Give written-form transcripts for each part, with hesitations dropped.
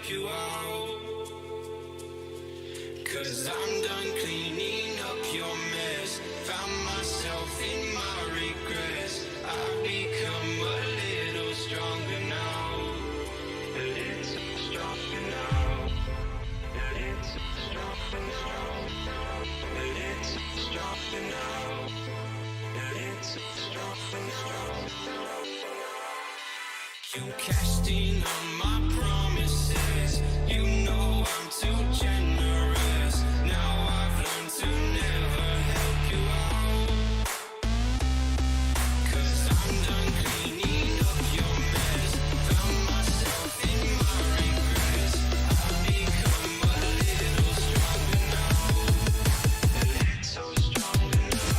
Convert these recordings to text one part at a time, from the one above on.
you out. 'Cause I'm done cleaning up your mess. Found myself in my regrets. I've become a little stronger now. A little stronger now. A little stronger now. A little stronger now. A little stronger now. You cashed in on my promises. You know I'm too generous. Now I've learned to never help you out. 'Cause I'm done cleaning up your mess. Found myself in my regrets. I've become a little stronger now. A little stronger now.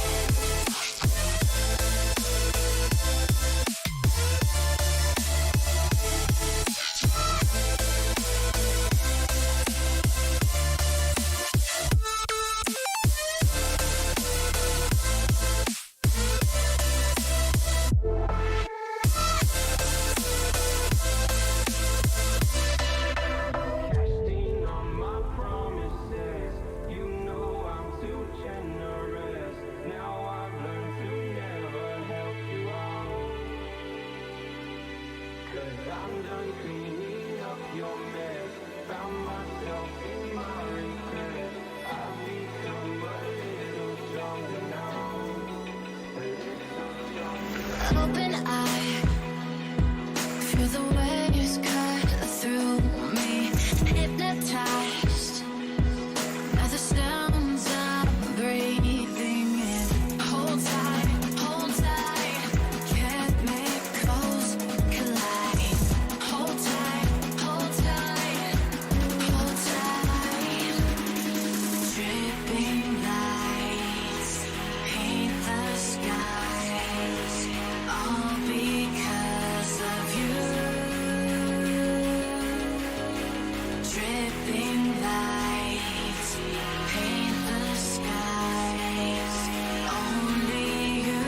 I'm done cleaning up your mess. Found myself in my regrets. I've become a little stronger now. A little stronger now. Open eye, feel the waves cut through me. Hypnotized by the sounds I'm breathing in. Hold tight, hold tight. Chemicals collide. Hold tight, hold tight, hold tight. Dripping lights paint the skies, all because of you. Dripping lights paint the skies, only you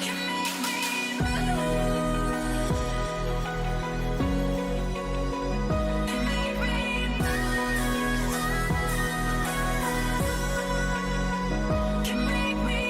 can make me move. Can make me move. Can make me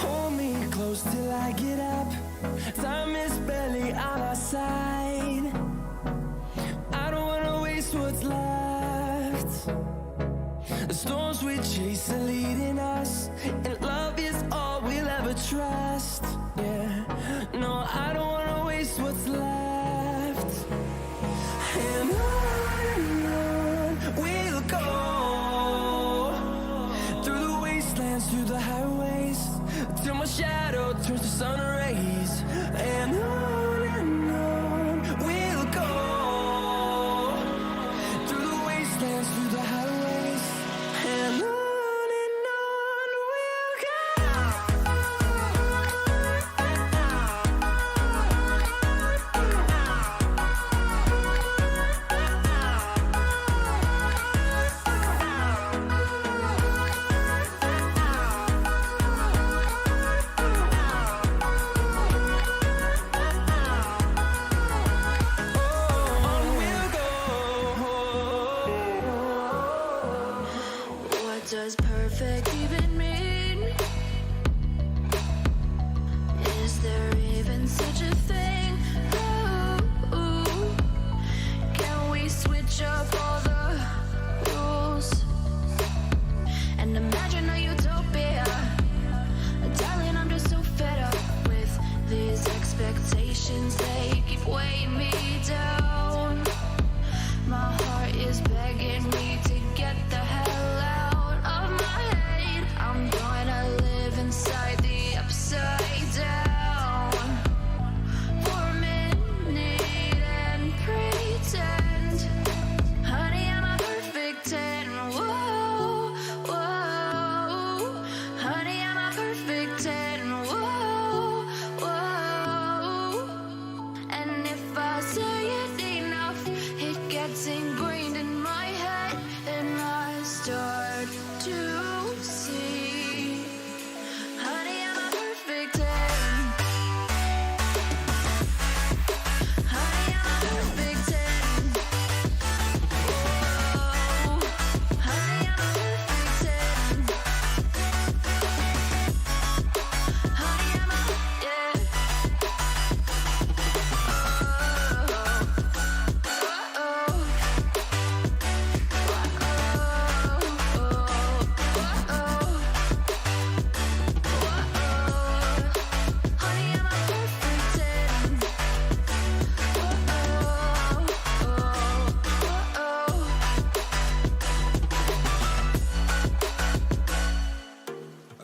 Hold me close till I get up. Time is barely on our side. I don't wanna waste what's left. The storms we chase are leading us, and love is all we'll ever trust. Yeah, no, I don't wanna waste what's left. And on we'll go, through the wastelands, through the highways, till my shadow turns to sun rays. And on we'll go, through the wastelands, through the highways, and on we'll go. What does perfect even mean? Is there even such a thing? Ooh, can we switch up all the rules and imagine a utopia? Darling, I'm just so fed up with these expectations. expectations, they keep weighing me down. My heart is begging me to get the hell out of my head. I'm gonna live inside the upside down for a minute and pretend, honey, I'm a perfect 10. Whoa, whoa, honey, I'm a perfect 10. Whoa, whoa, and if I say it enough, it gets ingrained in my head, and I start to see, honey, I'm a perfect 10. Honey, I'm a perfect 10. Whoa, honey, I'm a perfect 10. Honey, I'm a, yeah.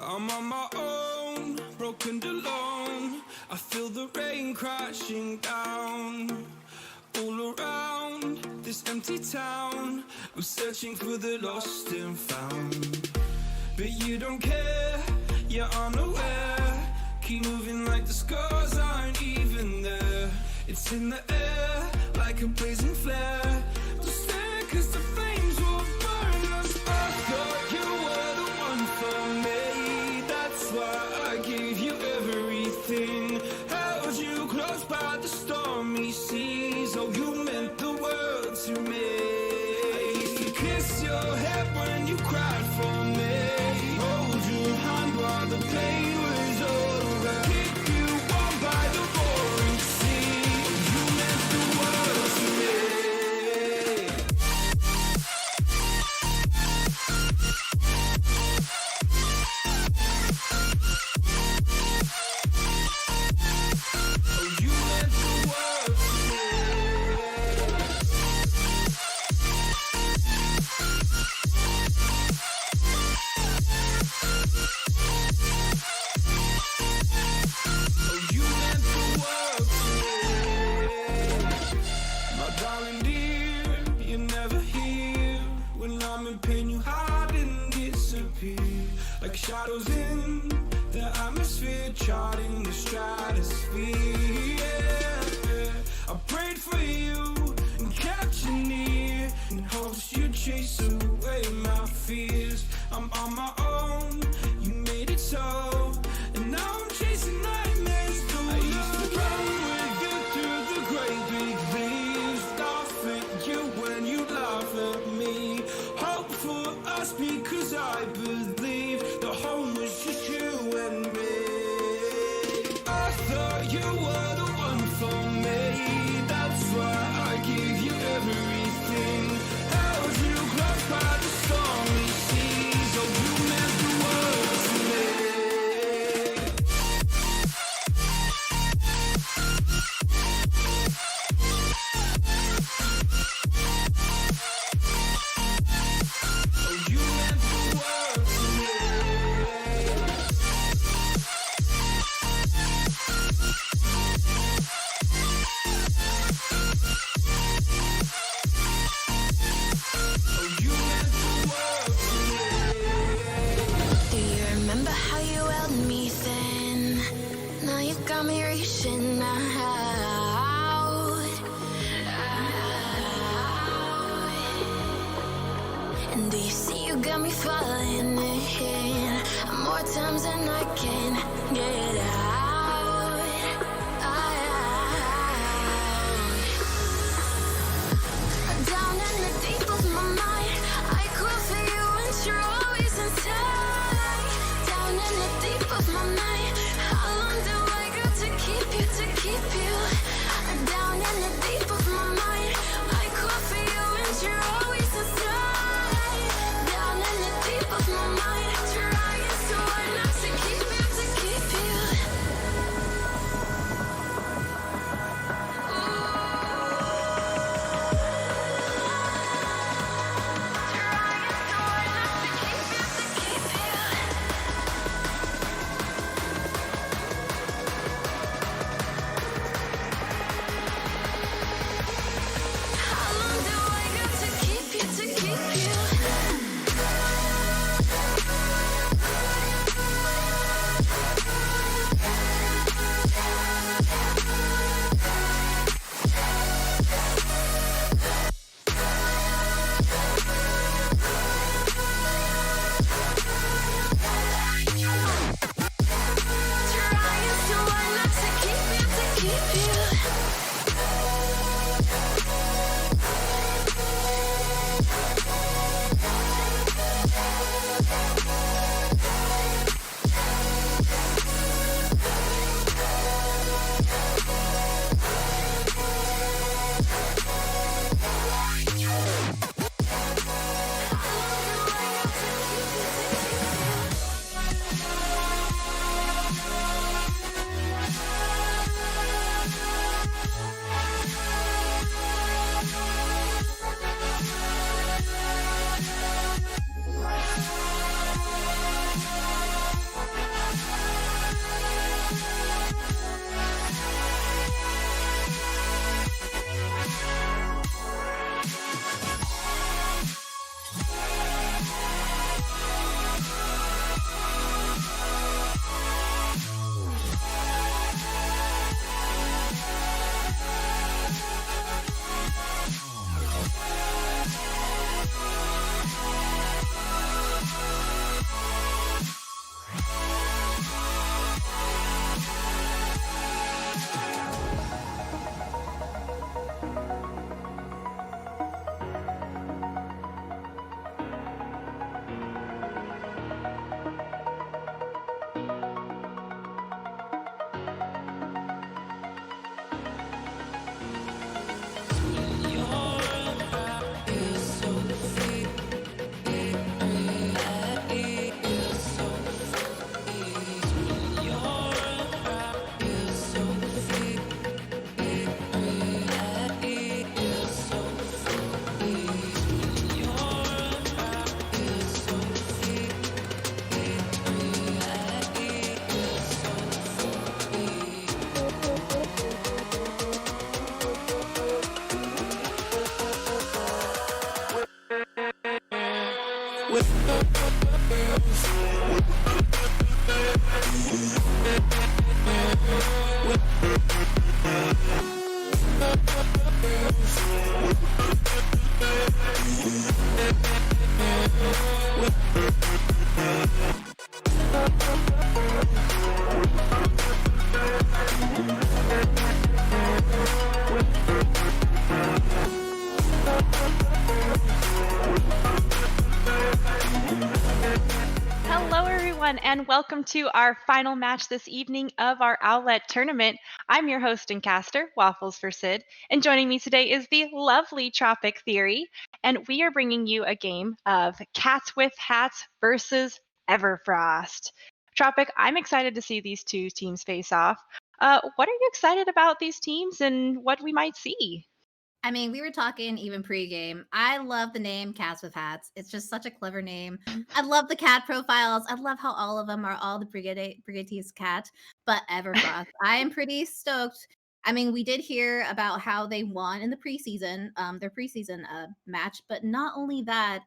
I'm on my own, broken and alone. I feel the rain crashing down all around this empty town. I'm searching for the lost and found, but you don't care, you're unaware. Keep moving like the scars aren't even there. It's in the air like a blazing flare. Don't stare 'cause the flames will burn us. I thought you were the one for me, that's why I gave you everything. Held you close by the stormy seas. Oh, you meant the world to me. I used to kiss your head when you cried for me, hold your hand while the pain was over, keep you warm by the roaring sea. Oh, you meant the world to me. Oh, you meant the world to me. Oh, you meant the world to me. My darling dear, you're never here. When I'm in pain, you hide and disappear like shadows in the atmosphere, charting the stratosphere. Yeah. I prayed for you and kept you near in hopes you'd chase away my fears. I'm on my own, you made it so, and now I'm chasing nightmares through. I used to run with you through the great big leaves, laugh at you when you laugh at me. Hope for us because I believe the home was just you and me. I thought you were the one for me, that's why I gave you everything. Held you close by the stormy seas. Oh, you meant the world to me. Oh, you meant the world to me. Oh, you meant the world to me. Do you remember how you held me then? Now you got me reaching out. And do you see you got me falling in more times than I can get out. Down in the deep of my mind, I call for you and you're always inside. Down in the deep of my mind, how long do I got to keep you, to keep you? Down in the deep of my mind, I call for you and you're always inside. Down in the deep of my mind, trying so hard not to keep you, to keep you. Hello, everyone, and welcome to our final match this evening of our Owlet tournament. I'm your host and caster, Waffles for Sid, and joining me today is the lovely Tropic Theory, and we are bringing you a game of Cats with Hats versus Everfrost. Tropic, I'm excited to see these two teams face off. What are you excited about these teams and what we might see? I mean, we were talking even pregame. I love the name Cats with Hats. It's just such a clever name. I love the cat profiles. I love how all of them are all the Brigadee's cat, but Everfrost. I am pretty stoked. I mean, we did hear about how they won in the preseason, their preseason match, but not only that,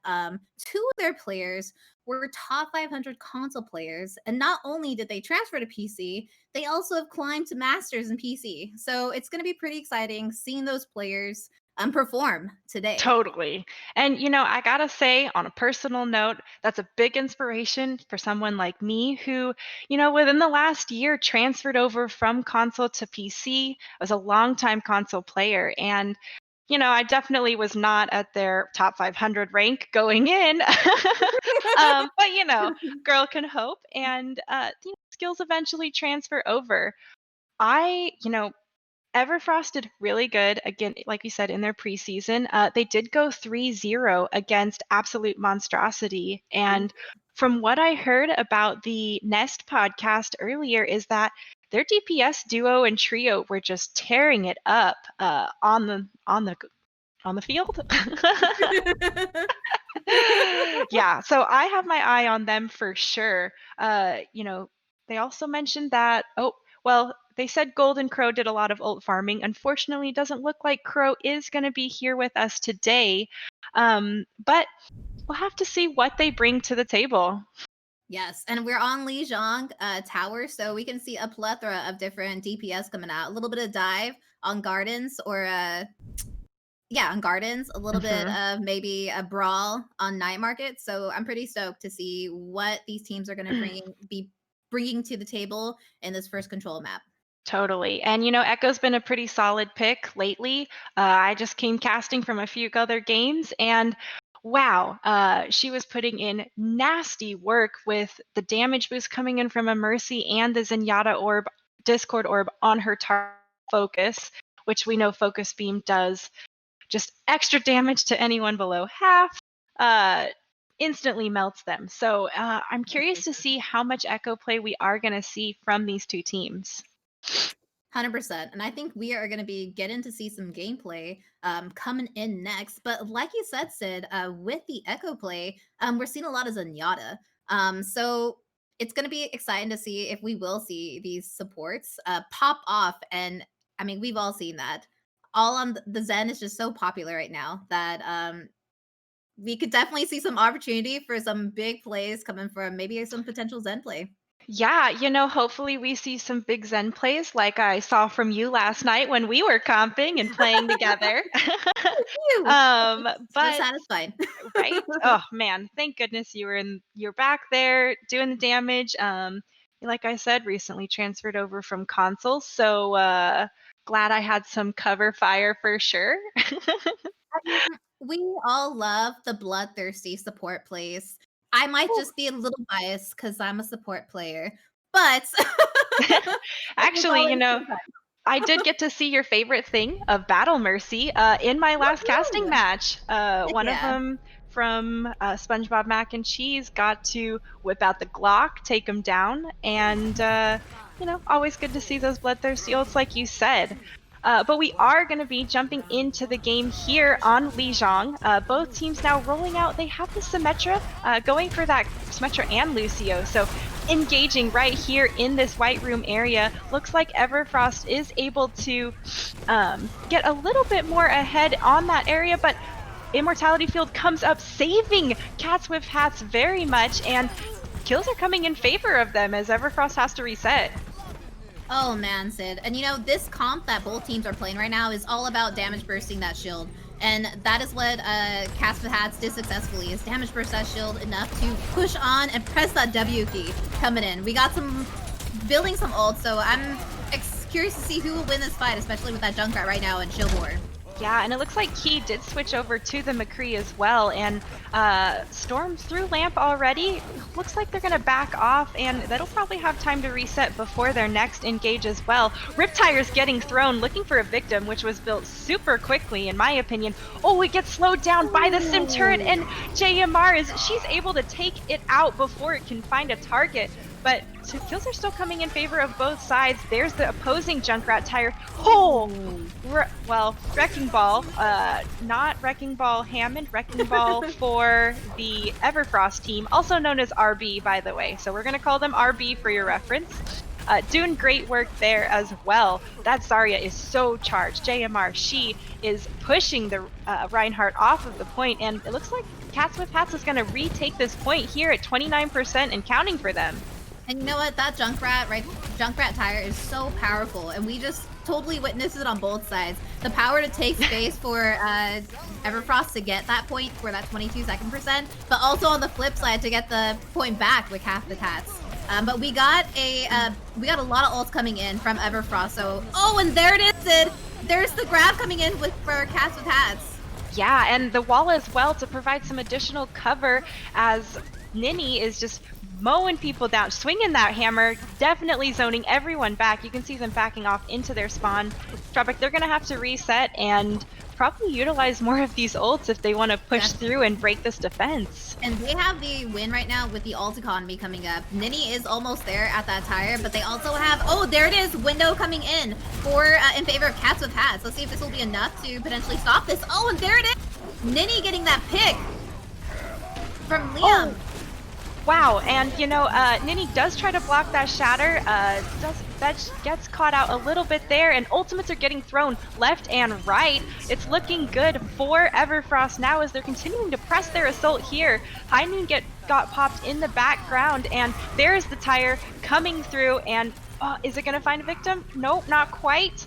two of their players were top 500 console players, and not only did they transfer to PC, they also have climbed to Masters in PC. So it's going to be pretty exciting seeing those players perform today. Totally. And, I gotta say, on a personal note, that's a big inspiration for someone like me who, within the last year transferred over from console to PC. I was a longtime console player. And, I definitely was not at their top 500 rank going in. But, girl can hope. And, skills eventually transfer over. Everfrost did really good again, like you said, in their preseason. They did go 3-0 against Absolute Monstrosity. And from what I heard about the Nest podcast earlier, is that their DPS duo and trio were just tearing it up on the field. Yeah, so I have my eye on them for sure. They also mentioned that, they said Golden Crow did a lot of ult farming. Unfortunately, it doesn't look like Crow is going to be here with us today. But we'll have to see what they bring to the table. Yes, and we're on Lijiang Tower, so we can see a plethora of different DPS coming out. A little bit of dive on Gardens, or on Gardens, a little bit of maybe a brawl on Night Market. So I'm pretty stoked to see what these teams are going to be bringing to the table in this first control map. Totally. And, Echo's been a pretty solid pick lately. I just came casting from a few other games, and wow, she was putting in nasty work with the damage boost coming in from a Mercy and the Zenyatta orb, Discord orb on her target focus, which we know Focus Beam does just extra damage to anyone below half. Instantly melts them. So I'm curious to see how much Echo play we are going to see from these two teams. 100%. And I think we are going to be getting to see some gameplay coming in next. But like you said, Sid, with the Echo play, we're seeing a lot of Zenyatta. So it's going to be exciting to see if we will see these supports pop off. And I mean, we've all seen that. All on the Zen is just so popular right now that we could definitely see some opportunity for some big plays coming from maybe some potential Zen play. Yeah, hopefully we see some big Zen plays like I saw from you last night when we were comping and playing together. So But satisfied. right? Oh man, thank goodness you're back there doing the damage. Like I said, recently transferred over from console, so glad I had some cover fire for sure. We all love the bloodthirsty support plays. I might just be a little biased because I'm a support player, but it's Actually, always fun. I did get to see your favorite thing of Battle Mercy in my last casting match. One of Yeah. them from SpongeBob Mac and Cheese got to whip out the Glock, take him down, and always good to see those bloodthirsty ults, like you said. But we are going to be jumping into the game here on Lijiang. Both teams now rolling out. They have the Symmetra going for that Symmetra and Lucio. So engaging right here in this White Room area. Looks like Everfrost is able to get a little bit more ahead on that area, but Immortality Field comes up, saving Cats with Hats very much, and kills are coming in favor of them as Everfrost has to reset. Oh man, Sid. And you know, this comp that both teams are playing right now is all about damage bursting that shield. And that is what Cats with Hats did successfully, is damage burst that shield enough to push on and press that W key coming in. We got some, building some ult, so I'm curious to see who will win this fight, especially with that Junkrat right now in Shield War. Yeah, and it looks like Key did switch over to the McCree as well, and Storm through Lamp already. Looks like they're going to back off, and that'll probably have time to reset before their next engage as well. Riptire's getting thrown, looking for a victim, which was built super quickly, in my opinion. Oh, it gets slowed down by the Sim turret, and JMR she's able to take it out before it can find a target. But so kills are still coming in favor of both sides. There's the opposing Junkrat tire. Oh, well, Wrecking Ball, not Wrecking Ball Hammond, Wrecking Ball for the Everfrost team, also known as RB, by the way. So we're going to call them RB for your reference. Doing great work there as well. That Zarya is so charged. JMR, she is pushing the Reinhardt off of the point, and it looks like Cats with Hats is going to retake this point here at 29% and counting for them. And you know what? That Junkrat tire is so powerful, and we just totally witnessed it on both sides. The power to take space for Everfrost to get that point for that 22-second percent, but also on the flip side to get the point back with half the tats. But we got a lot of ults coming in from Everfrost. So and there it is, Sid. There's the grab coming in for Cats with Hats. Yeah, and the wall as well to provide some additional cover as Nini is just mowing people down, swinging that hammer, definitely zoning everyone back. You can see them backing off into their spawn. Tropic, they're going to have to reset and probably utilize more of these ults if they want to push through and break this defense. And they have the win right now with the ult economy coming up. Nini is almost there at that tire, but they also have, there it is, window coming in for in favor of Cats with Hats. Let's see if this will be enough to potentially stop this. Oh, and there it is! Nini getting that pick from Liam. Oh. Wow, and you know, Nini does try to block that shatter, that gets caught out a little bit there, and ultimates are getting thrown left and right. It's looking good for Everfrost now as they're continuing to press their assault here. High Noon got popped in the background, and there's the tire coming through, and is it going to find a victim? Nope, not quite.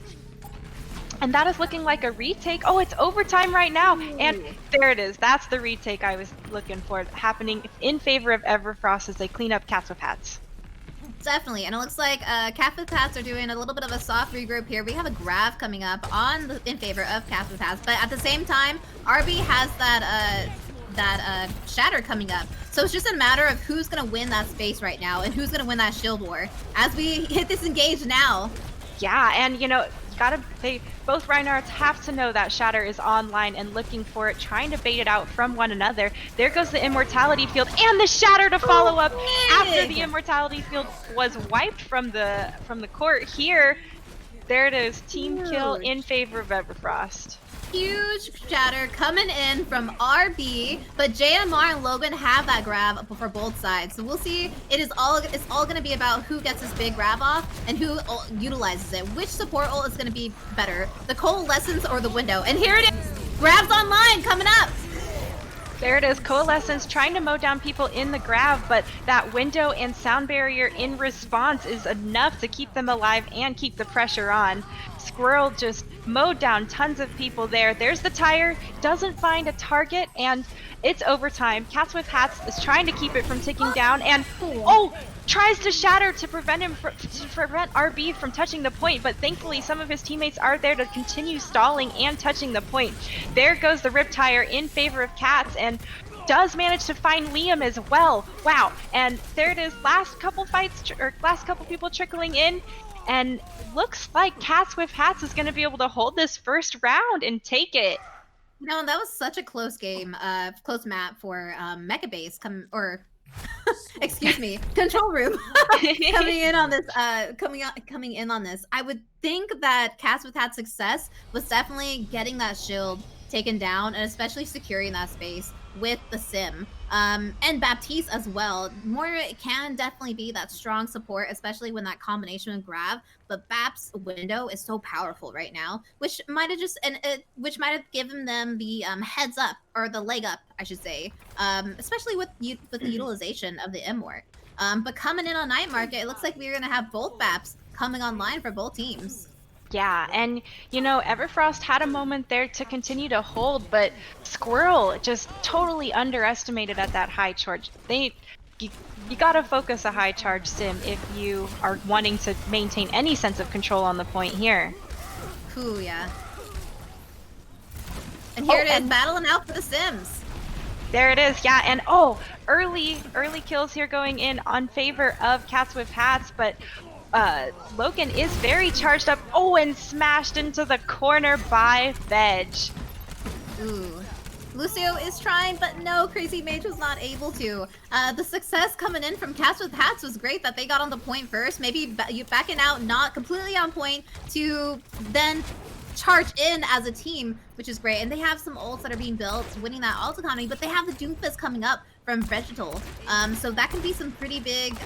And that is looking like a retake. Oh, it's overtime right now. And there it is. That's the retake I was looking for, happening in favor of Everfrost as they clean up Cats with Hats. Definitely. And it looks like Cats with Hats are doing a little bit of a soft regroup here. We have a grab coming up in favor of Cats with Hats. But at the same time, RB has that shatter coming up. So it's just a matter of who's going to win that space right now and who's going to win that shield war as we hit this engage now. Yeah, and you know, both Reinhardts have to know that shatter is online and looking for it, trying to bait it out from one another. There goes the immortality field and the shatter to follow up after the immortality field was wiped from the court here. There it is, team kill in favor of Everfrost. Huge shatter coming in from RB, but JMR and Logan have that grab for both sides. So we'll see. It's all going to be about who gets this big grab off and who utilizes it. Which support ult is going to be better, the Coalescence or the window? And here it is, grabs online coming up. There it is, Coalescence trying to mow down people in the grab, but that window and sound barrier in response is enough to keep them alive and keep the pressure on. Squirrel just mowed down tons of people there. There's the tire, doesn't find a target, and it's overtime. Cats with Hats is trying to keep it from ticking down, and tries to shatter to prevent RB from touching the point, but thankfully some of his teammates are there to continue stalling and touching the point. There goes the Riptire in favor of Cats, and does manage to find Liam as well. Wow, and there it is, last couple people trickling in, and looks like Cats with Hats is going to be able to hold this first round and take it. No, that was such a close game, close map for Mecha Base excuse me, Control Room coming in on this. I would think that Cats with Hats' success was definitely getting that shield taken down and especially securing that space with the sim. And Baptiste as well. Moira can definitely be that strong support, especially when that combination with grab. But Bap's window is so powerful right now, which might have just and which might have given them the heads up or the leg up, I should say. Especially with the utilization of the Immort. But coming in on night market, it looks like we're gonna have both Baps coming online for both teams. Yeah, and Everfrost had a moment there to continue to hold, but Squirrel just totally underestimated at that high charge. You, you gotta focus a high charge sim if you are wanting to maintain any sense of control on the point here. Ooh, yeah. And here it is, And battling out for the Sims. there it is, yeah, and early kills here going in on favor of Cats with Hats, but Logan is very charged up. Oh, and smashed into the corner by Veg. Ooh. Lucio is trying, but no, Crazy Mage was not able to. The success coming in from Cats with Hats was great that they got on the point first. Maybe you backing out not completely on point to then charge in as a team, which is great. And they have some ults that are being built, winning that ult economy, but they have the Doomfist coming up from Vegetal. So that can be some pretty big,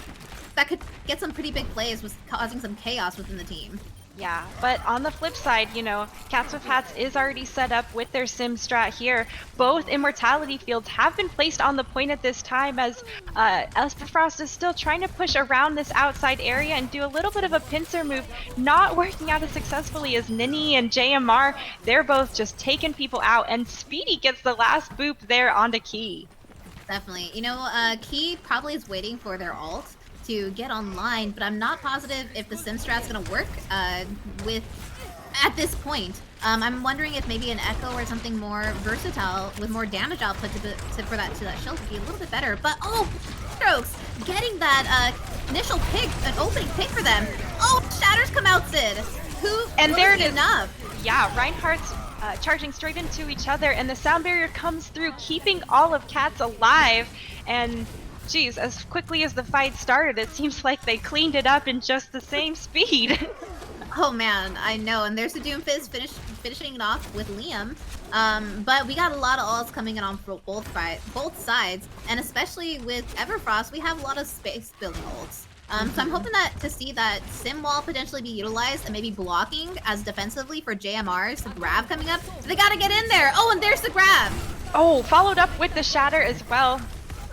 that could get some pretty big plays with causing some chaos within the team. Yeah, but on the flip side, Cats with Hats is already set up with their sim strat here. Both immortality fields have been placed on the point at this time as Everfrost is still trying to push around this outside area and do a little bit of a pincer move, not working out as successfully as Nini and JMR. They're both just taking people out, and Speedy gets the last boop there onto Key. Definitely. Key probably is waiting for their ult to get online, but I'm not positive if the sim strat's gonna work with at this point. I'm wondering if maybe an Echo or something more versatile with more damage output for that shield would be a little bit better. But Strokes getting that initial pick, an opening pick for them. Oh, Shatters come out, Sid. And there it is. Enough. Yeah, Reinhardt's charging straight into each other, and the sound barrier comes through, keeping all of Cats alive. And geez, as quickly as the fight started, it seems like they cleaned it up in just the same speed. Oh man, I know. And there's the Doomfist finishing it off with Liam. But we got a lot of ults coming in on both sides, and especially with Everfrost, we have a lot of space building ults. So I'm hoping to see that Sim Wall potentially be utilized and maybe blocking as defensively for JMR's grab coming up. So they gotta get in there. Oh, and there's the grab. Oh, followed up with the shatter as well.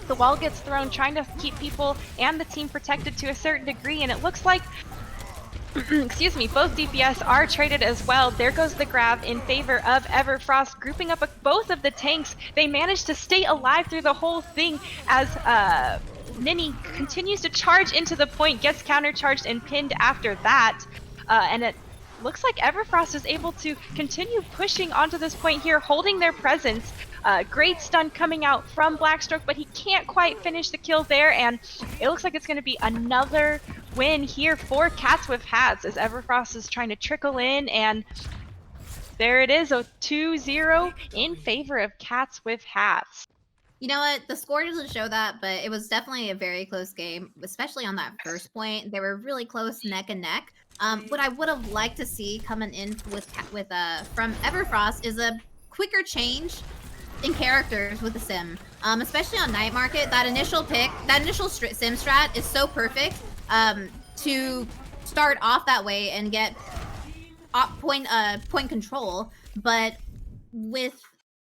The wall gets thrown, trying to keep people and the team protected to a certain degree, and it looks like excuse me, both DPS are traded as well. There goes the grab in favor of Everfrost, grouping up both of the tanks. They managed to stay alive through the whole thing as Nini continues to charge into the point, gets countercharged and pinned after that. And it looks like Everfrost is able to continue pushing onto this point here, holding their presence. Great stun coming out from Blackstroke, but he can't quite finish the kill there, and it looks like it's going to be another win here for Cats with Hats as Everfrost is trying to trickle in, and there it is, a 2-0 in favor of Cats with Hats. You know what? The score doesn't show that, but it was definitely a very close game, especially on that first point. They were really close, neck and neck. What I would have liked to see coming in from Everfrost is a quicker change in characters with the sim, especially on night market. That initial pick, that initial sim strat is so perfect to start off that way and get point control, but with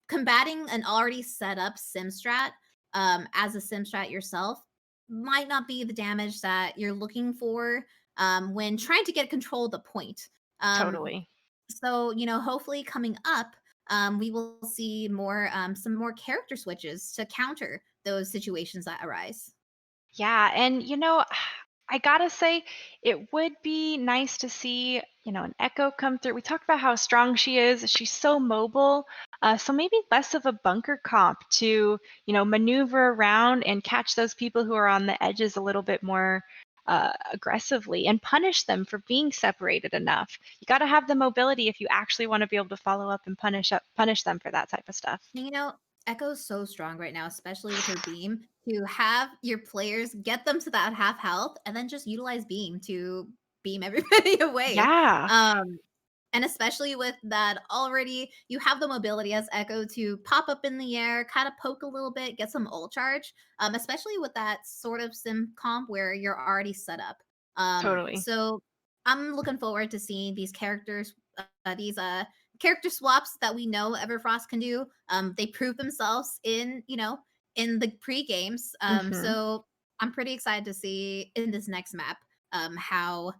combating an already set up sim strat as a sim strat yourself might not be the damage that you're looking for when trying to get control of the point. Totally. So, hopefully coming up, we will see some more character switches to counter those situations that arise. Yeah, and I gotta say, it would be nice to see, an Echo come through. We talked about how strong she is. She's so mobile. So maybe less of a bunker comp to, maneuver around and catch those people who are on the edges a little bit more aggressively and punish them for being separated enough. You got to have the mobility if you actually want to be able to follow up and punish them for that type of stuff. Echo's so strong right now, especially with her beam, to have your players get them to that half health and then just utilize beam to beam everybody away. Yeah. Um, And especially with that already, you have the mobility as Echo to pop up in the air, kind of poke a little bit, get some ult charge, especially with that sort of sim comp where you're already set up. Totally. So I'm looking forward to seeing these characters, these character swaps that we know Everfrost can do. They prove themselves in, in the pre games. Hmm. So I'm pretty excited to see in this next map how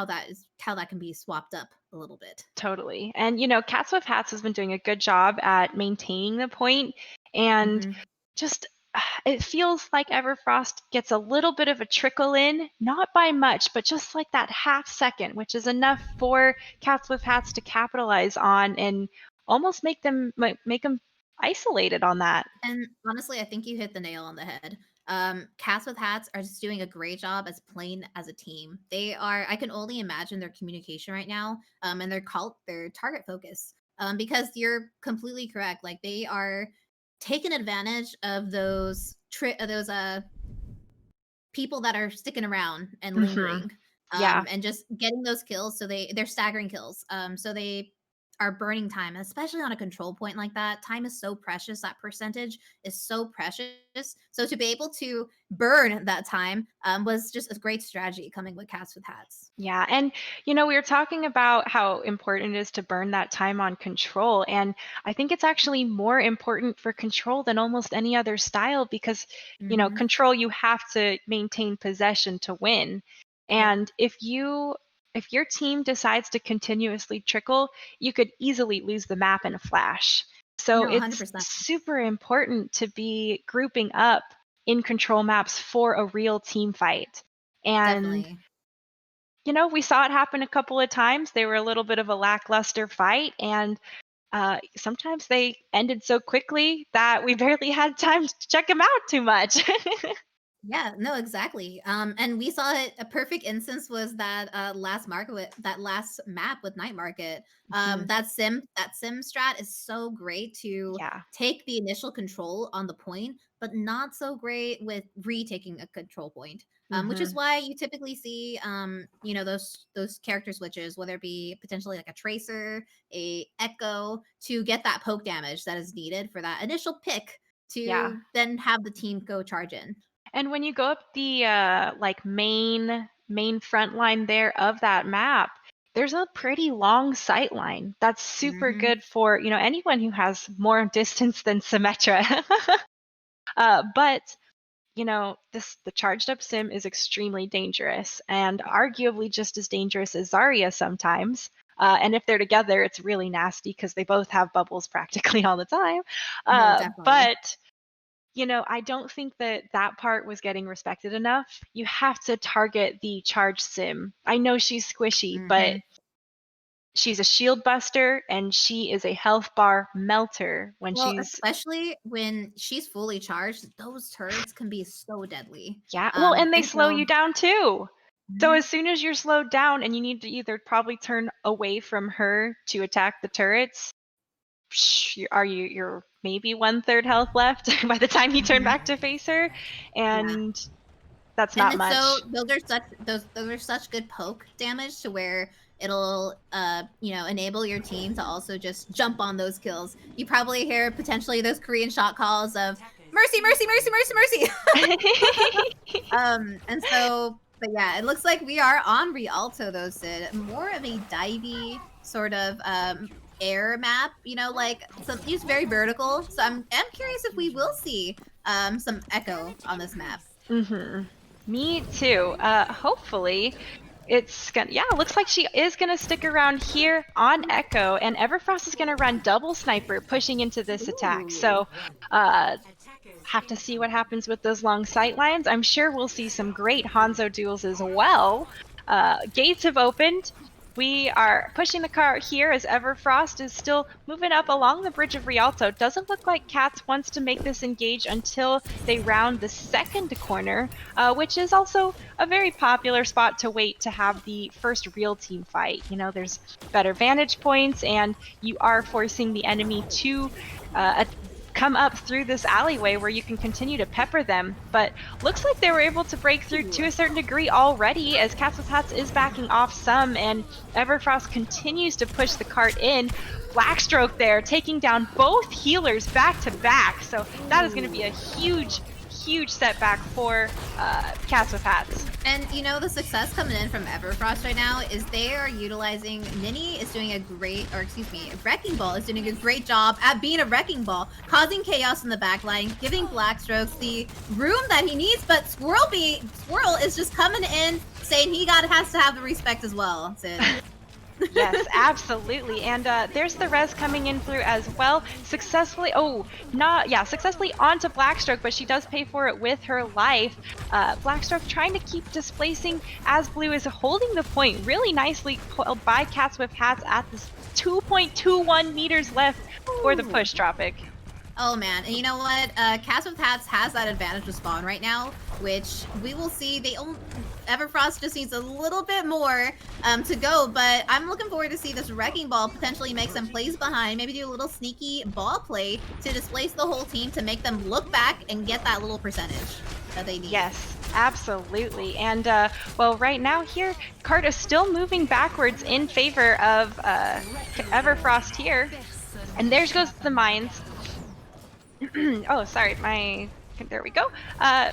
that can be swapped up a little bit. Totally. And Cats with Hats has been doing a good job at maintaining the point, and Mhm. just it feels like Everfrost gets a little bit of a trickle in, not by much, but just like that half second, which is enough for Cats with Hats to capitalize on and almost make them isolated on that. And honestly, I think you hit the nail on the head. Cats with Hats are just doing a great job as playing as a team. They are. I can only imagine their communication right now, and their target focus. Because you're completely correct. Like they are taking advantage of those people that are sticking around and Hmm. lingering, Yeah. and just getting those kills. So they're staggering kills. So they are burning time, especially on a control point like that. Time is so precious. That percentage is so precious. So to be able to burn that time was just a great strategy coming with Cats with Hats. Yeah. And, we were talking about how important it is to burn that time on control. And I think it's actually more important for control than almost any other style because, Hmm. control, you have to maintain possession to win. Yep. And if your team decides to continuously trickle, you could easily lose the map in a flash. So No, it's 100%. super important to be grouping up in control maps for a real team fight. And Definitely. we saw it happen a couple of times. They were a little bit of a lackluster fight, and sometimes they ended so quickly that we barely had time to check them out too much. Yeah, no, exactly. And we saw it. A perfect instance was that that last map with Night Market. Mhm. That sim strat is so great to Yeah. take the initial control on the point, but not so great with retaking a control point. Which is Hmm. why you typically see, those character switches, whether it be potentially like a tracer, a echo, to get that poke damage that is needed for that initial pick Yeah. to then have the team go charge in. And when you go up the like main front line there of that map, there's a pretty long sight line. That's super Mhm. good for anyone who has more distance than Symmetra. But the charged up sim is extremely dangerous and arguably just as dangerous as Zarya sometimes. And if they're together, it's really nasty because they both have bubbles practically all the time. No, definitely. But I don't think that that part was getting respected enough. You have to target the charged sim. I know she's squishy, but Mhm. she's a shield buster and she is a health bar melter when Well, she's. especially when she's fully charged, those turrets can be so deadly. Yeah, well, and they And slow so you down too. So Mhm. as soon as you're slowed down and you need to either probably turn away from her to attack the turrets, you're maybe one third health left by the time you turn Mhm. back to face her, Yeah. and that's And not it's so much. those are such good poke damage to where it'll enable your team to also just jump on those kills. You probably hear potentially those Korean shot calls of mercy, mercy, mercy, mercy, mercy. And so, but yeah, it looks like we are on Rialto though, Sid. More of a divey sort of air map, like some use very vertical. So I'm curious if we will see some echo on this map. Hmm. Me too. Hopefully, it's gonna. Yeah, looks like she is gonna stick around here on Echo, and Everfrost is gonna run double sniper, pushing into this attack. Ooh. So, uh, have to see what happens with those long sight lines. I'm sure we'll see some great Hanzo duels as well. Gates have opened. We are pushing the car here as Everfrost is still moving up along the bridge of Rialto. Doesn't look like Cats wants to make this engage until they round the second corner, which is also a very popular spot to wait to have the first real team fight. There's better vantage points, and you are forcing the enemy to come up through this alleyway where you can continue to pepper them. But looks like they were able to break through to a certain degree already, as Cats with Hats is backing off some, and Everfrost continues to push the cart in. Blackstroke there, taking down both healers back to back. So that is going to be a huge setback for Cats with Hats. And you know, the success coming in from Everfrost right now is they are utilizing, Ninny is doing a great, or excuse me, Wrecking Ball is doing a great job at being a Wrecking Ball, causing chaos in the backline, giving Blackstrokes the room that he needs, but Squirrel is just coming in saying he has to have the respect as well, Sid. Yes, absolutely. And there's the res coming in through as well. Successfully onto Blackstroke, but she does pay for it with her life. Blackstroke trying to keep displacing as Blue is holding the point really nicely by Cats with Hats at this 2.21 meters left for the push, Tropic. Oh man, and you know what? Cats with Hats has that advantage with spawn right now, which we will see. Everfrost just needs a little bit more to go, but I'm looking forward to see this Wrecking Ball potentially make some plays behind, maybe do a little sneaky ball play to displace the whole team to make them look back and get that little percentage that they need. Yes, absolutely. And well, right now here, cart is still moving backwards in favor of Everfrost here, and there goes the mines. Oh, sorry, there we go.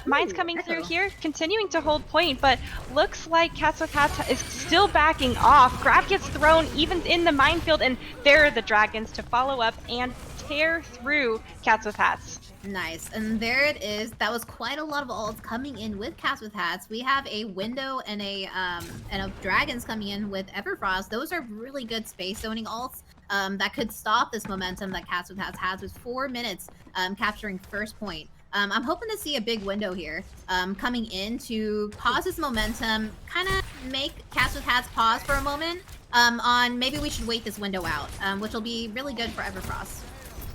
Mines coming through here, continuing to hold point, but looks like Cats with Hats is still backing off. Grab gets thrown even in the minefield, and there are the dragons to follow up and tear through Cats with Hats. Nice, and there it is. That was quite a lot of ults coming in with Cats with Hats. We have a window and a dragons coming in with Everfrost. Those are really good space zoning ults. That could stop this momentum that Cats with Hats has with 4 minutes capturing first point. I'm hoping to see a big window here coming in to pause this momentum, kind of make Cats with Hats pause for a moment on maybe we should wait this window out, which will be really good for Everfrost.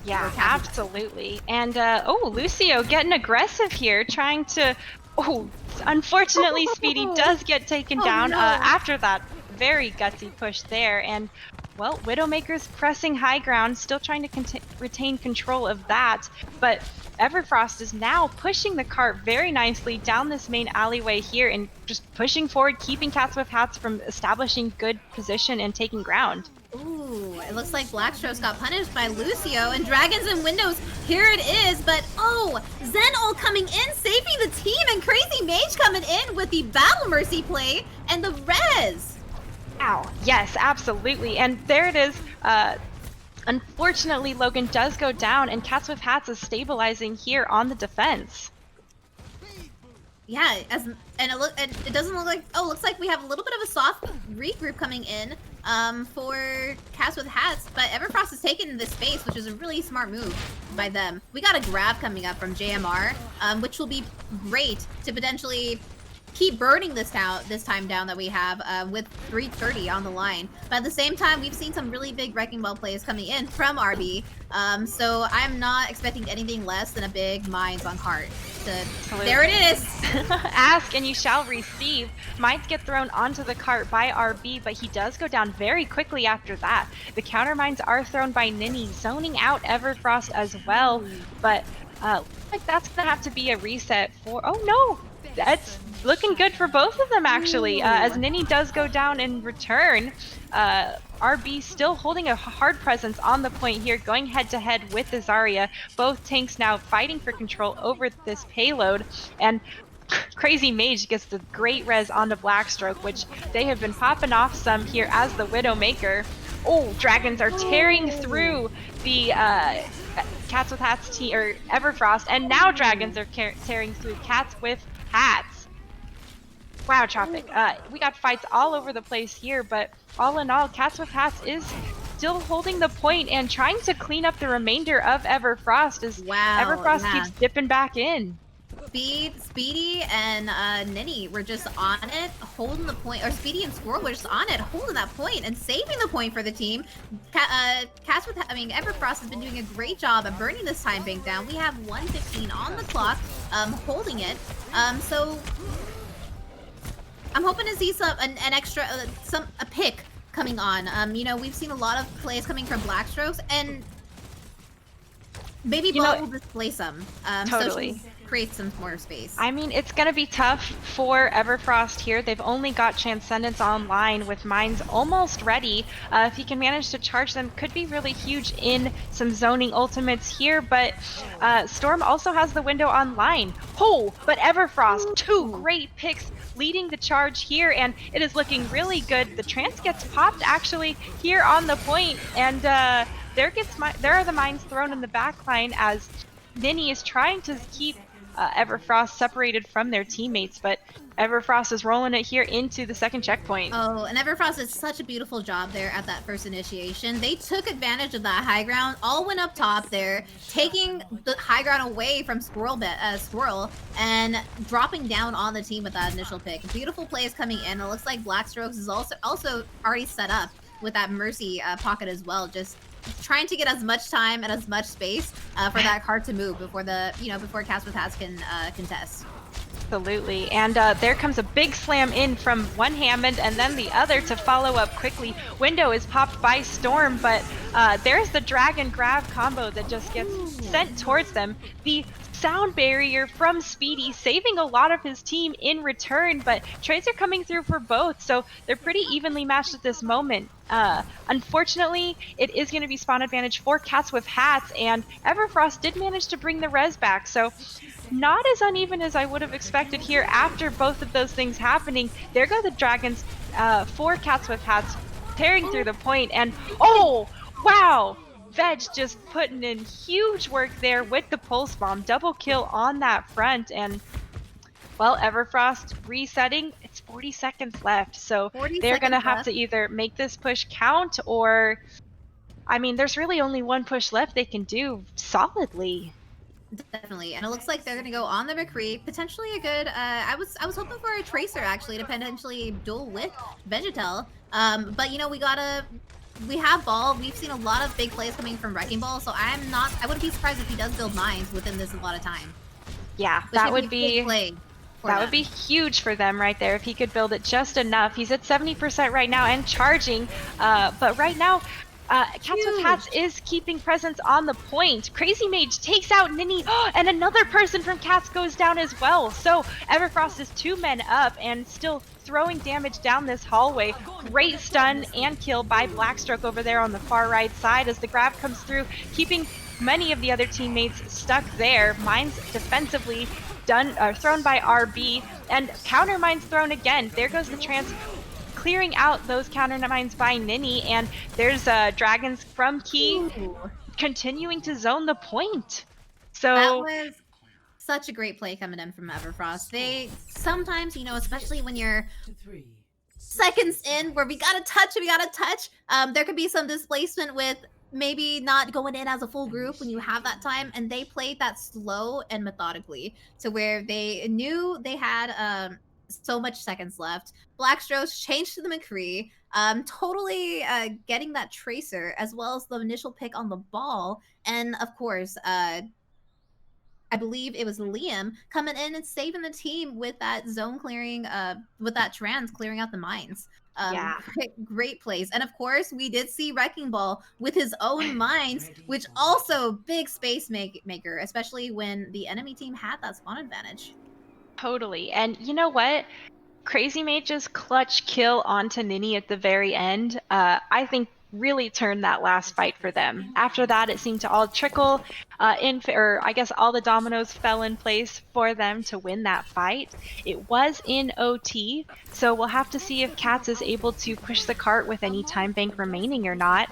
Yeah, absolutely. And Lucio getting aggressive here, trying to... Oh, unfortunately, Speedy does get taken down after that very gutsy push there. And well, Widowmaker's pressing high ground, still trying to retain control of that, but Everfrost is now pushing the cart very nicely down this main alleyway here and just pushing forward, keeping Cats with Hats from establishing good position and taking ground. Ooh, it looks like Blackstroke got punished by Lucio, and Dragons and Windows, here it is, but Zen ult coming in, saving the team, and Crazy Mage coming in with the Battle Mercy play and the res. Ow. Yes, absolutely. And there it is. Unfortunately, Logan does go down, and Cats with Hats is stabilizing here on the defense. Yeah, it doesn't look like. Oh, looks like we have a little bit of a soft regroup coming in for Cats with Hats, but Everfrost is taking this space, which is a really smart move by them. We got a grab coming up from JMR, which will be great to potentially keep burning this time down that we have with 3:30 on the line. But at the same time, we've seen some really big Wrecking Ball plays coming in from RB. So I'm not expecting anything less than a big mines on cart. There it is! Ask and you shall receive. Mines get thrown onto the cart by RB, but he does go down very quickly after that. The counter mines are thrown by Ninny, zoning out Everfrost as well. But like that's gonna have to be a reset for... Oh no! That's looking good for both of them, actually, as Ninny does go down in return. RB still holding a hard presence on the point here, going head-to-head with the Zarya. Both tanks now fighting for control over this payload, and Crazy Mage gets the great res onto Blackstroke, which they have been popping off some here as the Widowmaker. Oh, dragons are tearing through the Cats with Hats team, or Everfrost, and now dragons are tearing through Cats with Hats. Wow, Tropic. We got fights all over the place here, but all in all, Cats with Hats is still holding the point and trying to clean up the remainder of Everfrost as Everfrost keeps dipping back in. Speedy and Ninny were just on it, holding the point, or Speedy and Squirrel were just on it, holding that point and saving the point for the team. Everfrost has been doing a great job of burning this time bank down. We have 1:15 on the clock, holding it. So I'm hoping to see a pick coming on. You know, we've seen a lot of plays coming from Blackstrokes, and Baby Ball will displace them. Totally. So she creates some more space. I mean, it's going to be tough for Everfrost here. They've only got Transcendence online with mines almost ready. If he can manage to charge them, could be really huge in some zoning ultimates here, but Storm also has the window online. Oh, but Everfrost, 2 great picks leading the charge here, and it is looking really good. The Trance gets popped actually here on the point, and there are the mines thrown in the back line as Ninny is trying to keep Everfrost separated from their teammates, but Everfrost is rolling it here into the second checkpoint. Oh, and Everfrost did such a beautiful job there at that first initiation. They took advantage of that high ground, all went up top there, taking the high ground away from Squirrel, and dropping down on the team with that initial pick. Beautiful plays coming in. It looks like Blackstrokes is also already set up with that Mercy pocket as well, just trying to get as much time and as much space for that card to move before before Cats with Hats can contest. Absolutely, and there comes a big slam in from one Hammond and then the other to follow up quickly. Window is popped by Storm, but there's the drag and grab combo that just gets sent towards them. The sound barrier from Speedy saving a lot of his team in return, but trades are coming through for both, so they're pretty evenly matched at this moment. Unfortunately, it is going to be spawn advantage for Cats with Hats, and Everfrost did manage to bring the res back, so not as uneven as I would have expected here after both of those things happening. There go the Dragons for Cats with Hats, tearing through the point, and oh, wow! Veg just putting in huge work there with the pulse bomb. Double kill on that front, and well, Everfrost resetting. It's 40 seconds left, so they're gonna have to either make this push count or, I mean, there's really only one push left they can do solidly. Definitely, and it looks like they're gonna go on the McCree. Potentially a good. I was hoping for a Tracer actually to potentially duel with Vegetal. But we have Ball. We've seen a lot of big plays coming from Wrecking Ball, so I wouldn't be surprised if he does build mines within this a lot of time. Yeah, that would be huge for them right there if he could build it just enough. He's at 70% right now and charging, but right now Cats with Hats is keeping presence on the point. Crazy Mage takes out Ninny, and another person from Cats goes down as well. So Everfrost is 2 men up and still throwing damage down this hallway. Great stun and kill by Blackstroke over there on the far right side as the grab comes through, keeping many of the other teammates stuck there. Mines defensively thrown by RB, and counter mines thrown again. There goes the Trance, clearing out those counter mines by Ninny, and there's Dragons from Key continuing to zone the point. So that was such a great play coming in from Everfrost. They sometimes, especially when you're seconds in where we gotta touch, there could be some displacement with maybe not going in as a full group when you have that time, and they played that slow and methodically to where they knew they had so much seconds left. Blackstrokes changed to the McCree, totally getting that Tracer as well as the initial pick on the ball, and of course I believe it was Liam coming in and saving the team with that zone clearing, with that Trans clearing out the mines. Yeah. Great plays. And of course, we did see Wrecking Ball with his own mines, which also big space maker, especially when the enemy team had that spawn advantage. Totally. And you know what? Crazy Mage's clutch kill onto Ninny at the very end, I think really turned that last fight for them. After that, it seemed to all trickle or I guess all the dominoes fell in place for them to win that fight. It was in OT, so we'll have to see if Cats is able to push the cart with any time bank remaining or not.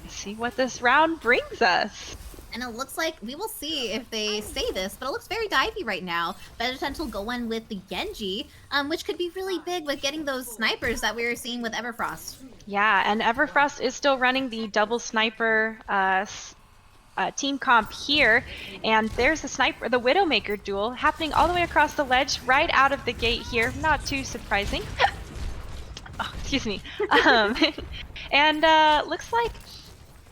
See what this round brings us. And it looks like we will see if they say this, but it looks very divey right now. Vegetal going with the Genji, which could be really big with getting those snipers that we were seeing with Everfrost. Yeah, and Everfrost is still running the double sniper team comp here, and there's the Widowmaker duel happening all the way across the ledge right out of the gate here. Not too surprising. Oh, excuse me. And looks like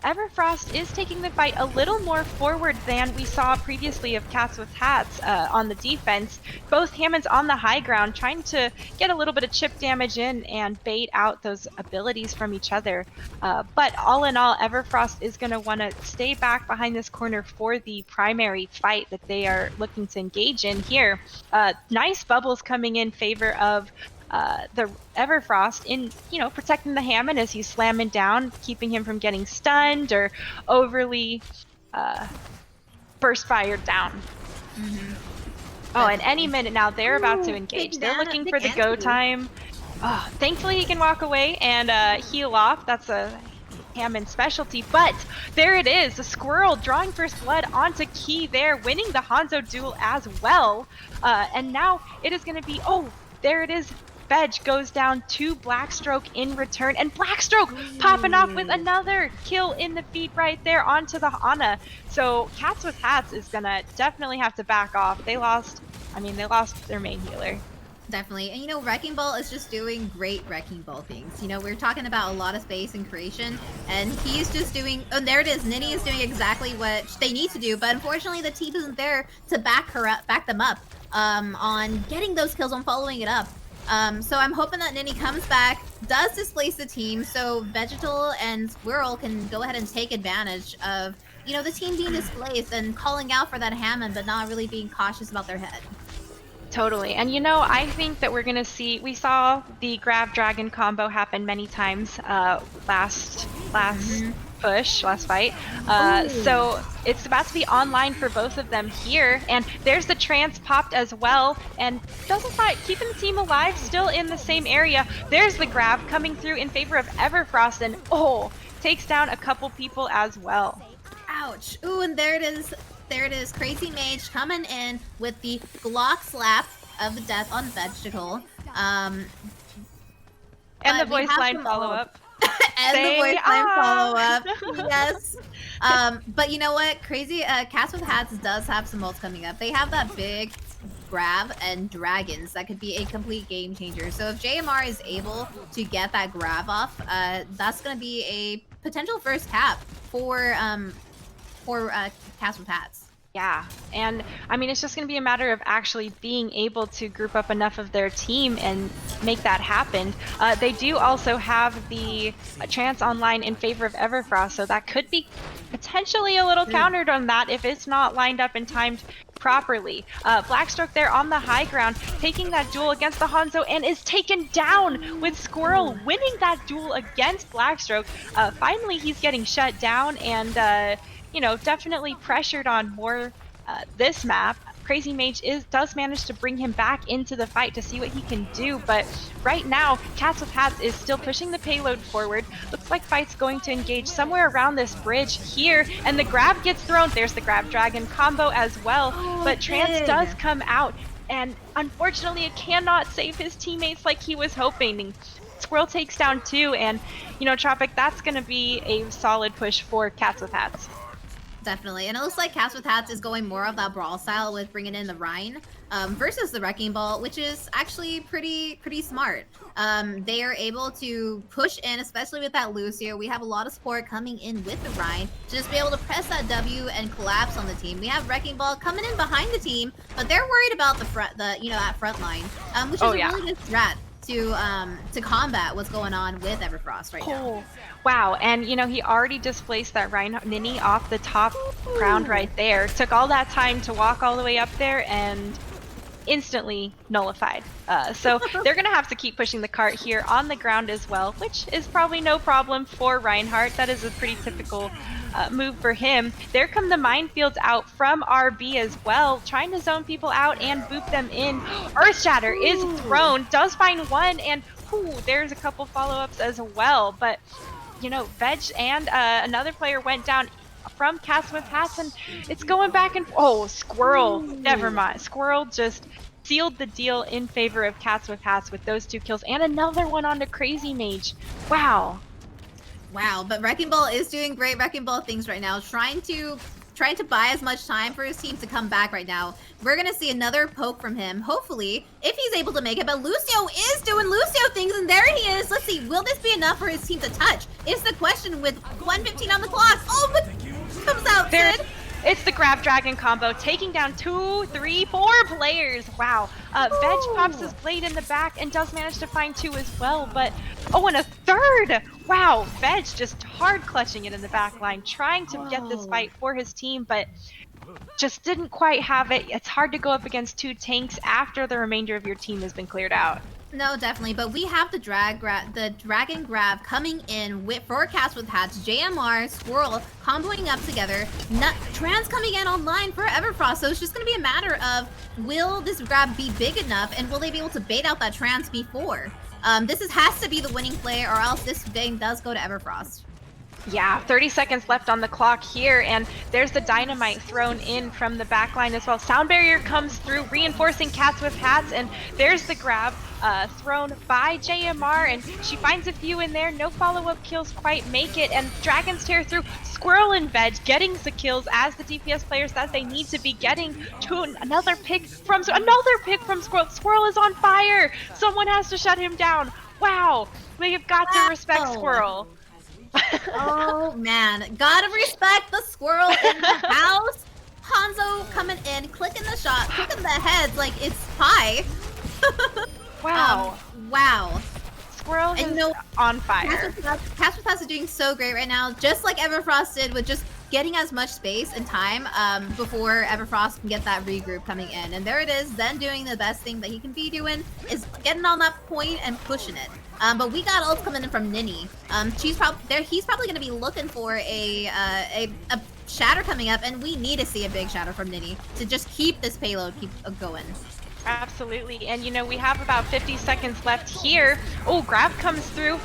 Everfrost is taking the fight a little more forward than we saw previously of Cats with Hats on the defense. Both Hammonds on the high ground trying to get a little bit of chip damage in and bait out those abilities from each other. But all in all, Everfrost is going to want to stay back behind this corner for the primary fight that they are looking to engage in here. Nice bubbles coming in favor of the Everfrost in, protecting the Hammond as he's slamming down, keeping him from getting stunned or overly burst fired down. Oh, and any minute now they're about to engage. They're looking for the go time. Oh, thankfully he can walk away and heal off. That's a Hammond specialty, but there it is. The Squirrel drawing first blood onto Key there, winning the Hanzo duel as well. And now it is going to be, there it is. Veg goes down to Blackstroke in return, and Blackstroke popping off with another kill in the feed right there onto the Ana. So Cats with Hats is gonna definitely have to back off. They lost their main healer. Definitely. And Wrecking Ball is just doing great Wrecking Ball things. We're talking about a lot of space and creation, and he's just doing, there it is. Nini is doing exactly what they need to do, but unfortunately the team isn't there to back them up on getting those kills, on following it up. So I'm hoping that Nini comes back, does displace the team, so Vegetal and Squirrel can go ahead and take advantage of, the team being displaced and calling out for that Hammond, but not really being cautious about their head. Totally. And I think that we saw the Grab Dragon combo happen many times last fight. So it's about to be online for both of them here. And there's the trance popped as well. And keeping the team alive, still in the same area. There's the grab coming through in favor of Everfrost, and takes down a couple people as well. Ouch. Ooh, and there it is. There it is. Crazy Mage coming in with the Glock slap of the death on Vegetal. And the voice line follow-up. And the voice line follow-up. Yes. But you know what? Crazy Cats with Hats does have some ults coming up. They have that big grab and dragons that could be a complete game changer. So if JMR is able to get that grab off, that's going to be a potential first cap for Cats with Hats. Yeah, and it's just going to be a matter of actually being able to group up enough of their team and make that happen. They do also have the trance online in favor of Everfrost, so that could be potentially a little countered on that if it's not lined up and timed properly. Blackstroke there on the high ground, taking that duel against the Hanzo, and is taken down with Squirrel winning that duel against Blackstroke. Finally, he's getting shut down and definitely pressured on more this map. Crazy Mage does manage to bring him back into the fight to see what he can do, but right now, Cats with Hats is still pushing the payload forward. Looks like fight's going to engage somewhere around this bridge here, and the grab gets thrown. There's the Grab Dragon combo as well, but Trance does come out, and unfortunately it cannot save his teammates like he was hoping. Squirrel takes down 2, and Tropic, that's going to be a solid push for Cats with Hats. Definitely. And it looks like Cats with Hats is going more of that brawl style with bringing in the Rhine versus the Wrecking Ball, which is actually pretty smart. They are able to push in, especially with that Lucio. We have a lot of support coming in with the Rhine to just be able to press that W and collapse on the team. We have Wrecking Ball coming in behind the team, but they're worried about that front line, which is a really good strat to combat what's going on with Everfrost right now. Wow, and he already displaced that Nini off the top ground right there. Took all that time to walk all the way up there and instantly nullified. So they're gonna have to keep pushing the cart here on the ground as well, which is probably no problem for Reinhardt. That is a pretty typical move for him. There come the minefields out from RB as well, trying to zone people out and boop them in. Earthshatter is thrown, does find one, and there's a couple follow-ups as well. But Veg and another player went down from Cats with Hats, and it's going back and Squirrel. Never mind. Squirrel just sealed the deal in favor of Cats with Hats with those 2 kills, and another one onto Crazy Mage. Wow, but Wrecking Ball is doing great Wrecking Ball things right now, trying to trying to buy as much time for his team to come back right now. We're gonna see another poke from him, hopefully, if he's able to make it. But Lucio is doing Lucio things, and there he is. Let's see, will this be enough for his team to touch? Is the question with 1:15 on the clock. Oh, but comes out, Sid. It's the grab dragon combo, taking down 2, 3, 4 players. Wow. Veg pops his blade in the back and does manage to find 2 as well, but and a third. Wow, Veg just hard clutching it in the back line, trying to get this fight for his team, but just didn't quite have it. It's hard to go up against 2 tanks after the remainder of your team has been cleared out. No, definitely. But we have the dragon grab coming in with for Cats with Hats, JMR, Squirrel comboing up together. Trans coming in online for Everfrost. So it's just going to be a matter of, will this grab be big enough, and will they be able to bait out that Trans before? This has to be the winning play, or else this game does go to Everfrost. Yeah, 30 seconds left on the clock here, and there's the dynamite thrown in from the backline as well. Sound barrier comes through, reinforcing Cats with Hats, and there's the grab thrown by JMR, and she finds a few in there. No follow-up kills quite make it, and Dragons tear through. Squirrel and Veg getting the kills as the DPS players that they need to be getting. To another pick from Squirrel. Squirrel is on fire. Someone has to shut him down. Wow, we have got to respect Squirrel. Oh man, gotta respect the Squirrel in the house. Hanzo coming in, clicking the shot, clicking the heads like it's pie. Wow. Wow. Squirrel is on fire. Cats with Hats is doing so great right now, just like Everfrost did, with just getting as much space and time before Everfrost can get that regroup coming in. And there it is, Zen doing the best thing that he can be doing, is getting on that point and pushing it. But we got ults coming in from Nini. He's probably gonna be looking for a shatter coming up, and we need to see a big shatter from Nini to just keep this payload going. Absolutely, and we have about 50 seconds left here. Oh, grab comes through,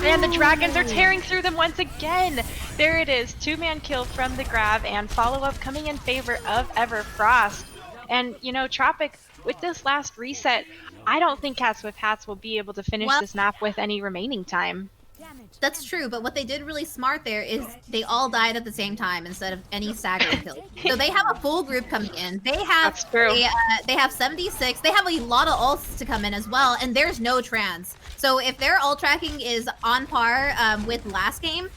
and the Dragons are tearing through them once again. There it is, 2-man kill from the grab, and follow-up coming in favor of Everfrost. And Tropic, with this last reset, I don't think Cats with Hats will be able to finish this map with any remaining time. That's true, but what they did really smart there is they all died at the same time instead of any staggering kills. So they have a full group coming in. They have That's true. They have 76. They have a lot of ults to come in as well, and there's no trans. So if their ult tracking is on par with last game,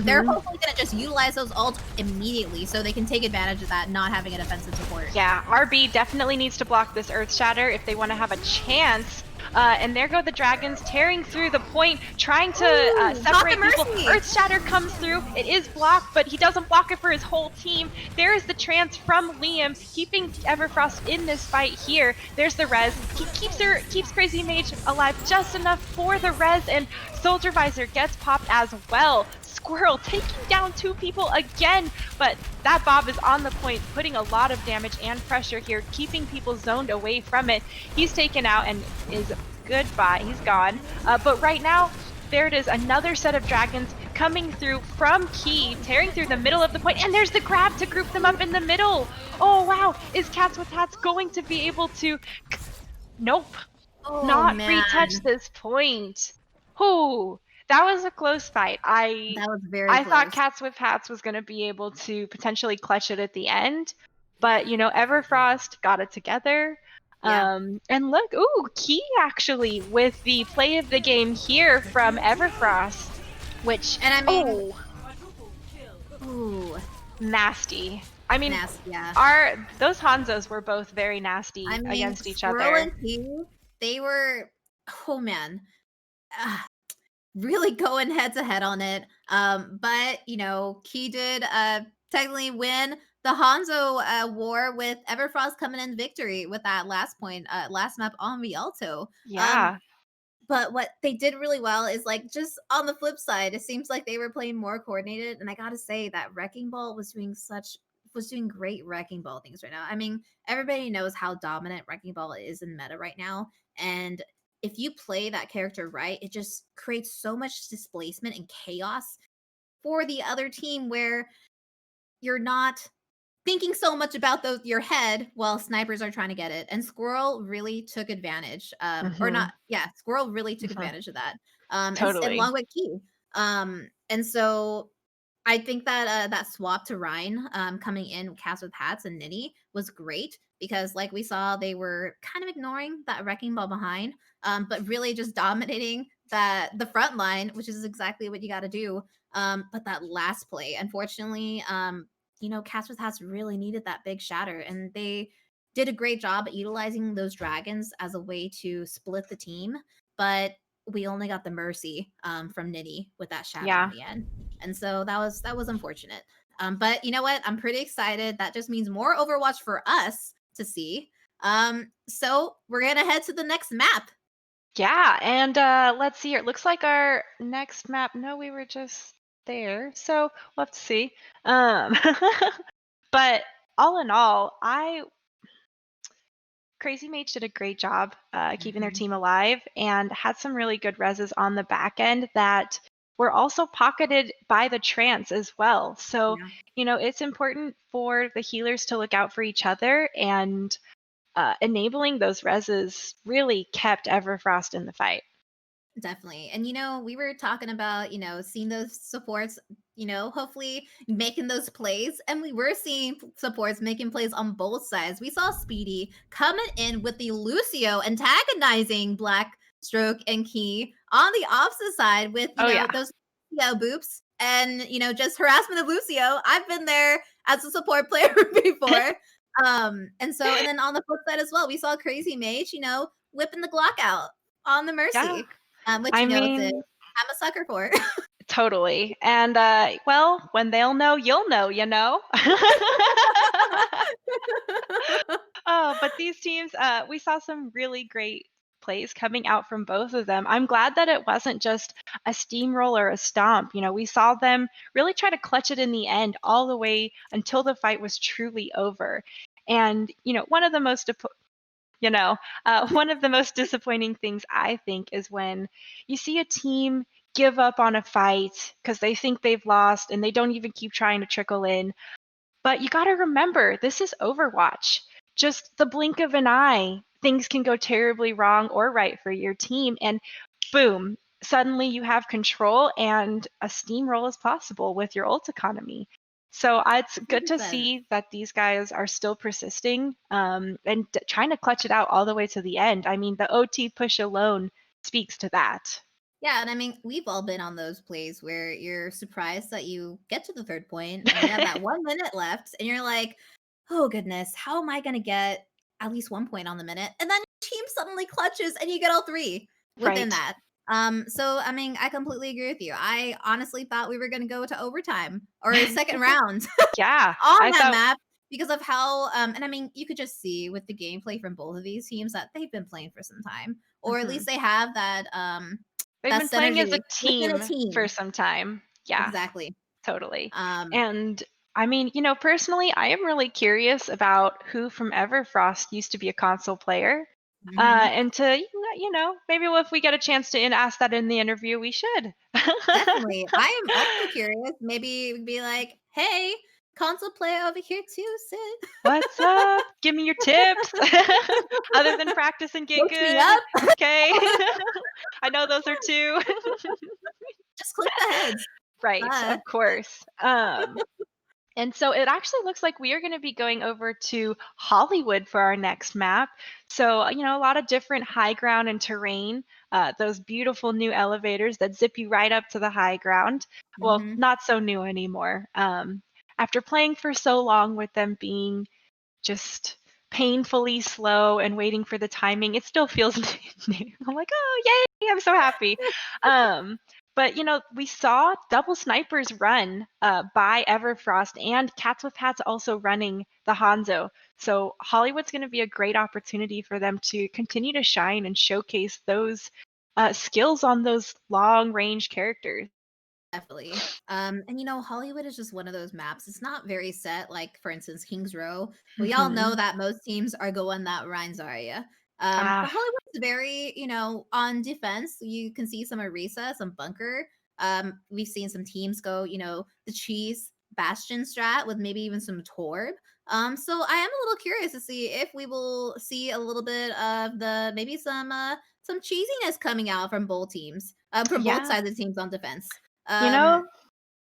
they're hopefully going to just utilize those ults immediately so they can take advantage of that, not having a defensive support. Yeah, RB definitely needs to block this Earth Shatter if they want to have a chance. And there go the Dragons tearing through the point, trying to separate people. Earth Shatter comes through. It is blocked, but he doesn't block it for his whole team. There is the trance from Liam, keeping Everfrost in this fight here. There's the res. He keeps Crazy Mage alive just enough for the res, and Soldier Visor gets popped as well. Squirrel taking down 2 people again, but that Bob is on the point, putting a lot of damage and pressure here, keeping people zoned away from it. He's taken out and is goodbye. He's gone. But right now, there it is, another set of Dragons coming through from Key, tearing through the middle of the point, and there's the grab to group them up in the middle. Oh wow, is Cats with Hats going to be able to? Nope, not retouch this point. Whoo. That was a close fight. I thought Cats with Hats was going to be able to potentially clutch it at the end, but Everfrost got it together. Yeah. And look, Key actually with the play of the game here from Everfrost, which nasty. I mean, nasty, yeah. Those Hanzos were both very nasty against each other. And Key, they were, really going head to head on it. But Key did technically win the Hanzo war with Everfrost coming in victory with that last map on Rialto. Yeah. But what they did really well is, like, just on the flip side, it seems like they were playing more coordinated, and I gotta say that Wrecking Ball was doing great Wrecking Ball things right now. I mean, everybody knows how dominant Wrecking Ball is in meta right now, and if you play that character right, it just creates so much displacement and chaos for the other team, where you're not thinking so much about your head while snipers are trying to get it. And Squirrel really took advantage. Squirrel really took advantage of that. Totally. And along with Key. And so I think that that swap to Rhine, coming in cast with Hats and Nitty was great because, like we saw, they were kind of ignoring that wrecking ball behind, but really just dominating the front line, which is exactly what you got to do. But that last play, unfortunately, cast with Hats really needed that big shatter, and they did a great job at utilizing those dragons as a way to split the team. But we only got the mercy from Nitty with that shatter in Yeah. the end. And so that was unfortunate. But you know what? I'm pretty excited. That just means more Overwatch for us to see. So we're gonna head to the next map. Yeah, and let's see here. It looks like our next map. No, we were just there, so we'll have to see. Um, but all in all, I Crazy Mage did a great job keeping their Mhm. team alive and had some really good reses on the back end that were also pocketed by the trance as well. So, Yeah. it's important for the healers to look out for each other, and enabling those reses really kept Everfrost in the fight. Definitely. And we were talking about, seeing those supports, hopefully making those plays. And we were seeing supports making plays on both sides. We saw Speedy coming in with the Lucio antagonizing Black Stroke and Key on the opposite side with, Oh, yeah. those boops and, just harassment of Lucio. I've been there as a support player before. And then on the flip side as well, we saw Crazy Mage, whipping the Glock out on the Yeah. Mercy. Which I Sid, mean, I'm a sucker for. totally. And, well, when they'll know, you'll know, you know? Oh, but these teams, we saw some really great plays coming out from both of them. I'm glad that it wasn't just a steamroll or a stomp. We saw them really try to clutch it in the end, all the way until the fight was truly over. And one of the most disappointing things I think is when you see a team give up on a fight because they think they've lost and they don't even keep trying to trickle in. But you got to remember, this is Overwatch. Just the blink of an eye, things can go terribly wrong or right for your team. And boom, suddenly you have control and a steamroll is possible with your ult economy. So it's good to 100%. see that these guys are still persisting and trying to clutch it out all the way to the end. I mean, the OT push alone speaks to that. Yeah, and I mean, we've all been on those plays where you're surprised that you get to the third point and you have that 1 minute left and you're like, "Oh goodness, how am I gonna get at least 1 point on the minute?" And then your team suddenly clutches and you get all 3 within Right. that. So I mean, I completely agree with you. I honestly thought we were gonna go to overtime or a second round Yeah, on I that thought. map because of how and I mean, you could just see with the gameplay from both of these teams that they've been playing for some time, or at Mhm. least they have that They've that been playing as a synergy within a team for team. some time. Yeah, Exactly. totally. Um, And I mean, personally, I am really curious about who from Everfrost used to be a console player. mhm, And to, maybe if we get a chance to ask that in the interview, we should. definitely. I am also curious. Maybe we'd be like, "Hey, console player over here too, Sid. What's up? Give me your tips. Other than practice and get Look me good. up. Okay. I know those are two. Just click the heads." Right, of But course. And so it actually looks like we are going to be going over to Hollywood for our next map. So, a lot of different high ground and terrain, those beautiful new elevators that zip you right up to the high ground. Well, mhm, not so new anymore. After playing for so long with them being just painfully slow and waiting for the timing, it still feels new. I'm like, "Oh, yay, I'm so happy." Um, but, we saw double snipers run by Everfrost and Cats with Hats also running the Hanzo. So Hollywood's going to be a great opportunity for them to continue to shine and showcase those skills on those long range characters. definitely. And Hollywood is just one of those maps. It's not very set. Like for instance, Kings Row. We all know Mhm. that most teams are going that Rhine Zarya. But Ah, Hollywood's very, on defense. You can see some Arisa, some bunker. We've seen some teams go, the cheese bastion strat with maybe even some Torb. So I am a little curious to see if we will see a little bit of the maybe some cheesiness coming out from both teams, from both yeah. sides of the teams on defense. You Um, know,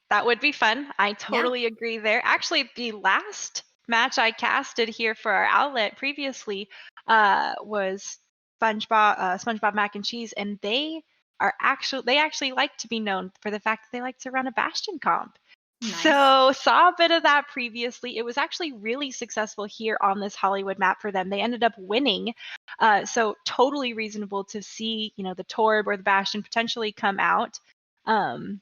That would be fun. I Yeah, totally agree there. Actually, the last match I casted here for our outlet previously was SpongeBob Mac and Cheese, and they actually like to be known for the fact that they like to run a Bastion comp. nice. So saw a bit of that previously. It was actually really successful here on this Hollywood map for them. They ended up winning. So totally reasonable to see, the Torb or the Bastion potentially come out. Um,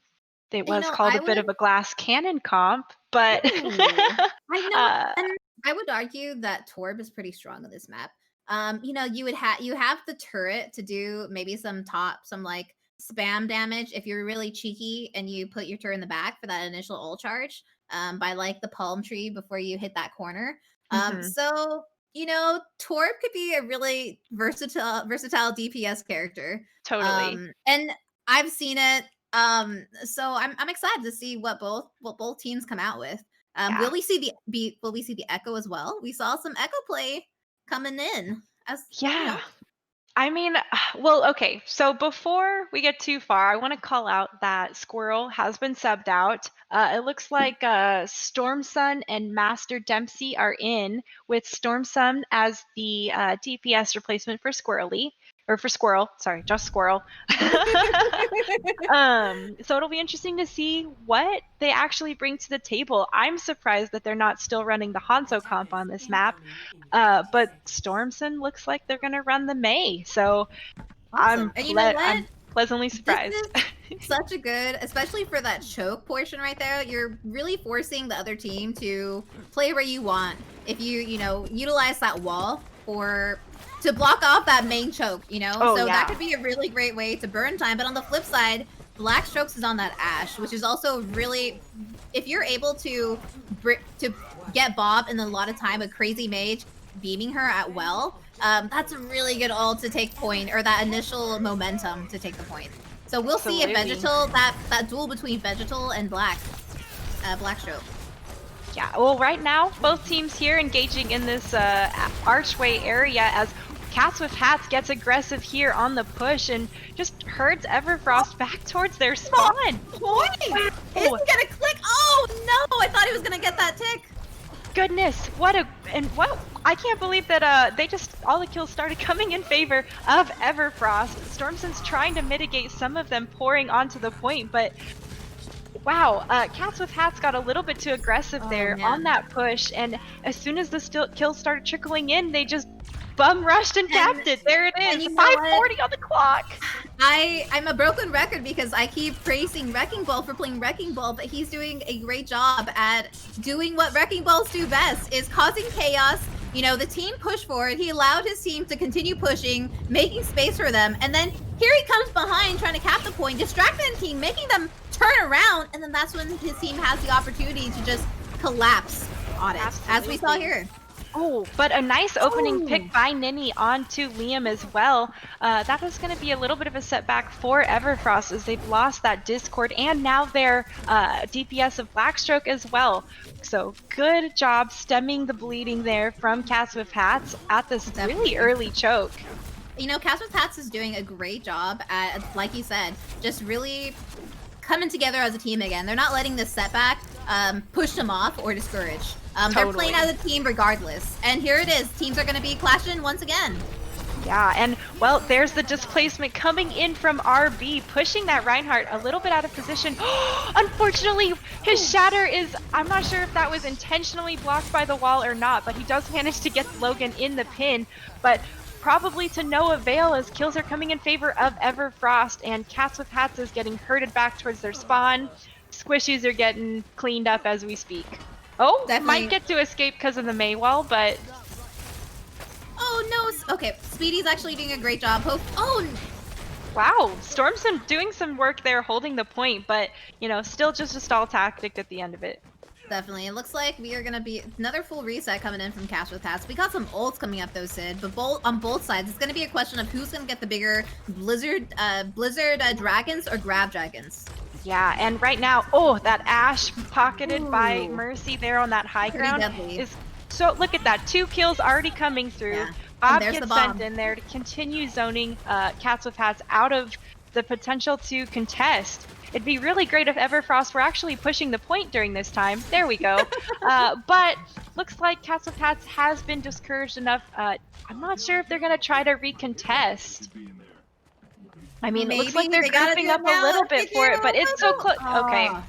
it was called I a bit would of a glass cannon comp, but Ooh. I know, uh, and I would argue that Torb is pretty strong on this map. You have the turret to do maybe some like spam damage if you're really cheeky and you put your turret in the back for that initial ult charge by like the palm tree before you hit that corner. mhm, So Torb could be a really versatile DPS character. totally. And I've seen it. So I'm excited to see what both teams come out with. Yeah. Will we see the Echo as well? We saw some Echo play coming in as Yeah. I mean, well, okay. So before we get too far, I want to call out that Squirrel has been subbed out. It looks like Storm Sun and Master Dempsey are in, with Storm Sun as the DPS replacement for Squirrely, or for Squirrel. Sorry, just Squirrel. So it'll be interesting to see what they actually bring to the table. I'm surprised that they're not still running the Hanzo comp on this map. But Stormson looks like they're gonna run the May, so Awesome. And you know what? I'm pleasantly This surprised. is such a good, especially for that choke portion right there. You're really forcing the other team to play where you want. If you utilize that wall or to block off that main choke, Oh so that yeah, could be a really great way to burn time. But on the flip side, Black Strokes is on that Ash, which is also really, if you're able to get Bob in a lot of time, a crazy mage beaming her at well, that's a really good ult to take point, or that initial momentum to take the point. So we'll see if absolutely. Vegetal, that duel between Vegetal and Blackstroke. Yeah. Well, right now both teams here engaging in this archway area as Cats with Hats gets aggressive here on the push and just herds Everfrost back towards their spawn. Point! Isn't Oh, gonna click. Oh no! I thought he was gonna get that tick. goodness, what I can't believe that they just all the kills started coming in favor of Everfrost. Stormson's trying to mitigate some of them pouring onto the point, but wow, Cats with Hats got a little bit too aggressive Oh there on man. that push, and as soon as the kills started trickling in, they just bum rushed and And capped it. There it and is, you know what? 540 on the clock. I'm a broken record because I keep praising Wrecking Ball for playing Wrecking Ball, but he's doing a great job at doing what Wrecking Balls do best, is causing chaos. The team pushed forward. He allowed his team to continue pushing, making space for them, and then here he comes behind trying to cap the point, distracting the team, making them turn around, and then that's when his team has the opportunity to just collapse on it, as we saw Absolutely. here. Oh, but a nice opening Ooh. pick by Ninny onto Liam as well. That was going to be a little bit of a setback for Everfrost as they've lost that Discord and now their DPS of Blackstroke as well. So good job stemming the bleeding there from Cats with Hats at this really Definitely. early choke. Cast with Hats is doing a great job at, like you said, just really coming together as a team again. They're not letting this setback push them off or discourage. They're Totally. playing as a team regardless. And here it is. Teams are going to be clashing once again. Yeah, and well, there's the displacement coming in from RB, pushing that Reinhardt a little bit out of position. Unfortunately, his shatter is, I'm not sure if that was intentionally blocked by the wall or not, but he does manage to get Logan in the pin, but probably to no avail as kills are coming in favor of Everfrost, and Cats with Hats is getting herded back towards their spawn. Squishies are getting cleaned up as we speak. Oh, Definitely. might get to escape because of the May wall, but Oh, no. Okay, Speedy's actually doing a great job. Oh, wow, Stormson doing some work there holding the point, but, still just a stall tactic at the end of it. definitely. It looks like we are going to be another full reset coming in from Cast with Hats. We got some ults coming up though, Sid, but on both sides, it's going to be a question of who's going to get the bigger Blizzard dragons or grab dragons. Yeah, and right now, oh, that Ash pocketed by Ooh. Mercy there on that high Pretty ground deadly. is so, look at that, 2 kills already coming through. Yeah. And Bob there's gets the bomb. sent in there to continue zoning Cats with Hats out of the potential to contest. It'd be really great if Everfrost were actually pushing the point during this time. There we go. But looks like Cats with Hats has been discouraged enough. I'm not sure if they're going to try to recontest. I mean, it looks like Maybe they're they gotta grouping do it up a now. little If they bit for do, it, but it's so close. Okay. oh,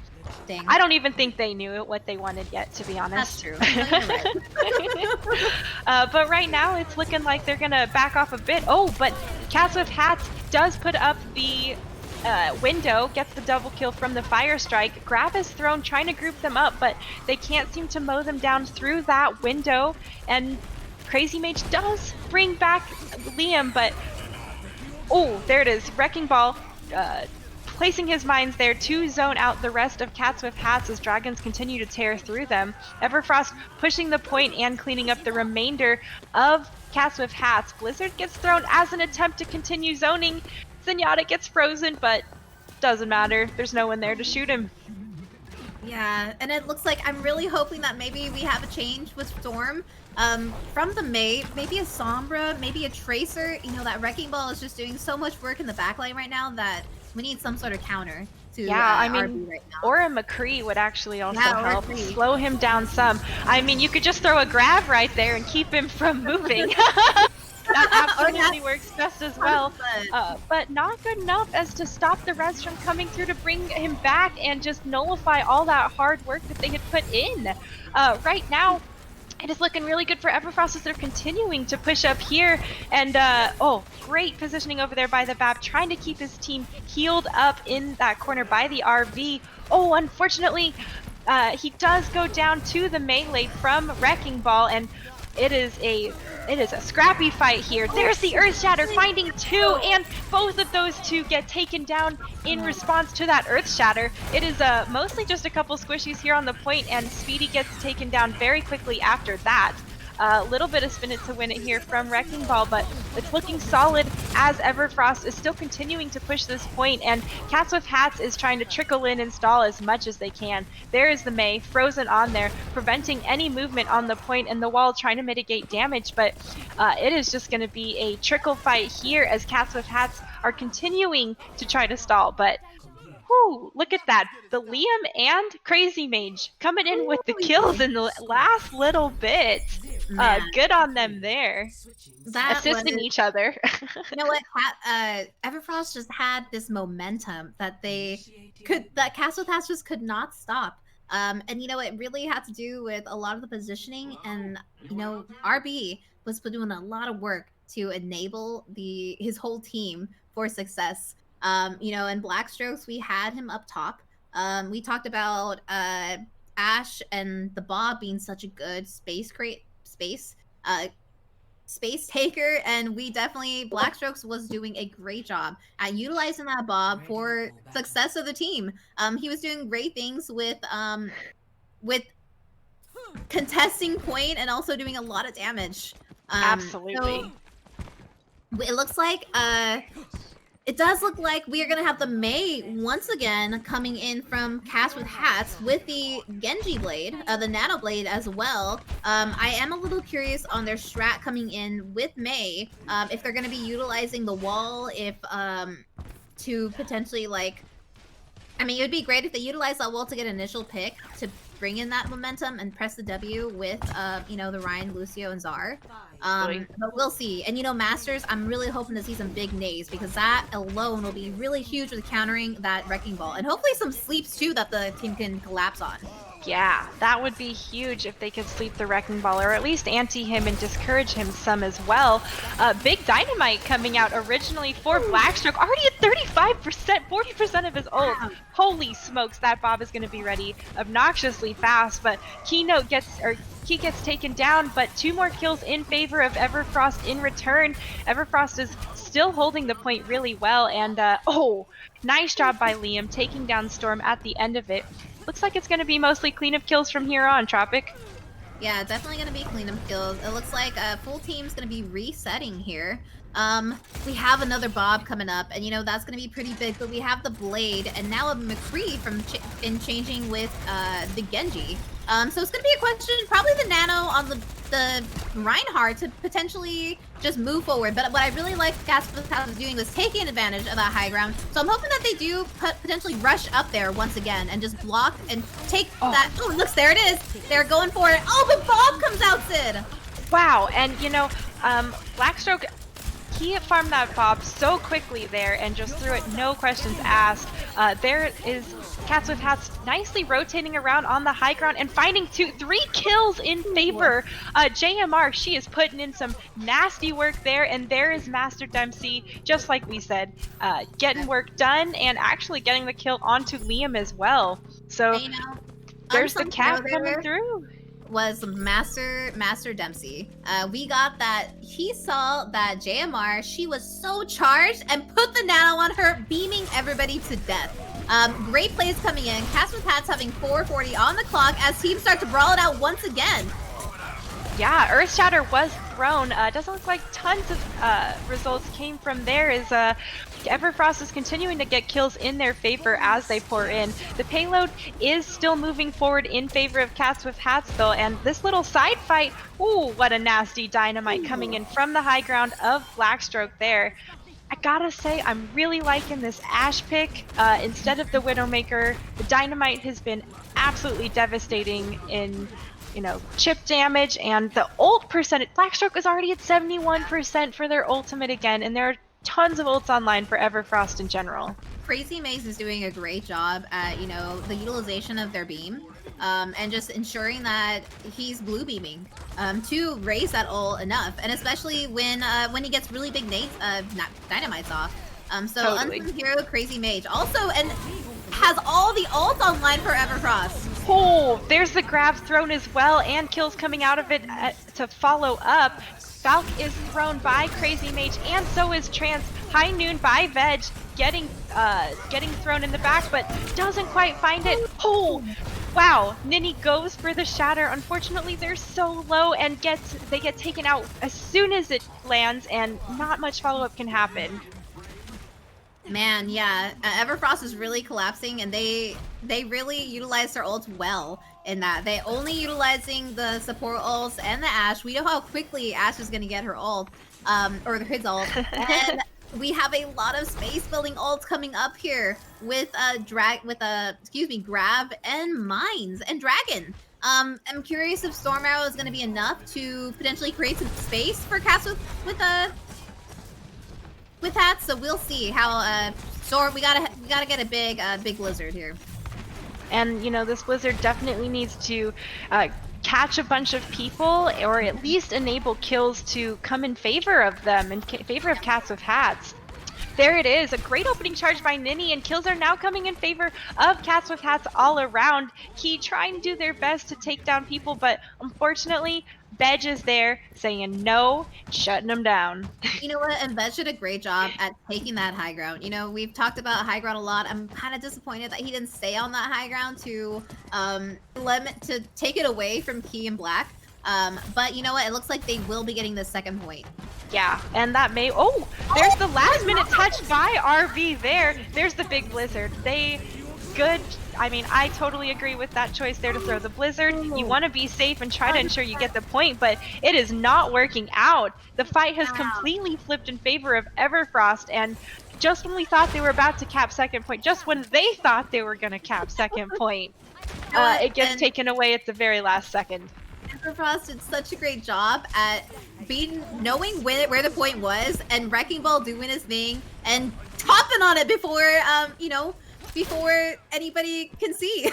dang. I don't even think they knew what they wanted yet, to be honest. That's true. No, you're right. But right now, it's looking like they're gonna back off a bit. Oh, but Cats with Hats does put up the window, gets the double kill from the fire strike. Grab is thrown, trying to group them up, but they can't seem to mow them down through that window. And Crazy Mage does bring back Liam, but oh, there it is. Wrecking Ball placing his mines there to zone out the rest of Cats with Hats as dragons continue to tear through them. Everfrost pushing the point and cleaning up the remainder of Cats with Hats. Blizzard gets thrown as an attempt to continue zoning. Zenyatta gets frozen, but doesn't matter. There's no one there to shoot him. Yeah, and it looks like I'm really hoping that maybe we have a change with Storm. From the Mei, maybe a Sombra, maybe a Tracer. You know, that Wrecking Ball is just doing so much work in the backline right now that we need some sort of counter to yeah, I RB mean, right now. or a McCree would actually also Yeah, or a help McCree. slow him down some. I mean, you could just throw a grab right there and keep him from moving. That absolutely works best as well. But not good enough as to stop the rest from coming through to bring him back and just nullify all that hard work that they had put in. Right now, it is looking really good for Everfrost as they're continuing to push up here. And, oh, great positioning over there by the BAP, trying to keep his team healed up in that corner by the RV. Oh, unfortunately, he does go down to the melee from Wrecking Ball, and it is a scrappy fight here. There's the Earth Shatter finding two, and both of those two get taken down in response to that Earth Shatter. It is mostly just a couple squishies here on the point, and Speedy gets taken down very quickly after that. A little bit of spin it to win it here from Wrecking Ball, but it's looking solid as Everfrost is still continuing to push this point, and Cats with Hats is trying to trickle in and stall as much as they can. There is the Mei, frozen on there, preventing any movement on the point and the wall, trying to mitigate damage, but it is just going to be a trickle fight here as Cats with Hats are continuing to try to stall, but whew, look at that. The Liam and Crazy Mage coming in with the kills in the last little bit. Good on them there. Assisting each other. You know what? Everfrost just had this momentum that Cats with Hats just could not stop. And you know, it really had to do with a lot of the positioning, and you know, RB was doing a lot of work to enable his whole team for success. You know, in Blackstrokes, we had him up top. We talked about Ash and the Bob being such a good space taker, and Blackstrokes was doing a great job at utilizing that Bob for success of the team. He was doing great things with contesting point and also doing a lot of damage. Absolutely. So it looks like it does look like we are going to have the Mei once again coming in from Cats with Hats with the Genji Blade, the Nano Blade as well. I am a little curious on their strat coming in with Mei, if they're going to be utilizing the wall, to potentially, like, I mean, it would be great if they utilize that wall to get initial pick to bring in that momentum and press the W with, you know, the Ryan, Lucio, and Czar. But we'll see. And, you know, Masters, I'm really hoping to see some big nays, because that alone will be really huge with countering that Wrecking Ball. And hopefully some sleeps, too, that the team can collapse on. Yeah, that would be huge if they could sleep the Wrecking Ball, or at least anti him and discourage him some as well. Big Dynamite coming out originally for Blackstroke, already at 35%, 40% of his ult. Holy smokes, that Bob is going to be ready obnoxiously fast, but he gets taken down, but 2 more kills in favor of Everfrost in return. Everfrost is still holding the point really well, and oh, nice job by Liam taking down Storm at the end of it. Looks like it's going to be mostly cleanup kills from here on, Tropic. Yeah, definitely going to be cleanup kills. It looks like full team's going to be resetting here. We have another Bob coming up, and you know, that's going to be pretty big, but we have the Blade, and now a McCree from changing with the Genji. So it's gonna be a question, probably the nano on the Reinhardt to potentially just move forward. But what I really like Gas was doing was taking advantage of that high ground. So I'm hoping that they do potentially rush up there once again and just block and take that. Oh, looks, there it is. They're going for it. Oh, but Bob comes out, Sid. Wow, and Blackstroke, he farmed that Bob so quickly there and just threw it, no questions asked. There is Cats with Hats nicely rotating around on the high ground and finding 3 kills in favor. JMR, she is putting in some nasty work there, and there is Master Dempsey, just like we said, getting work done and actually getting the kill onto Liam as well. So there's the cat coming through. Was Master Dempsey. We got that he saw that JMR, she was so charged and put the nano on her, beaming everybody to death. Great plays coming in. Cats with Hats having 4:40 on the clock as teams start to brawl it out once again. Yeah, Earth Shatter was thrown. Doesn't look like tons of results came from there as Everfrost is continuing to get kills in their favor as they pour in. The payload is still moving forward in favor of Cats with Hats though, and this little side fight, ooh, what a nasty dynamite coming in from the high ground of Blackstroke there. I gotta say, I'm really liking this Ashe pick instead of the Widowmaker. The dynamite has been absolutely devastating in chip damage, and the ult percentage, Blackstroke is already at 71% for their ultimate again, and there are tons of ults online for Everfrost in general. Crazy Maze is doing a great job at, the utilization of their beam, and just ensuring that he's blue beaming to raise that ult enough, and especially when he gets really big dynamites off. So totally. Unsung Hero Crazy Mage also, and has all the ults online for Everfrost. Oh, there's the grab thrown as well, and kills coming out of it to follow up. Falk is thrown by Crazy Mage, and so is Trance. High Noon by Veg, getting thrown in the back, but doesn't quite find it. Oh, wow! Nini goes for the Shatter. Unfortunately, they're so low, and they get taken out as soon as it lands, and not much follow-up can happen. Man, yeah, Everfrost is really collapsing, and they really utilize their ults well in that. They only utilizing the support ults and the Ashe. We know how quickly Ashe is going to get her ult, or his ult, and we have a lot of space building ults coming up here with Grab and Mines and Dragon. I'm curious if Storm Arrow is going to be enough to potentially create some space for Cats with that, so we'll see how we gotta get a big blizzard here. And this blizzard definitely needs to catch a bunch of people, or at least enable kills to come in favor of them, in favor of Cats with Hats. There it is, a great opening charge by Nini, and kills are now coming in favor of Cats with Hats all around. He trying to do their best to take down people, but unfortunately, Veg is there saying no, shutting them down. You know what? And Veg did a great job at taking that high ground. We've talked about high ground a lot. I'm kind of disappointed that he didn't stay on that high ground to take it away from Key and Black. But you know what? It looks like they will be getting the second point. Yeah, and that may... Oh, there's the last minute touch by RV there. There's the big blizzard. I totally agree with that choice there to throw the blizzard. You want to be safe and try to ensure you get the point, but it is not working out. The fight has completely flipped in favor of Everfrost, and just when we thought they were about to cap second point, just when they thought they were going to cap second point, it gets taken away at the very last second. Everfrost did such a great job at knowing where the point was, and Wrecking Ball doing his thing and topping on it before anybody can see.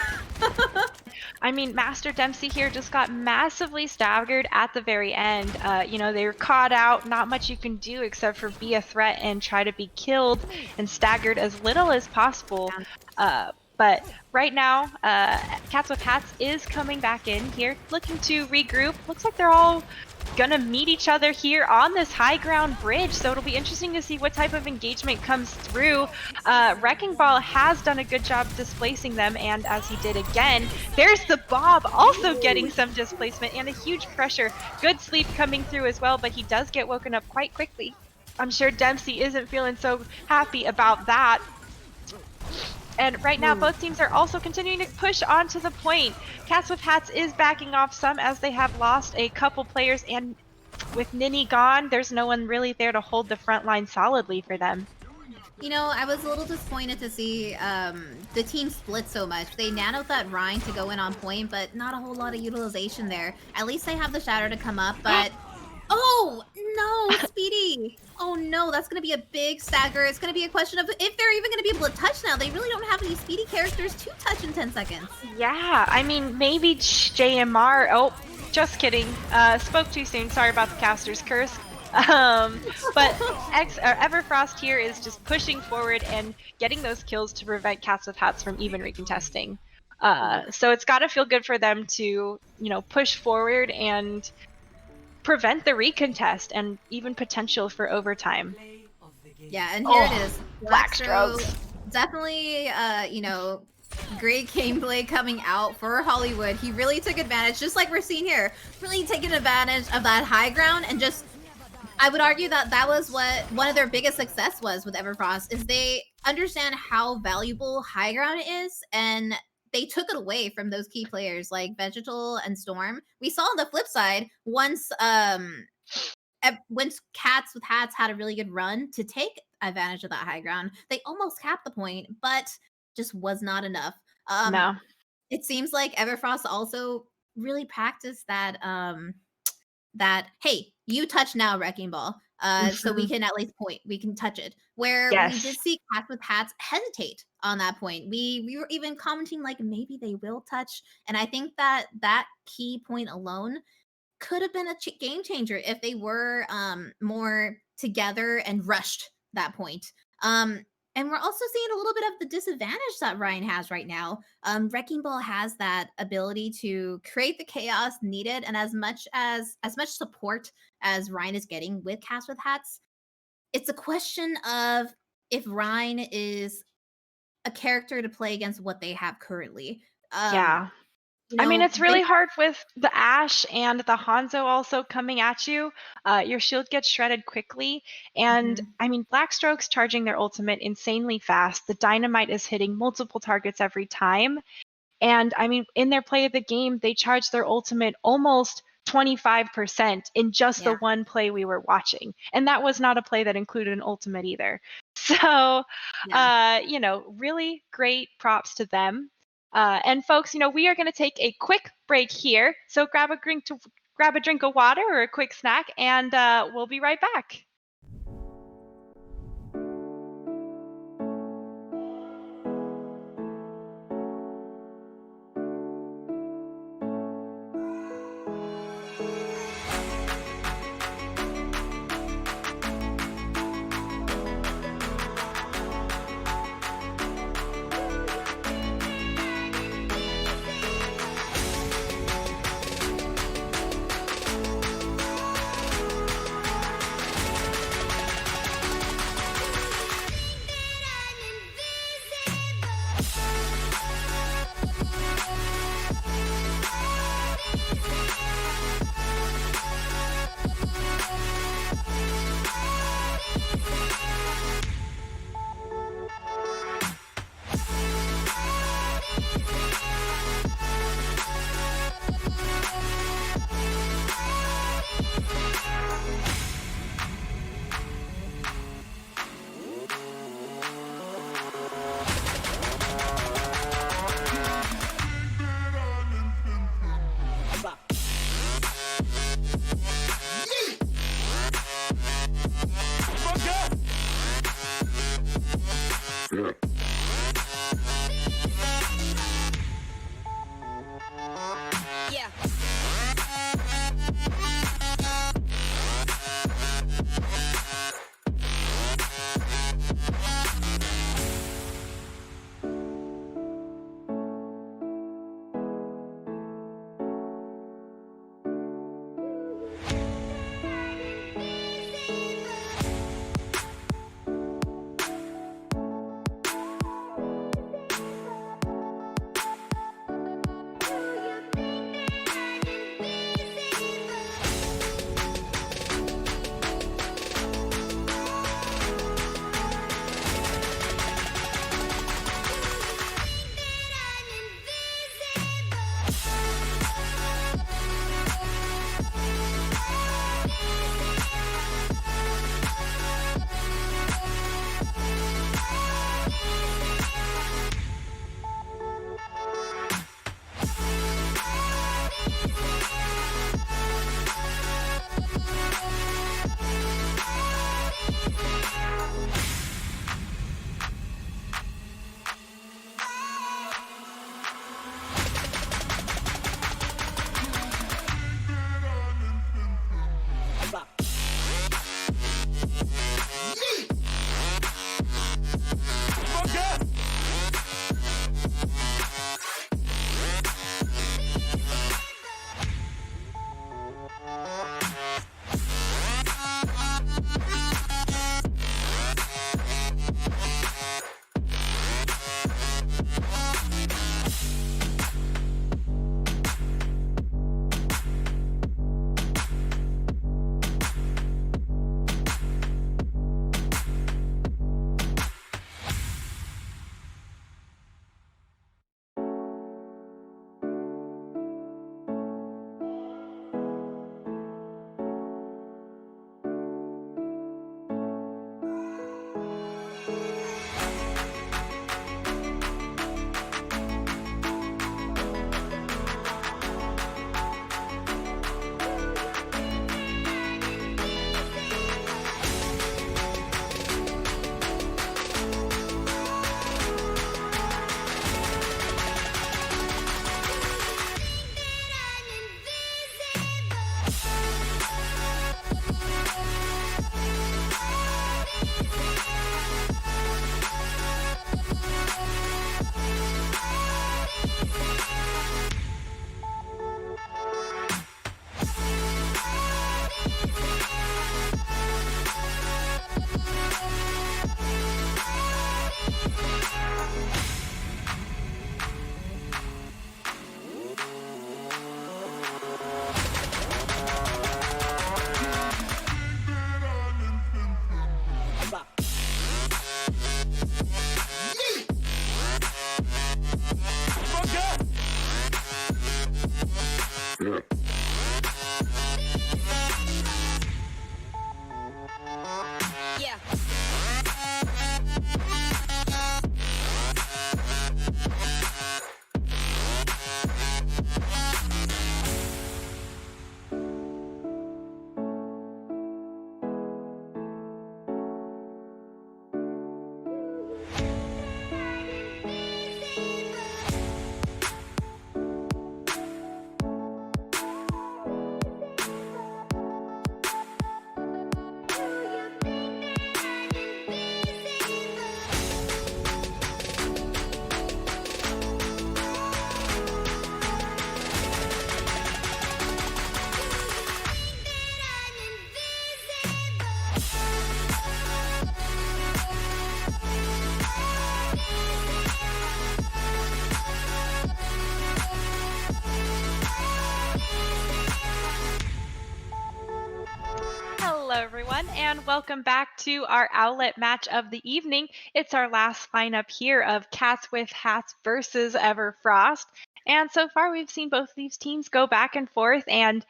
Master Dempsey here just got massively staggered at the very end. They were caught out, not much you can do except for be a threat and try to be killed and staggered as little as possible. But right now, Cats with Hats is coming back in here, looking to regroup. Looks like they're all gonna meet each other here on this high ground bridge, so it'll be interesting to see what type of engagement comes through. Wrecking Ball has done a good job displacing them, and as he did again, there's the Bob also getting some displacement and a huge pressure. Good sleep coming through as well, but he does get woken up quite quickly. I'm sure Dempsey isn't feeling so happy about that. And right now, Ooh. both teams are also continuing to push onto the point. Cats with Hats is backing off some as they have lost a couple players, and with Nini gone, there's no one really there to hold the front line solidly for them. You know, I was a little disappointed to see the team split so much. They nanoed that Rhine to go in on point, but not a whole lot of utilization there. At least they have the Shadow to come up, but... Oh, no, Speedy! Oh no, that's gonna be a big stagger. It's gonna be a question of if they're even gonna be able to touch now. They really don't have any Speedy characters to touch in 10 seconds. Yeah, I mean, maybe JMR. Oh, just kidding. Spoke too soon. Sorry about the caster's curse. But Everfrost here is just pushing forward and getting those kills to prevent Cats with Hats from even recontesting. So it's got to feel good for them to, push forward and prevent the recontest and even potential for overtime. Yeah, and here it is. Blackstrokes. Definitely, great gameplay coming out for Hollywood. He really took advantage, just like we're seeing here, really taking advantage of that high ground and just... I would argue that that was what one of their biggest success was with Everfrost, is they understand how valuable high ground is, and they took it away from those key players like Vegetal and Storm. We saw on the flip side, once Cats with Hats had a really good run to take advantage of that high ground, they almost capped the point, but just was not enough. No. It seems like Everfrost also really practiced that that, hey, you touch now, Wrecking Ball. So we can at least point. We can touch it. Where we did Yes. see Cats with Hats hesitate on that point. We were even commenting like maybe they will touch. And I think that that key point alone could have been a game changer if they were more together and rushed that point. And we're also seeing a little bit of the disadvantage that Ryan has right now. Wrecking Ball has that ability to create the chaos needed, and as much support as Ryan is getting with Cats with Hats, it's a question of if Ryan is a character to play against what they have currently. Yeah. I mean, it's really hard with the Ashe and the Hanzo also coming at you. Your shield gets shredded quickly. And I mean, Blackstrokes charging their ultimate insanely fast. The dynamite is hitting multiple targets every time. And I mean, in their play of the game, they charged their ultimate almost 25% in just the one play we were watching. And that was not a play that included an ultimate either. So, really great props to them. And folks, we are going to take a quick break here. So grab a drink of water or a quick snack, and we'll be right back. Yeah. Hello, everyone, and welcome back to our Owlet match of the evening. It's our last lineup here of Cats with Hats versus Everfrost. And so far, we've seen both of these teams go back and forth and,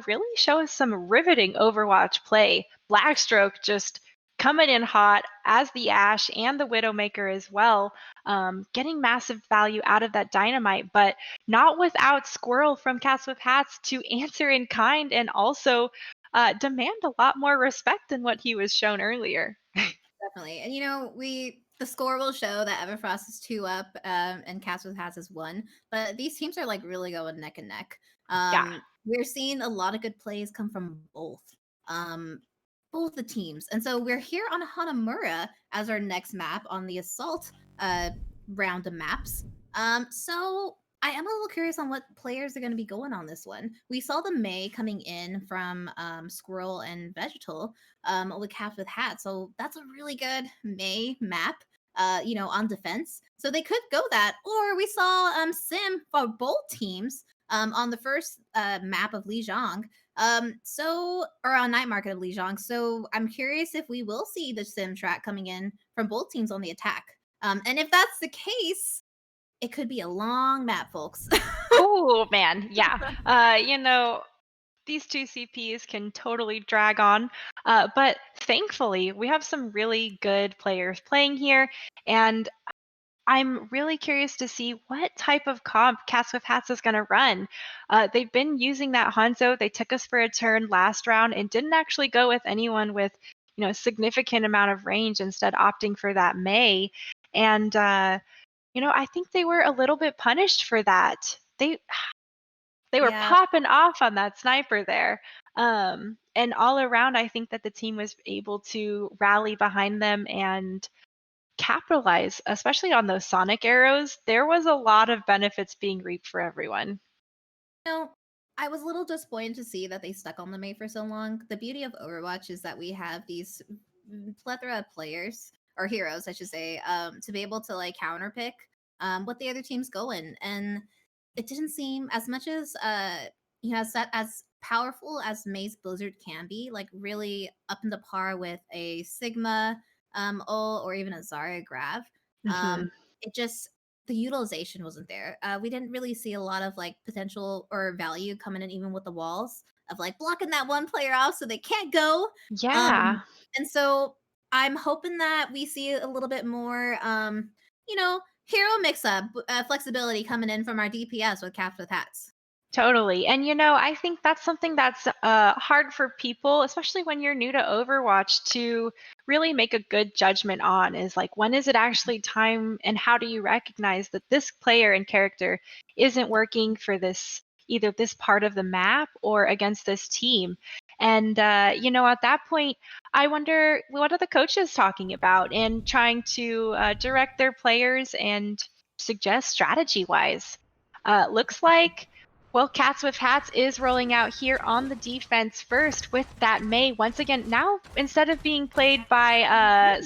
really show us some riveting Overwatch play. Blackstroke just coming in hot as the Ashe and the Widowmaker as well, getting massive value out of that dynamite, but not without Squirrel from Cats with Hats to answer in kind and also demand a lot more respect than what he was shown earlier. Definitely. And the score will show that Everfrost is 2 up, and Cats with Hats is 1. But these teams are like really going neck and neck. Yeah. We're seeing a lot of good plays come from um, both the teams. And so we're here on Hanamura as our next map on the Assault round of maps. So I am a little curious on what players are going to be going on this one. We saw the May coming in from Squirrel and Vegetal with Cats with Hats. So that's a really good May map, on defense. So they could go that. Or we saw Sim for both teams on the first map of Lijiang. Or on Night Market of Lijiang. So I'm curious if we will see the Sim track coming in from both teams on the attack. And if that's the case, it could be a long map, folks. Oh, man. Yeah. These two CPs can totally drag on. But thankfully, we have some really good players playing here. And I'm really curious to see what type of comp Cats with Hats is going to run. They've been using that Hanzo. They took us for a turn last round and didn't actually go with anyone with, significant amount of range, instead opting for that May. And, I think they were a little bit punished for that. They were Yeah. popping off on that sniper there. And all around, I think that the team was able to rally behind them and capitalize, especially on those sonic arrows. There was a lot of benefits being reaped for everyone. No, I was a little disappointed to see that they stuck on the May for so long. The beauty of Overwatch is that we have these plethora of players, or heroes, I should say, to be able to like counterpick what the other team's going. And it didn't seem as much as as powerful as May's Blizzard can be, like really up into par with a Sigma ult or even a Zarya Grav. Mhm. It just the utilization wasn't there. We didn't really see a lot of like potential or value coming in, even with the walls of like blocking that one player off so they can't go. Yeah, And so I'm hoping that we see a little bit more, hero mix up, flexibility coming in from our DPS with Cats with Hats. totally. And I think that's something that's hard for people, especially when you're new to Overwatch, to really make a good judgment on, is like, when is it actually time and how do you recognize that this player and character isn't working for either this part of the map or against this team? And, at that point, I wonder, what are the coaches talking about and trying to direct their players and suggest strategy wise? Looks like, well, Cats with Hats is rolling out here on the defense first with that May once again. Now, instead of being played by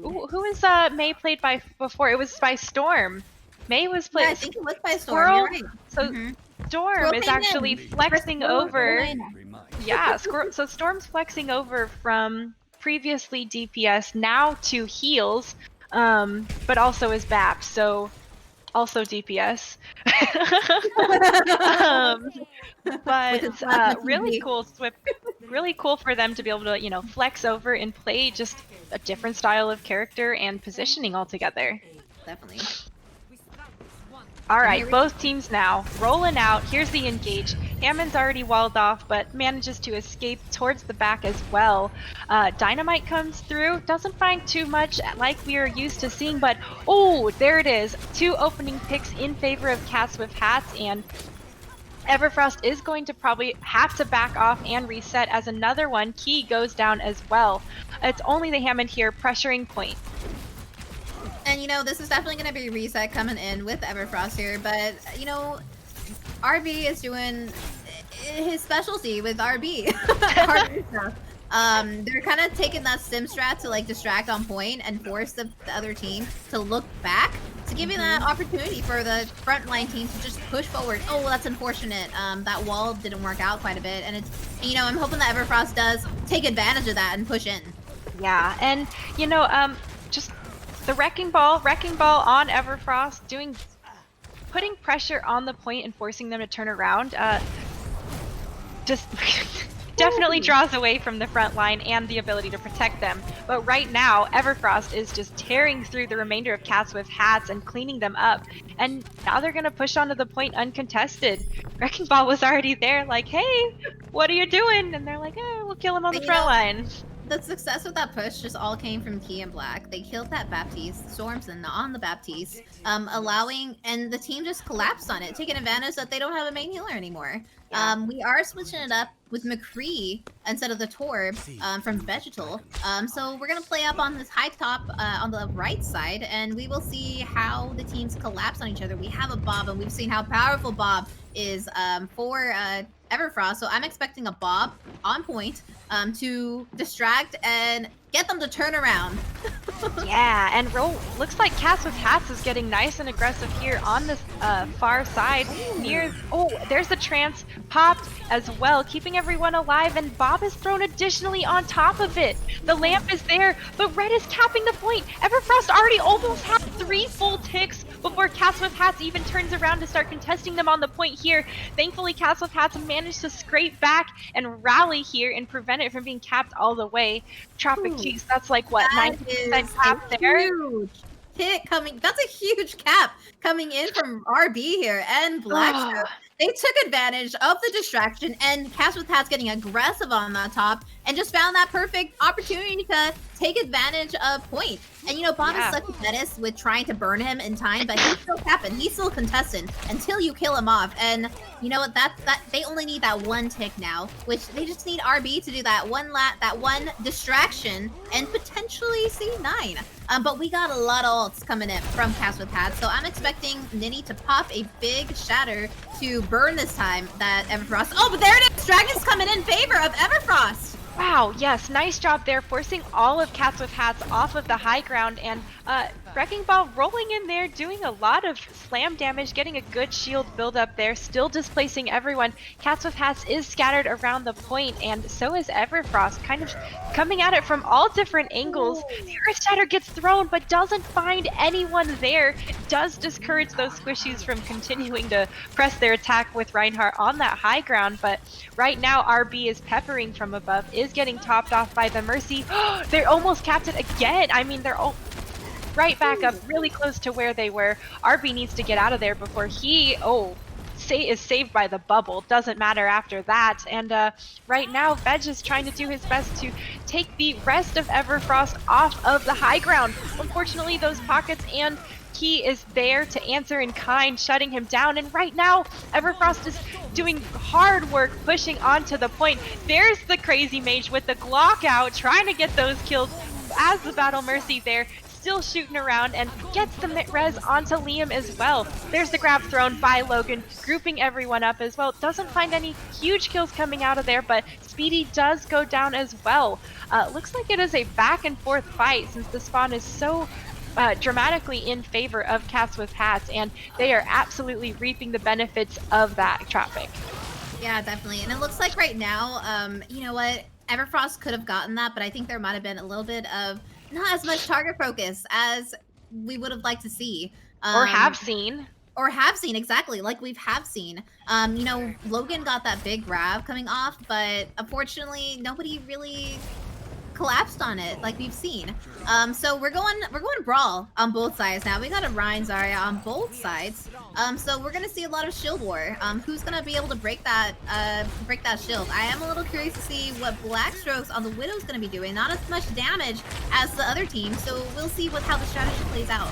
Ooh. who was May played by before? It was by Storm. May was Yeah, I played think it was by Storm. You're Squirrel. right. So Mhm. Storm Squirrel is came actually in. flexing Squirrel over. came in. Yeah, so Storm's flexing over from previously DPS now to heals, but also is BAP. So also DPS. um, With his but plasma really TV. cool really cool for them to be able to, flex over and play just a different style of character and positioning altogether. Definitely. All And right, here we both teams now rolling out. Here's the engage. Hammond's already walled off, but manages to escape towards the back as well. Dynamite comes through, doesn't find too much like we are used to seeing, but oh, there it is. 2 opening picks in favor of Cats with Hats, and Everfrost is going to probably have to back off and reset as another one, Key, goes down as well. It's only the Hammond here pressuring point. And this is definitely going to be reset coming in with Everfrost here, but RB is doing his specialty with RB. RB stuff. They're kind of taking that sim strat to like distract on point and force the other team to look back to give you that opportunity for the frontline team to just push forward. Oh, that's unfortunate. That wall didn't work out quite a bit, and I'm hoping that Everfrost does take advantage of that and push in. Yeah, and just the wrecking ball on Everfrost, putting pressure on the point and forcing them to turn around. Just definitely draws away from the front line and the ability to protect them. But right now, Everfrost is just tearing through the remainder of Cats with Hats and cleaning them up. And now they're going to push onto the point uncontested. Wrecking Ball was already there like, hey, what are you doing? And they're like, we'll kill him on the front line. The success of that push just all came from Key and Black. They killed that Baptiste, Storms on the Baptiste, allowing, and the team just collapsed on it, taking advantage that they don't have a main healer anymore. Yeah. We are switching it up with McCree instead of the Torb from Vegetal. So we're going to play up on this high top on the right side, and we will see how the teams collapse on each other. We have a Bob, and we've seen how powerful Bob is for Everfrost. So I'm expecting a Bob on point to distract and get them to turn around. Yeah, and looks like Cats with Hats is getting nice and aggressive here on this far side. There's the trance popped as well, keeping everyone alive, and Bob is thrown additionally on top of it. The lamp is there, but Red is capping the point. Everfrost already almost had 3 full ticks before Cats with Hats even turns around to start contesting them on the point here. Thankfully, Cats with Hats managed to scrape back and rally here and prevent it from being capped all the way. Tropic Cheese, that's like what, 90% cap there? Huge hit coming. That's a huge cap coming in from RB here and Blackstroke. They took advantage of the distraction, and Cats with Hats getting aggressive on that top and just found that perfect opportunity to take advantage of point. And Bob is such a menace with trying to burn him in time, but he's still capping. He's still contestant until you kill him off. And you know what? That they only need that 1 tick now, which they just need RB to do that one distraction and potentially C9. But we got a lot of ults coming in from Cats with Hats, so I'm expecting Nini to pop a big shatter to burn this time that Everfrost. Oh, but there it is! Dragon's coming in favor of Everfrost! Wow, yes, nice job there, forcing all of Cats with Hats off of the high ground, and Wrecking Ball rolling in there, doing a lot of slam damage, getting a good shield build up there, still displacing everyone. Cats with Hats is scattered around the point, and so is Everfrost, kind of coming at it from all different angles. The Earth Shatter gets thrown, but doesn't find anyone there. Does discourage those squishies from continuing to press their attack with Reinhardt on that high ground, but right now RB is peppering from above, is getting topped off by the Mercy. They're almost capped it again. I mean, they're all right back up, really close to where they were. RB needs to get out of there before he, is saved by the bubble. Doesn't matter after that. And right now, Veg is trying to do his best to take the rest of Everfrost off of the high ground. Unfortunately, those pockets and Key is there to answer in kind, shutting him down. And right now, Everfrost is doing hard work pushing onto the point. There's the Crazy Mage with the Glock out, trying to get those kills as the Battle Mercy there, still shooting around, and gets the res onto Liam as well. There's the grab thrown by Logan, grouping everyone up as well. Doesn't find any huge kills coming out of there, but Speedy does go down as well. Looks like it is a back and forth fight since the spawn is so dramatically in favor of Cats with Hats, and they are absolutely reaping the benefits of that traffic. Yeah, definitely. And it looks like right now, you know what? Everfrost could have gotten that, but I think there might have been a little bit of not as much target focus as we would have liked to see. Or Um, have seen. or have seen exactly like we've have seen. Logan got that big grab coming off, but unfortunately, nobody really collapsed on it like we've seen. So we're going brawl on both sides now. We got a Ryan Zarya on both sides. So we're gonna see a lot of shield war. Who's gonna be able to break that shield? I am a little curious to see what Blackstrokes on the Widow's gonna be doing. Not as much damage as the other team, so we'll see how the strategy plays out.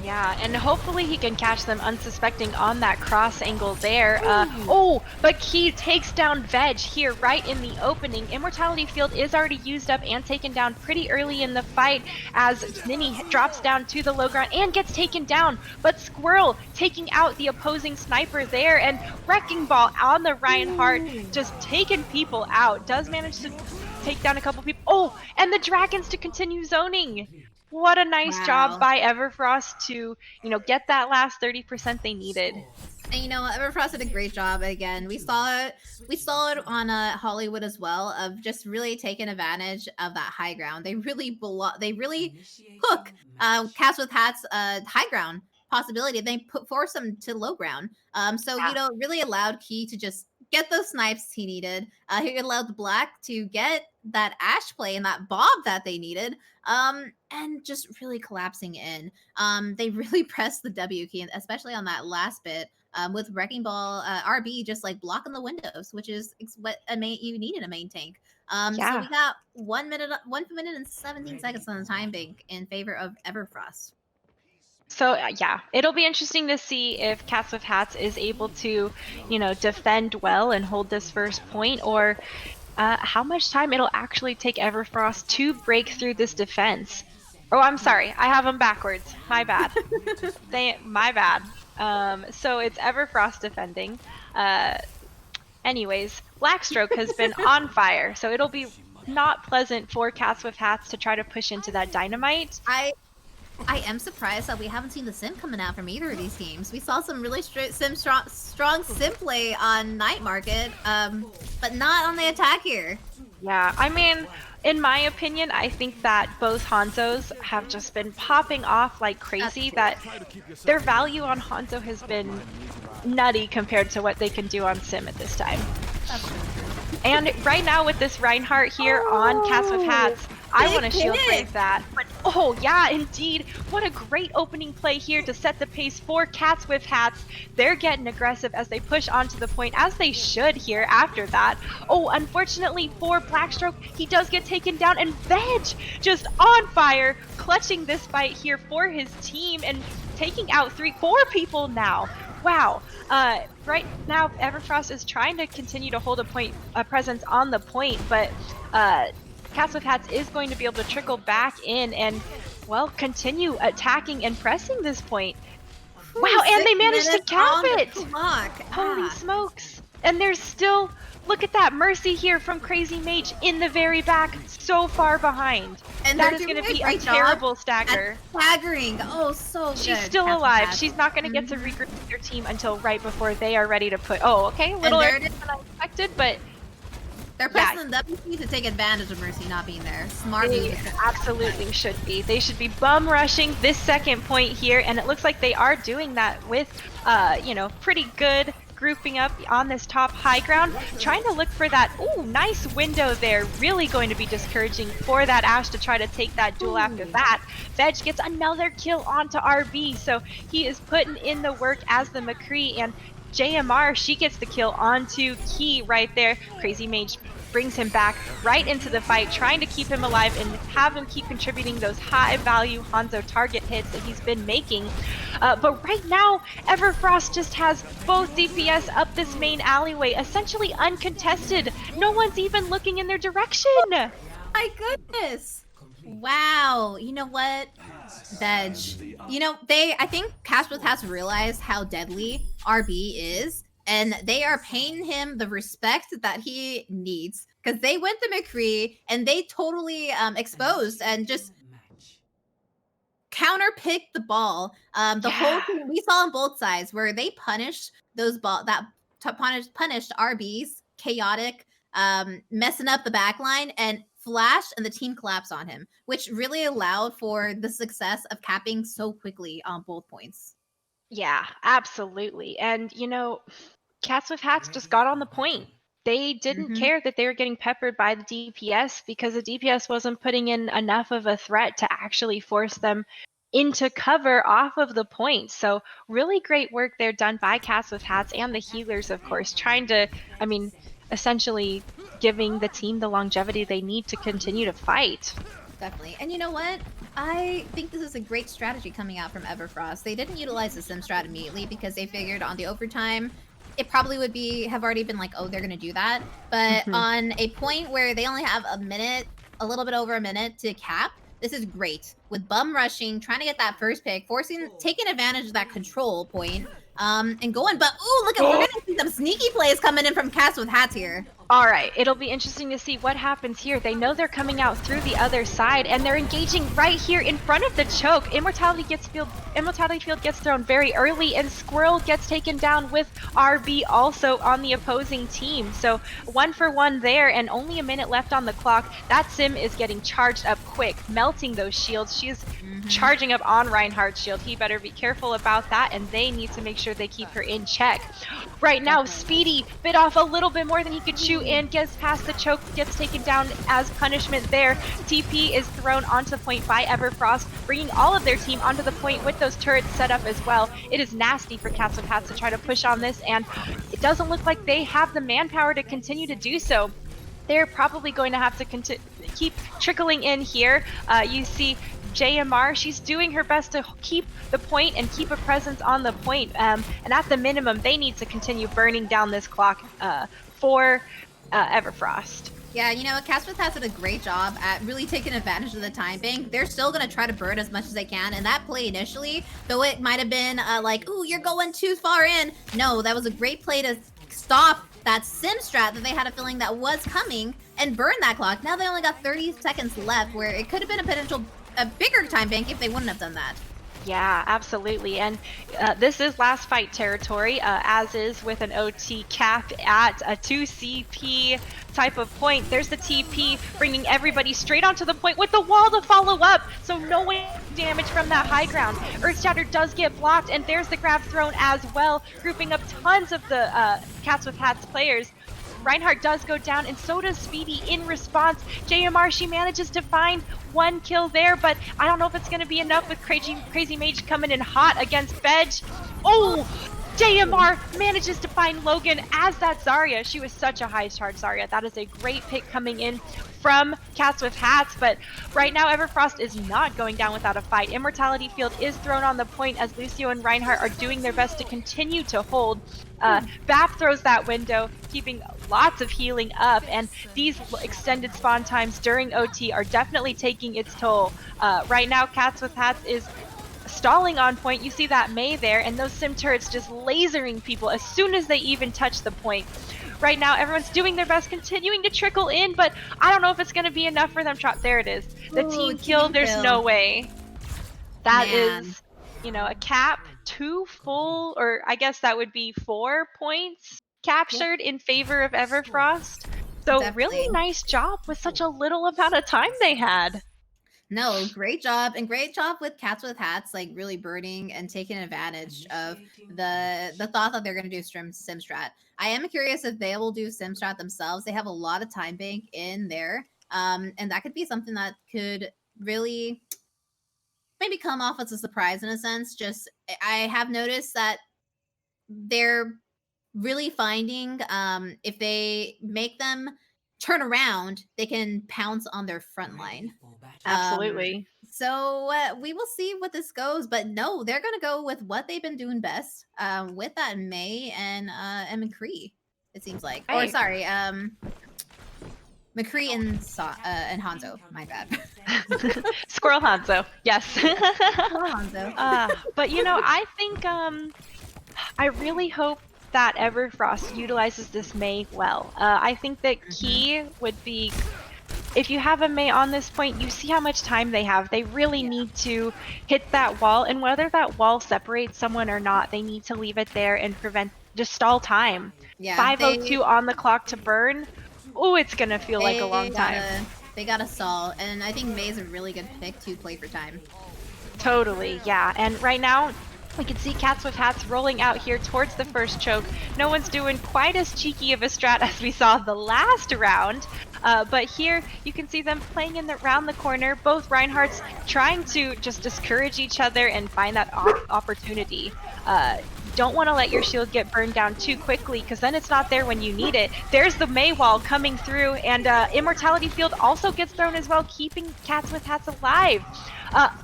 Yeah, and hopefully he can catch them unsuspecting on that cross angle there. Ooh. Oh, but he takes down Veg here right in the opening. Immortality Field is already used up and taken down pretty early in the fight as Nini drops down to the low ground and gets taken down. But Squirrel taking out the opposing sniper there, and Wrecking Ball on the Reinhardt just taking people out. Does manage to take down a couple people. Oh, and the Dragons to continue zoning. What a nice job Wow. by Everfrost to, get that last 30% they needed. And Everfrost did a great job again. We saw it. We saw it on Hollywood as well, of just really taking advantage of that high ground. They really hook Cats with Hats high ground possibility. They force them to low ground. So Yeah. really allowed Key to just get those snipes he needed. He allowed Black to get that Ash play and that Bob that they needed. And just really collapsing in. They really pressed the W key, and especially on that last bit with Wrecking Ball RB just like blocking the windows, which is what you need in a main tank. So Yeah. we got 1 minute and 17 seconds on the time bank in favor of Everfrost. So yeah, it'll be interesting to see if Cats with Hats is able to, defend well and hold this first point, or how much time it'll actually take Everfrost to break through this defense. Oh, I'm sorry, I have them backwards. My bad. My bad. So it's Everfrost defending. Uh, Anyways, Blackstroke has been on fire, so it'll be not pleasant for Cats with Hats to try to push into that dynamite. I am surprised that we haven't seen the sim coming out from either of these teams. We saw some really strong sim play on Night Market, but not on the attack here. Yeah, I mean, in my opinion, I think that both Hanzos have just been popping off like crazy, that their value on Hanzo has been nutty compared to what they can do on Sim at this time. And right now with this Reinhardt here on Cats with Hats, I want to shield break that. But oh yeah, indeed. What a great opening play here to set the pace for Cats with Hats. They're getting aggressive as they push onto the point, as they should here after that. Oh, unfortunately for Blackstroke, he does get taken down, and Veg just on fire, clutching this fight here for his team and taking out 4 people now. Wow. Right now, Everfrost is trying to continue to hold a presence on the point, but Cats with Hats is going to be able to trickle back in and, well, continue attacking and pressing this point. Wow, and they managed to cap it! Holy smokes! And there's still, look at that, Mercy here from Crazy Mage in the very back, so far behind. And that is going to be a terrible stagger. Staggering. Oh, so good. She's still alive. She's not going to get to regroup with their team until right before they are ready to put. Oh, okay. A little earlier than I expected, but they're pressing the WP to take advantage of Mercy not being there. Smart move. Absolutely should be. They should be bum rushing this second point here, and it looks like they are doing that with, pretty good grouping up on this top high ground, trying to look for that, nice window there. Really going to be discouraging for that Ashe to try to take that duel after that. Veg gets another kill onto RB, so he is putting in the work as the McCree, and JMR, she gets the kill onto Key right there. Crazy Mage brings him back right into the fight, trying to keep him alive and have him keep contributing those high-value Hanzo target hits that he's been making. But right now, Everfrost just has both DPS up this main alleyway, essentially uncontested. No one's even looking in their direction. My goodness. Wow. You know what? Veg. I think Cats with Hats realized how deadly RB is, and they are paying him the respect that he needs, because they went to McCree and they totally exposed and just counterpicked the ball. Whole team we saw on both sides where they punished punished RB's chaotic messing up the back line, and Flash and the team collapsed on him, which really allowed for the success of capping so quickly on both points. Yeah, absolutely. And Cats with Hats just got on the point. They didn't Hmm. care that they were getting peppered by the DPS because the DPS wasn't putting in enough of a threat to actually force them into cover off of the point. So, really great work there done by Cats with Hats and the healers, of course, trying to, I mean, essentially giving the team the longevity they need to continue to fight. Definitely. And you know what? I think this is a great strategy coming out from Everfrost. They didn't utilize the sim strat immediately because they figured on the overtime, it probably would be have already been like, oh, they're gonna do that. But Mhm. on a point where they only have a minute, a little bit over a minute to cap, this is great. With bum rushing, trying to get that first pick, taking advantage of that control point, and going. But ooh, look at we're gonna see some sneaky plays coming in from Cats with Hats here. All right, it'll be interesting to see what happens here. They know they're coming out through the other side, and they're engaging right here in front of the choke. Immortality Field gets thrown very early, and Squirrel gets taken down with RB also on the opposing team. So 1 for 1 there, and only a minute left on the clock. That sim is getting charged up quick, melting those shields. She's Hmm. charging up on Reinhardt's shield. He better be careful about that, and they need to make sure they keep her in check. Right now, Definitely. Speedy bit off a little bit more than he could chew and gets past the choke, gets taken down as punishment there. TP is thrown onto the point by Everfrost, bringing all of their team onto the point with those turrets set up as well. It is nasty for Cats with Hats to try to push on this, and it doesn't look like they have the manpower to continue to do so. They're probably going to have to keep trickling in here. You see JMR, she's doing her best to keep the point and keep a presence on the point. And at the minimum, they need to continue burning down this clock for Everfrost. Yeah, you know, Casper has did a great job at really taking advantage of the time bank. They're still going to try to burn as much as they can. And that play initially, though it might have been like, ooh, you're going too far in. No, that was a great play to stop that sim strat that they had a feeling that was coming and burn that clock. Now they only got 30 seconds left where it could have been a bigger time bank if they wouldn't have done that. Yeah, absolutely. And this is last fight territory, as is with an OT cap at a 2 CP type of point. There's the TP bringing everybody straight onto the point with the wall to follow up, so no damage from that high ground. Earthshatter does get blocked, and there's the grab thrown as well, grouping up tons of the Cats with Hats players. Reinhardt does go down, and so does Speedy in response. JMR, she manages to find 1 kill there, but I don't know if it's going to be enough with Crazy Mage coming in hot against Veg. Oh, JMR manages to find Logan as that Zarya. She was such a high charge Zarya. That is a great pick coming in from Cats with Hats, but right now Everfrost is not going down without a fight. Immortality Field is thrown on the point as Lucio and Reinhardt are doing their best to continue to hold. Bap throws that window, keeping lots of healing up, and these extended spawn times during OT are definitely taking its toll. Right now, Cats with Hats is stalling on point. You see that Mei there, and those sim turrets just lasering people as soon as they even touch the point. Right now, everyone's doing their best, continuing to trickle in, but I don't know if it's going to be enough for them. There it is. The Ooh, team kill, there's no way. That Man, is, a cap, 2 full, or I guess that would be 4 points yep, captured in favor of Everfrost. So really definitely. nice job with such a little amount of time they had. No, great job, and great job with Cats with Hats, like really burning and taking advantage of the thought that they're going to do Simstrat. I am curious if they will do Simstrat themselves. They have a lot of time bank in there, and that could be something that could really maybe come off as a surprise in a sense. Just I have noticed that they're really finding if they make them turn around, they can pounce on their front line. Absolutely. So we will see what this goes, but no, they're gonna go with what they've been doing best, with that May and McCree. It seems like, or Right. sorry, McCree and Hanzo. My bad. Squirrel Hanzo, yes. Poor Hanzo. But I think I really hope that Everfrost utilizes this Mei well. I think that Mhm. key would be if you have a Mei on this point, you see how much time they have. They really Yeah. need to hit that wall, and whether that wall separates someone or not, they need to leave it there and just stall time. Yeah, 5:02 on the clock to burn. Oh, it's gonna feel like a they long time. gotta stall, and I think May is a really good pick to play for time. Totally, yeah. And right now, We can see Cats with Hats rolling out here towards the first choke. No one's doing quite as cheeky of a strat as we saw the last round. But here you can see them playing around the corner, both Reinhardts trying to just discourage each other and find that opportunity. Don't want to let your shield get burned down too quickly, because then it's not there when you need it. There's the Mei wall coming through, and Immortality Field also gets thrown as well, keeping Cats with Hats alive.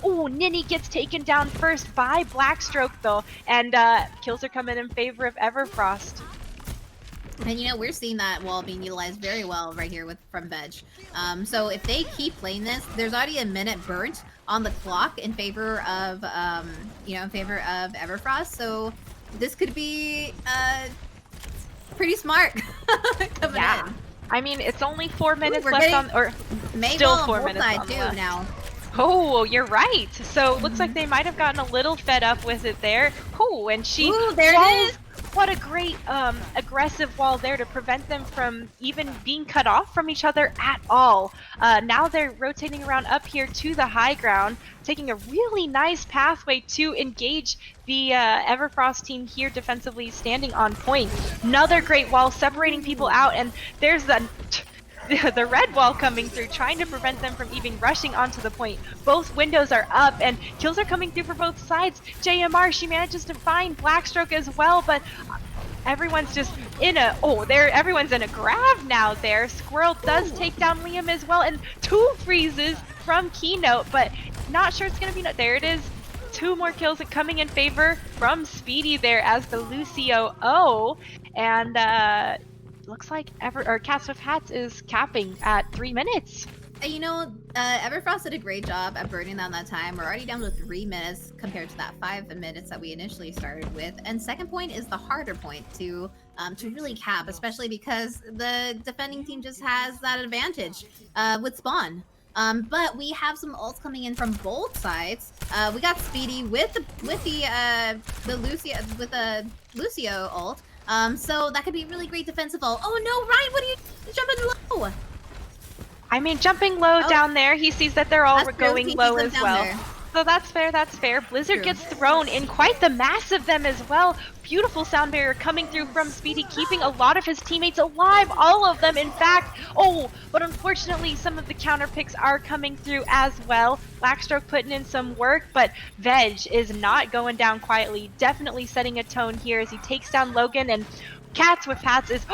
Ninny gets taken down first by Blackstroke though, and kills are coming in favor of Everfrost. And we're seeing that wall being utilized very well right here from Veg. So if they keep playing this, there's already a minute burnt on the clock in favor of Everfrost. So this could be pretty smart coming in. I mean, it's only 4 minutes left on, or still 4 minutes on left. Now. Oh, you're right. So looks like they might have gotten a little fed up with it there. Oh, and she. There it is. What a great aggressive wall there to prevent them from even being cut off from each other at all. Now they're rotating around up here to the high ground, taking a really nice pathway to engage the Everfrost team here defensively, standing on point. Another great wall separating people out, and there's the red wall coming through, trying to prevent them from even rushing onto the point. Both windows are up, and kills are coming through for both sides. JMR, she manages to find Blackstroke as well, but everyone's just in a everyone's in a grab now there. Squirrel does take down Liam as well, and 2 freezes from Keynote, but not sure it's gonna be there it is. 2 more kills coming in favor from Speedy there as the Lucio O, and looks like Cats with Hats is capping at 3 minutes. Everfrost did a great job at burning down that time. We're already down to 3 minutes compared to that 5 minutes that we initially started with. And second point is the harder point to really cap, especially because the defending team just has that advantage with spawn. But we have some ults coming in from both sides. We got Speedy with the Lucio ult. So that could be really great defensive ult. Oh no, Ryan, what are you jumping low? I mean, jumping low down there, he sees that they're all going low as well. There. So that's fair, that's fair. Blizzard gets thrown in quite the mass of them as well. Beautiful sound barrier coming through from Speedy, keeping a lot of his teammates alive, all of them in fact. But unfortunately some of the counter picks are coming through as well. Blackstroke putting in some work, but Veg is not going down quietly. Definitely setting a tone here as he takes down Logan, and Cats with Hats is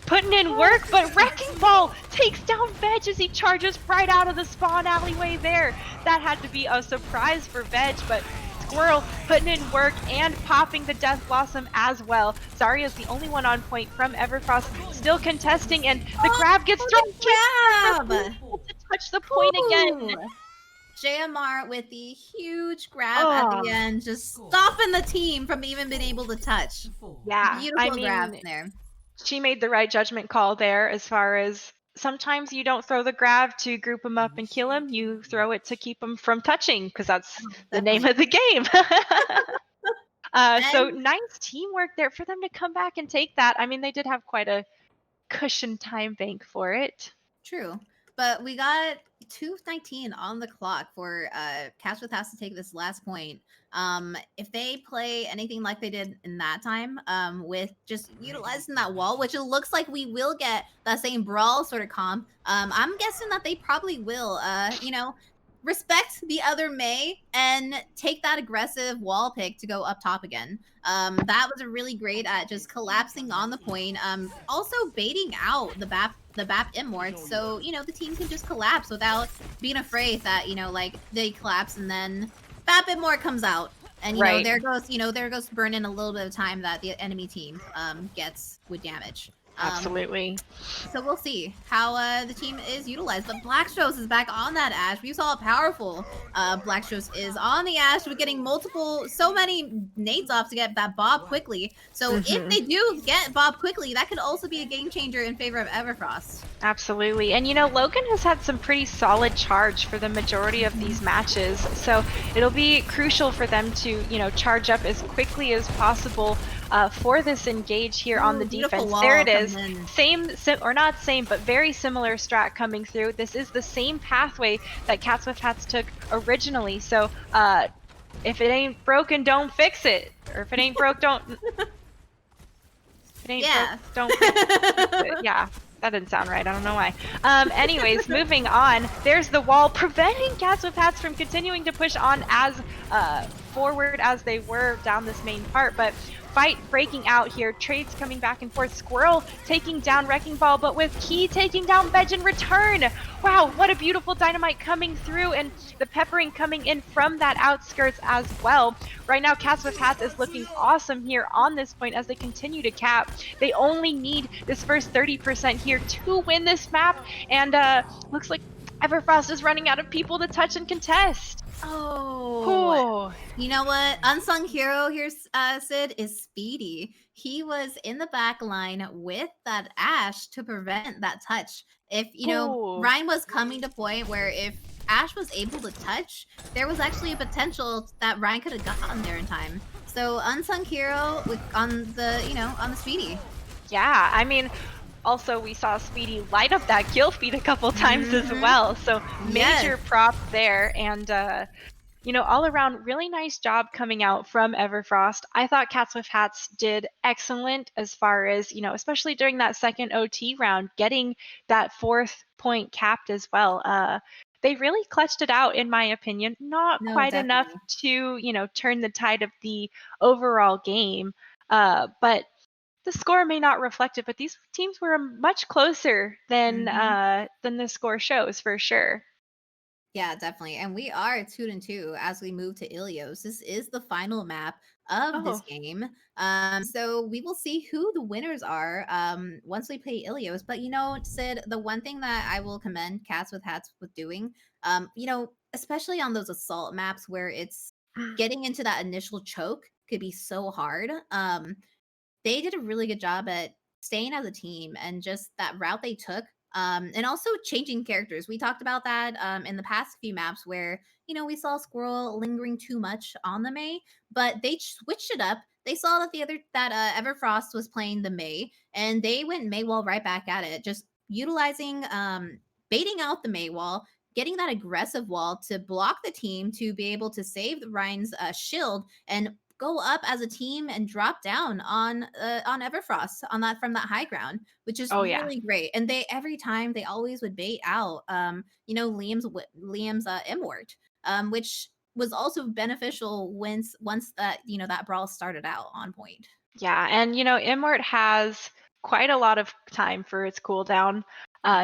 putting in work, but Wrecking Ball takes down Veg as he charges right out of the spawn alleyway there. That had to be a surprise for Veg, but Squirrel putting in work and popping the Death Blossom as well. Zarya's the only one on point from Everfrost, still contesting, and the grab gets thrown. Grab! To touch the point again. JMR with the huge grab at the end, just stopping the team from even being able to touch. Yeah, Beautiful grab there. She made the right judgment call there, as far as sometimes you don't throw the grab to group him up and kill him, you throw it to keep him from touching, because that's the name of the game. So nice teamwork there for them to come back and take that. I mean, they did have quite a cushioned time bank for it. True. But we got 2:19 on the clock for Cats with Hats to take this last point. If they play anything like they did in that time, with just utilizing that wall, which it looks like we will get that same brawl sort of comp, I'm guessing that they probably will, respect the other Mei and take that aggressive wall pick to go up top again. That was a really great at just collapsing on the point. Also baiting out the BAP immorts, so the team can just collapse without being afraid that they collapse and then BAP immort comes out, and there goes burn in a little bit of time that the enemy team gets with damage. Absolutely. So we'll see how the team is utilized. But Blackstroke is back on that Ashe. We saw a powerful Blackstroke is on the Ashe with getting so many nades off to get that Bob quickly. So if they do get Bob quickly, that could also be a game changer in favor of Everfrost. Absolutely. And Logan has had some pretty solid charge for the majority of these matches. So it'll be crucial for them to, charge up as quickly as possible for this engage here on the defense. There it is. Not same, but very similar strat coming through. This is the same pathway that Cats with Hats took originally. So if it ain't broken, don't fix it. Or if it ain't broke, if it ain't broke, Yeah. don't fix it. Yeah, that didn't sound right. I don't know why. Anyways, moving on. There's the wall preventing Cats with Hats from continuing to push on as forward as they were down this main part. But fight breaking out here. Trades coming back and forth. Squirrel taking down Wrecking Ball, but with Key taking down Veg in return. Wow, what a beautiful dynamite coming through, and the peppering coming in from that outskirts as well. Right now, Cats with Hats is looking awesome here on this point as they continue to cap. They only need this first 30% here to win this map, and looks like Everfrost is running out of people to touch and contest. Oh, Whew. you know what? Unsung hero here, Sid, is Speedy. He was in the back line with that Ash to prevent that touch. If, Ooh. Ryan was coming to point where if Ash was able to touch, there was actually a potential that Ryan could have gotten there in time. So unsung hero on the Speedy. Yeah, I mean, also we saw Speedy light up that kill feed a couple times as Mhm. well. So Yes. major prop there. And all around, really nice job coming out from Everfrost. I thought Cats with Hats did excellent as far as, especially during that second OT round, getting that fourth point capped as well. They really clutched it out, in my opinion. Not No, quite enough definitely. to, turn the tide of the overall game. But the score may not reflect it, but these teams were much closer Mhm. than the score shows for sure. Yeah, definitely. And we are 2-2 as we move to Ilios. This is the final map of this Oh. game. So we will see who the winners are once we play Ilios. But Sid, the one thing that I will commend Cats with Hats with doing, especially on those assault maps where it's getting into that initial choke could be so hard. They did a really good job at staying as a team and just that route they took. And also changing characters. We talked about that in the past few maps where, we saw Squirrel lingering too much on the Mei, but they switched it up. They saw that Everfrost was playing the Mei, and they went Mei wall right back at it, just utilizing baiting out the Mei wall, getting that aggressive wall to block the team to be able to save Ryan's shield and go up as a team and drop down on Everfrost on that from that high ground, which is Oh yeah. really great. And they every time they always would bait out Liam's Immort, which was also beneficial once that brawl started out on point. Yeah, and Immort has quite a lot of time for its cooldown.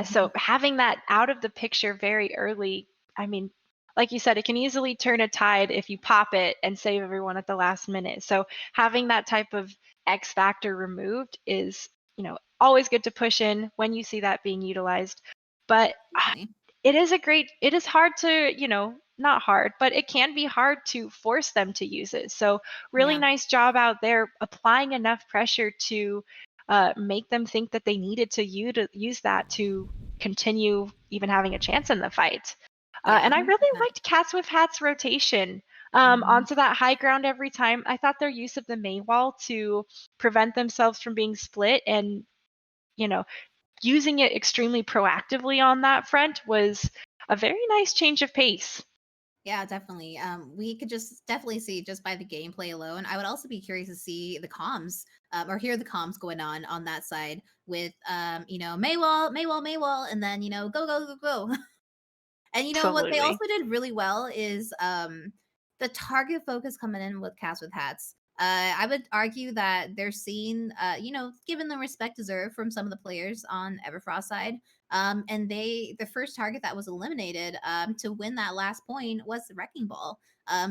So Mhm. having that out of the picture very early, I mean, like you said, it can easily turn a tide if you pop it and save everyone at the last minute. So having that type of X factor removed is, always good to push in when you see that being utilized. But Definitely. it is hard to, not hard, but it can be hard to force them to use it. So really Yeah. nice job out there applying enough pressure to make them think that they needed to use that to continue even having a chance in the fight. Yeah. And I really 100%. liked Cats with Hats rotation Mhm. onto that high ground every time. I thought their use of the main wall to prevent themselves from being split and, you know, using it extremely proactively on that front was a very nice change of pace. Yeah, definitely. We could just definitely see just by the gameplay alone. I would also be curious to see the comms or hear the comms going on that side with Maywall, Maywall, Maywall, and then go go go go. And what they Absolutely. also did really well is the target focus coming in with Cats with Hats. I would argue that they're seeing, given the respect deserved from some of the players on Everfrost side. And the first target that was eliminated to win that last point was the Wrecking Ball.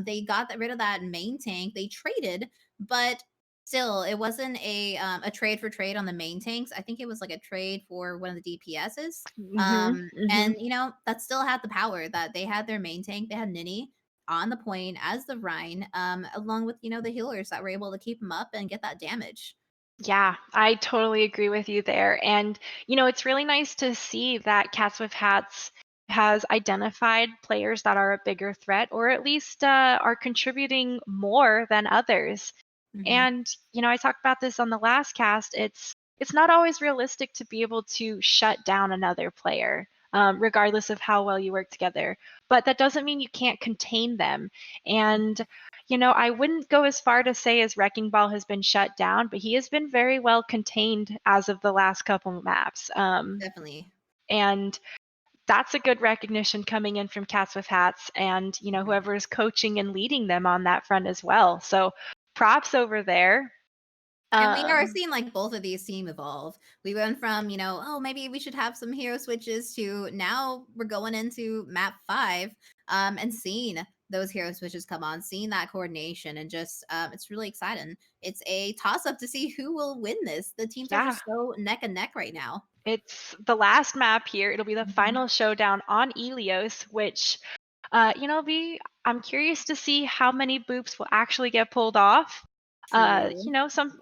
They got rid of that main tank. They traded, but still, it wasn't a trade for trade on the main tanks. I think it was like a trade for one of the DPSs. Mhm. And Mhm. that still had the power that they had their main tank, they had Ninny on the point as the Rhine, along with the healers that were able to keep them up and get that damage. Yeah, I totally agree with you there. And, it's really nice to see that Cats with Hats has identified players that are a bigger threat or at least are contributing more than others. Hmm. And, I talked about this on the last cast. It's not always realistic to be able to shut down another player, regardless of how well you work together. But that doesn't mean you can't contain them. And I wouldn't go as far to say his Wrecking Ball has been shut down, but he has been very well contained as of the last couple maps. Definitely. And that's a good recognition coming in from Cats with Hats and, whoever is coaching and leading them on that front as well. So props over there. And we are Um, seeing like both of these team evolve. We went from, oh, maybe we should have some hero switches to now we're going into map 5 and seeing those hero switches come on, seeing that coordination and just it's really exciting. It's a toss up to see who will win this. The teams are yeah, just so neck and neck right now. it's the last map here. It'll be the Mhm. final showdown on Elios, which, I'm curious to see how many boops will actually get pulled off. True. Some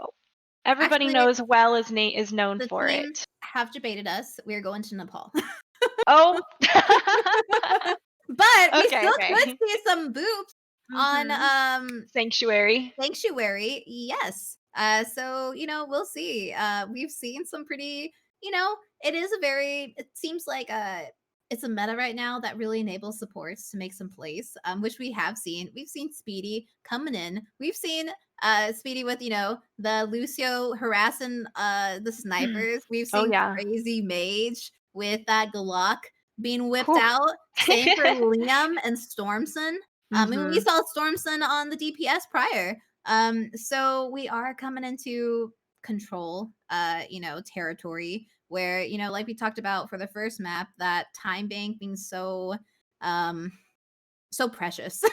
everybody Actually, knows well is known the for teams it. have debated us. We're going to Nepal. Oh, But we okay, still could okay. see some boops on Hmm. Sanctuary. Sanctuary, yes. So, we'll see. We've seen some pretty, it is a very, it seems like it's a meta right now that really enables supports to make some plays, which we have seen. We've seen Speedy coming in. We've seen Speedy with, the Lucio harassing the snipers. We've Oh seen yeah. Crazy Mage with that Glock being whipped Whew. out. Same for Liam and Stormson. And we Hmm. saw Stormson on the DPS prior. So we are coming into control, territory where, like we talked about for the first map, that time bank being um, so precious.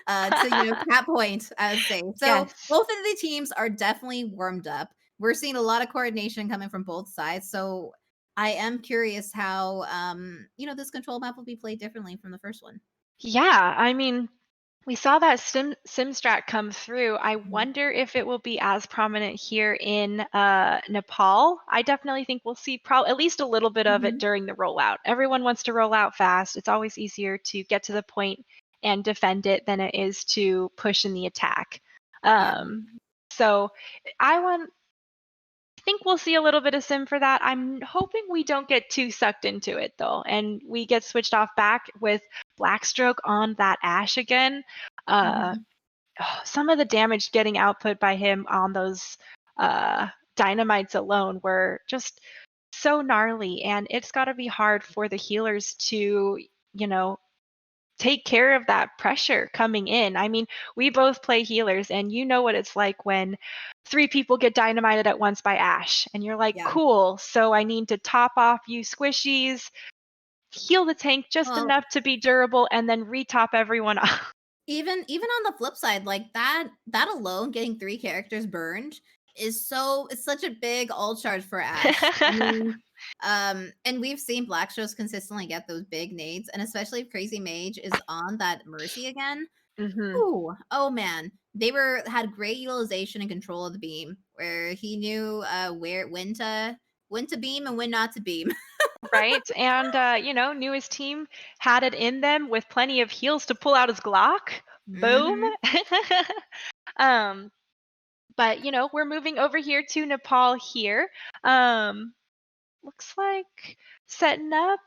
To Cat Point, I would say. So Yes. both of the teams are definitely warmed up. We're seeing a lot of coordination coming from both sides. So I am curious how this control map will be played differently from the first one. Yeah, I mean, we saw that Simstrat come through. I Mhm. wonder if it will be as prominent here in Nepal. I definitely think we'll see at least a little bit of it Mhm. during the rollout. Everyone wants to roll out fast. It's always easier to get to the point and defend it than it is to push in the attack. Yeah. So I want think we'll see a little bit of sim for that. I'm hoping we don't get too sucked into it though, and we get switched off back with Blackstroke on that Ash again. Uh, Mhm. some of the damage getting output by him on those uh, dynamites alone were just so gnarly, and it's got to be hard for the healers to, you know, take care of that pressure coming in. I mean, we both play healers, and you know what it's like when three people get dynamited at once by Ash, and you're like, Yeah. cool, so I need to top off you squishies, heal the tank just Well, enough to be durable, and then retop everyone off. even on the flip side, like that alone, getting 3 characters burned is it's such a big all charge for Ash. I mean, and we've seen Black Shows consistently get those big nades, and especially if Crazy Mage is on that Mercy again. Hmm. Ooh, oh man. They had great utilization and control of the beam, where he knew when to beam and when not to beam. Right? And, knew his team had it in them with plenty of heals to pull out his Glock. Boom. Mhm. um, but, we're moving over here to Nepal here. Um, looks like setting up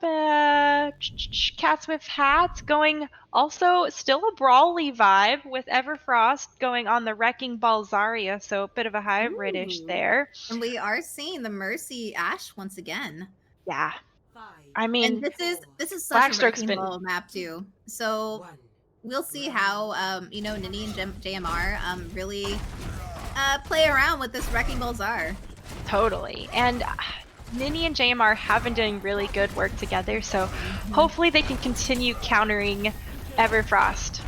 Cats with Hats going also still a brawly vibe with Everfrost going on the Wrecking Ball Zarya, so a bit of a hybridish Ooh. there. And we are seeing the Mercy Ash once again. Yeah. I And mean, this is such a Blackstroke's wrecking been ball map too. So we'll see how Nini and JMR really play around with this wrecking ball czar. totally. And Nini and JMR have been doing really good work together, so Mhm. hopefully they can continue countering Everfrost.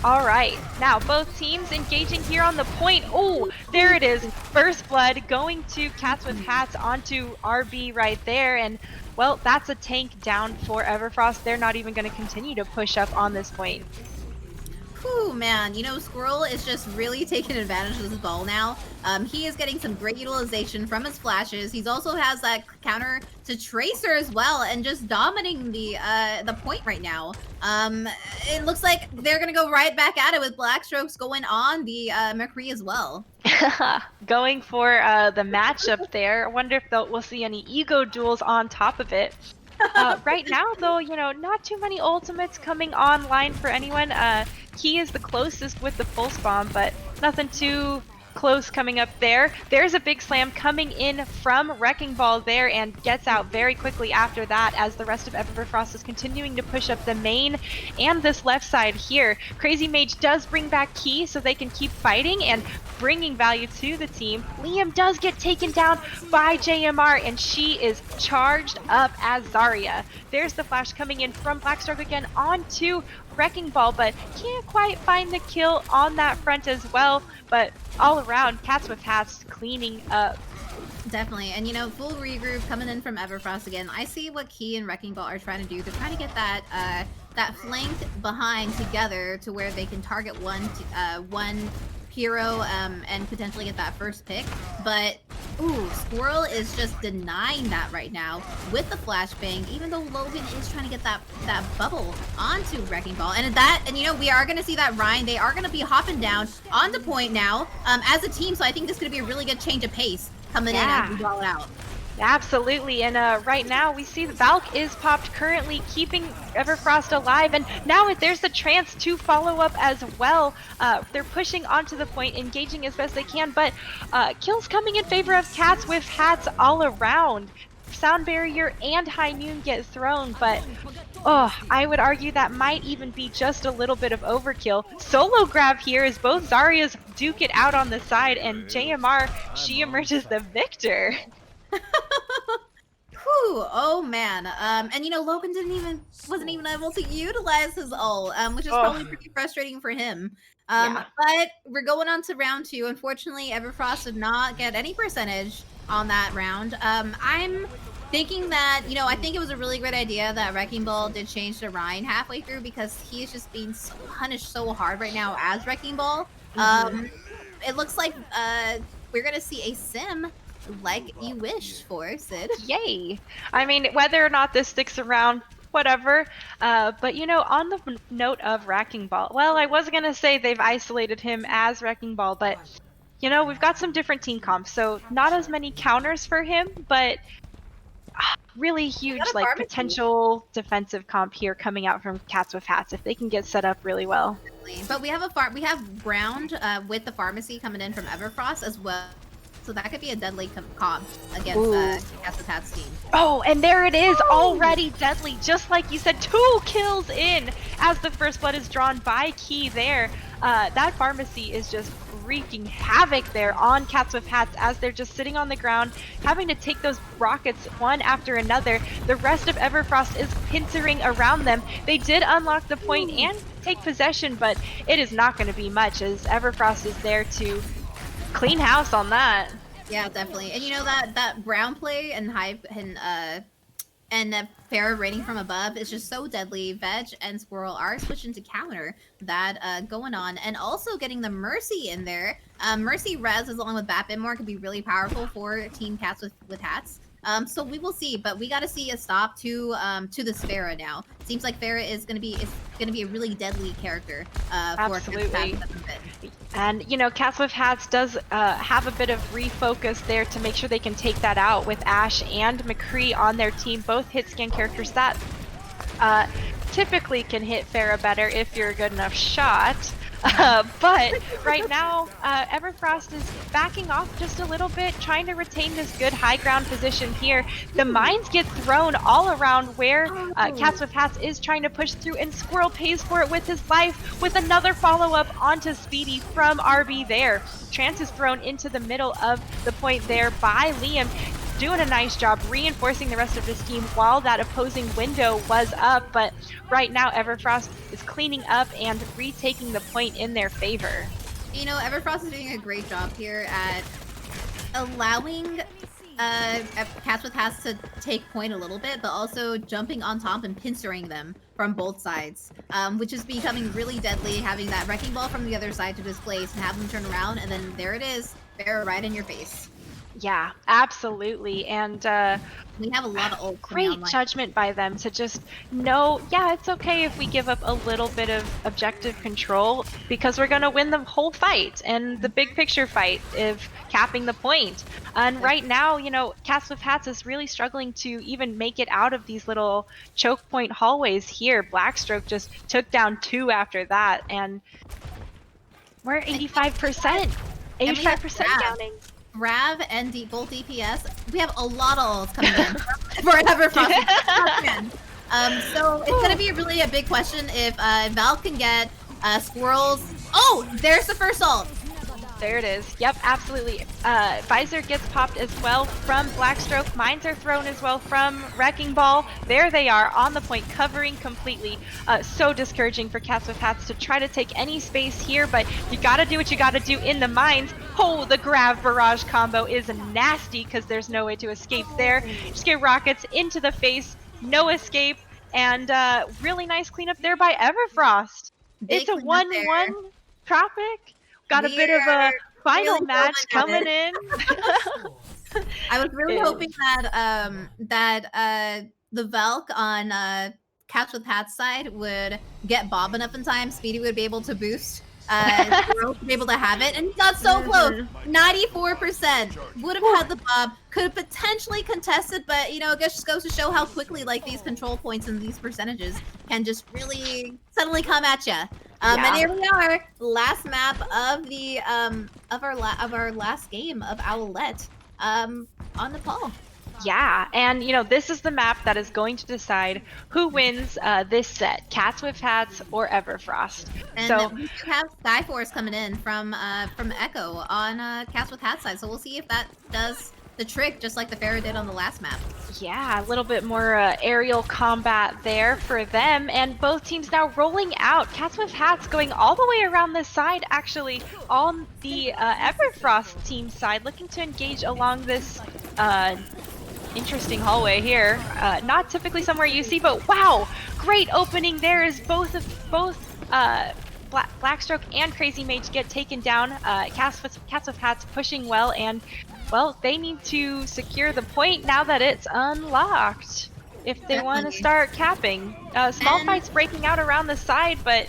All right, now both teams engaging here on the point. Oh, there it is. First blood going to Cats with Hats onto RB right there. And, well, that's a tank down for Everfrost. They're not even going to continue to push up on this point. Whew, man. Squirrel is just really taking advantage of this ball now. He is getting some great utilization from his flashes. He's also has that counter to Tracer as well, and just dominating the point right now. It looks like they're gonna go right back at it with Black Strokes going on the McCree as well. Going for the matchup there. I wonder if we'll see any ego duels on top of it. Right now, though, not too many ultimates coming online for anyone. Key is the closest with the pulse bomb, but nothing too close coming up there. There's a big slam coming in from Wrecking Ball there and gets out very quickly after that as the rest of Everfrost is continuing to push up the main and this left side here. Crazy Mage does bring back Key so they can keep fighting and bringing value to the team. Liam does get taken down by JMR and she is charged up as Zarya. There's the flash coming in from Blackstark again onto Wrecking Ball, but can't quite find the kill on that front as well. But all around, Cats with Hats cleaning up. Definitely, and full regroup coming in from Everfrost again. I see what Key and Wrecking Ball are trying to do. They're trying to get that flank behind together to where they can target one hero and potentially get that first pick. But Squirrel is just denying that right now with the flashbang, even though Logan is trying to get that bubble onto Wrecking Ball. And we are gonna see that Ryan, they are gonna be hopping down onto point now as a team, so I think this is gonna be a really good change of pace coming in as we ball out. Absolutely, and right now we see the Valk is popped, currently keeping Everfrost alive, and now there's the chance to follow up as well. They're pushing onto the point, engaging as best they can, but kills coming in favor of Cats with Hats all around. Sound Barrier and High Noon get thrown, but I would argue that might even be just a little bit of overkill. Solo grab here as both Zaryas duke it out on the side, and JMR, she emerges the victor. Whew, oh man. And Logan wasn't even able to utilize his ult, which is probably pretty frustrating for him. But we're going on to round 2. Unfortunately, Everfrost did not get any percentage on that round. I'm thinking that, I think it was a really great idea that Wrecking Ball did change to Ryan halfway through because he is just being punished so hard right now as Wrecking Ball. It looks like we're gonna see a sim like you wished for, Sid. Yay! I mean, whether or not this sticks around, whatever. But on the note of Wrecking Ball, well, I was gonna say they've isolated him as Wrecking Ball, but we've got some different team comps, so not as many counters for him, but really huge potential defensive comp here coming out from Cats with Hats if they can get set up really well. But we have Ground with the pharmacy coming in from Everfrost as well. So that could be a deadly comp against Cats with Hats team. Oh, and there it is, already deadly. Just like you said, 2 kills in as the first blood is drawn by Key there. That pharmacy is just wreaking havoc there on Cats with Hats as they're just sitting on the ground, having to take those rockets one after another. The rest of Everfrost is pincering around them. They did unlock the point and take possession, but it is not going to be much as Everfrost is there to clean house on that. Yeah, definitely. And that ground play and that Farah raining from above is just so deadly. Veg and Squirrel are switching to counter that going on, and also getting the Mercy in there. Mercy res along with Bat More could be really powerful for Team Cats with Hats. So we will see, but we got to see a stop to this Farah now. Seems like Farah is gonna be a really deadly character for Cats with Hats. And Cats with Hats does have a bit of refocus there to make sure they can take that out with Ash and McCree on their team, both hit scan characters that typically can hit Farah better if you're a good enough shot. But right now, Everfrost is backing off just a little bit, trying to retain this good high ground position here. The mines get thrown all around where Cats with Hats is trying to push through, and Squirrel pays for it with his life with another follow-up onto Speedy from RB there. Trance is thrown into the middle of the point there by Liam, doing a nice job reinforcing the rest of his team while that opposing window was up. But right now, Everfrost is cleaning up and retaking the point in their favor. Everfrost is doing a great job here at allowing Cats with Hats to take point a little bit, but also jumping on top and pincering them from both sides, which is becoming really deadly, having that Wrecking Ball from the other side to displace and have them turn around, and then there it is, Farah right in your face. Yeah, absolutely. And We have a lot of ults coming great online. judgment by them to just know, yeah, it's okay if we give up a little bit of objective control because we're going to win the whole fight and the big picture fight of capping the point. And right now, Cats with Hats is really struggling to even make it out of these little choke point hallways here. Blackstroke just took down 2 after that, and we're at And you know, 85%. and we have 85% counting. Rav and both DPS. We have a lot of ults coming in for Everfrost. So it's gonna be really a big question if Val can get squirrels. Oh, there's the first ult. There it is. Yep, absolutely. Visor gets popped as well from Blackstroke. Mines are thrown as well from Wrecking Ball. There they are on the point, covering completely. So discouraging for Cats with Hats to try to take any space here, but you gotta do what you gotta do in the mines. Oh, the Grav Barrage combo is nasty because there's no way to escape there. Just get rockets into the face, no escape, and really nice cleanup there by Everfrost. Big It's a cleanup 1-1 there. Tropic. Got a We bit of are a final really match hoping at coming in. I was really hoping that the Valk on Cats with Hats side would get Bobbin up in time. Speedy would be able to boost. Squirrel would be able to have it, and he got so close. 94% would have had the Bob. Could have potentially contested, but it just goes to show how quickly like these control points and these percentages can just really suddenly come at you. And here we are, last map of the of our last game of Owlet. On Nepal. Yeah, and this is the map that is going to decide who wins this set, Cats with Hats or Everfrost. And So we do have Skyforce coming in from Echo on Cats with Hats side, so we'll see if that does the trick, just like the Pharaoh did on the last map. yeah, a little bit more aerial combat there for them, and both teams now rolling out. Cats with Hats going all the way around this side, actually, on the Everfrost team side, looking to engage along this interesting hallway here. Not typically somewhere you see, but wow, great opening there as both Blackstroke and Crazy Mage get taken down. Cats with Hats pushing well, and well, they need to secure the point now that it's unlocked if they want to start capping. Small fights breaking out around the side, but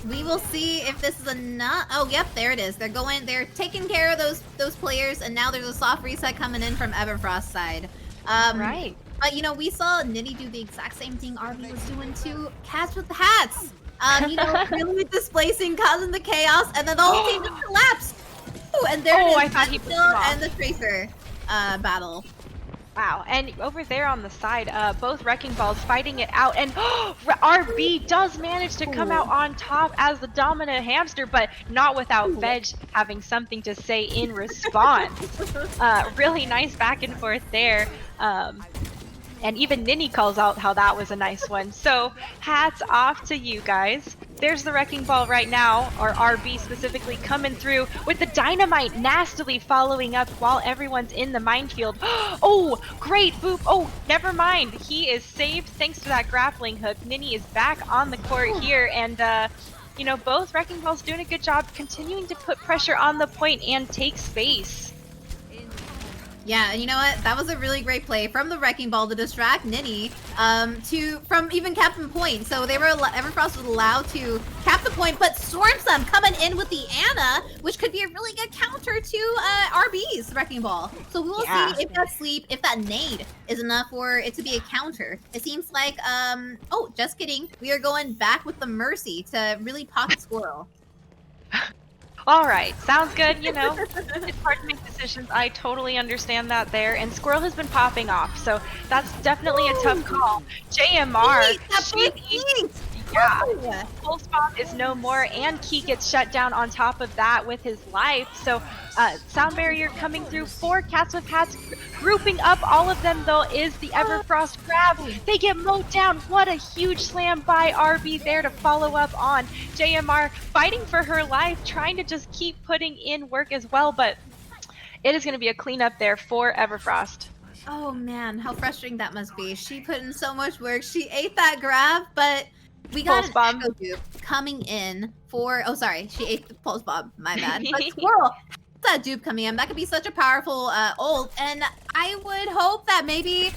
we will see if this is enough. Oh, yep, there it is. They're taking care of those players, and now there's a soft reset coming in from Everfrost side. Right. But we saw Nitty do the exact same thing RB was doing to Cats with Hats. Really displacing, causing the chaos, and then the whole team just collapsed. Ooh, and there it is. I thought he put them off. And the Tracer battle. Wow, and over there on the side, both Wrecking Balls fighting it out, and RB does manage to come out on top as the dominant hamster, but not without Veg having something to say in response. Really nice back and forth there. And even Ninny calls out how that was a nice one. So hats off to you guys. There's the Wrecking Ball right now, or RB specifically, coming through with the Dynamite nastily following up while everyone's in the minefield. Oh, great boop. Oh, never mind. He is saved thanks to that grappling hook. Ninny is back on the court here, and both Wrecking Balls doing a good job continuing to put pressure on the point and take space. Yeah, and you know what? That was a really great play from the Wrecking Ball to distract Ninny from even capping point. So Everfrost was allowed to cap the point, but Storms them coming in with the Anna, which could be a really good counter to RB's Wrecking Ball. So we will see if that sleep, if that nade is enough for it to be a counter. It seems like, oh, just kidding. We are going back with the Mercy to really pocket Squirrel. All right, sounds good. It's hard to make decisions. I totally understand that there. And Squirrel has been popping off, so that's definitely a tough call. JMR, full spot is no more, and Key gets shut down on top of that with his life. So sound barrier coming through for Cats with Hats. Grouping up all of them, though, is the Everfrost grab. They get mowed down. What a huge slam by RB there to follow up on. JMR fighting for her life, trying to just keep putting in work as well, but it is going to be a cleanup there for Everfrost. Oh man, how frustrating that must be. She put in so much work. She ate that grab, but we got an Echo Dupe coming in for... Oh, sorry. She ate the Pulse Bomb. My bad. But Squirrel that dupe coming in. That could be such a powerful ult, and I would hope that maybe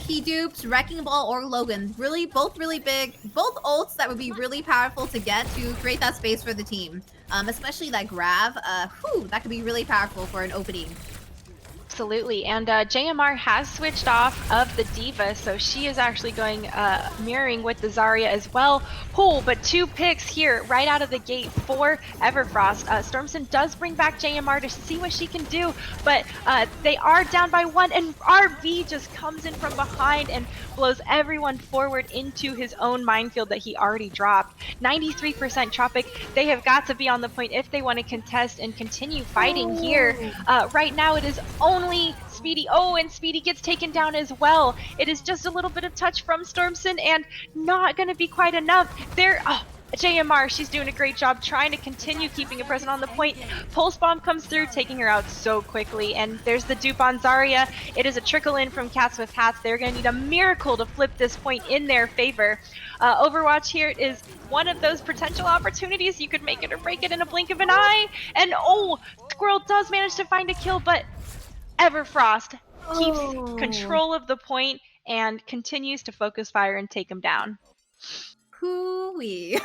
he dupes Wrecking Ball or Logan. Really, both really big, both ults that would be really powerful to get to create that space for the team. Especially that grab. That could be really powerful for an opening. Absolutely. And JMR has switched off of the Diva, so she is actually going mirroring with the Zarya as well. But 2 picks here right out of the gate for Everfrost. Stormson does bring back JMR to see what she can do, but they are down by 1, and RB just comes in from behind and blows everyone forward into his own minefield that he already dropped. 93% Tropic. They have got to be on the point if they want to contest and continue fighting here. Right now it is only Speedy. Oh, and Speedy gets taken down as well. It is just a little bit of touch from Stormson and not going to be quite enough. JMR, she's doing a great job trying to continue keeping a presence on the point. Pulse Bomb comes through, taking her out so quickly. And there's the dupe on Zarya. It is a trickle in from Cats with Hats. They're going to need a miracle to flip this point in their favor. Overwatch here is one of those potential opportunities. You could make it or break it in a blink of an eye. And Squirrel does manage to find a kill, but Everfrost keeps control of the point and continues to focus fire and take him down. Hoo-wee.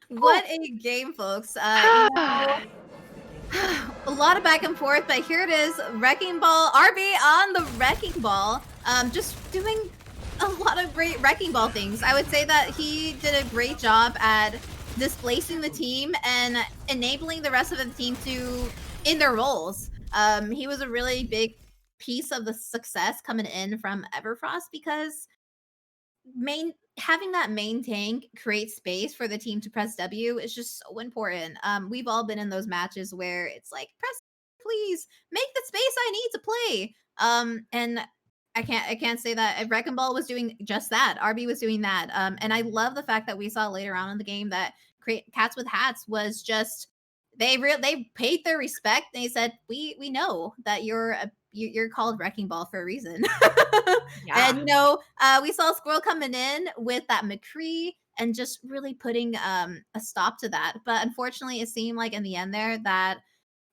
What a game, folks. A lot of back and forth, but here it is. Wrecking Ball, RB on the Wrecking Ball. Just doing a lot of great Wrecking Ball things. I would say that he did a great job at displacing the team and enabling the rest of the team to in their roles. He was a really big piece of the success coming in from Everfrost because having that main tank create space for the team to press W is just so important. We've all been in those matches where it's like, press, please make the space I need to play. And I can't say that Wrecking Ball was doing just that. RB was doing that. And I love the fact that we saw later on in the game that Cats with Hats was just they paid their respect. They said, we know that you're called Wrecking Ball for a reason. Yeah. And we saw Squirrel coming in with that McCree and just really putting a stop to that. But unfortunately, it seemed like in the end there that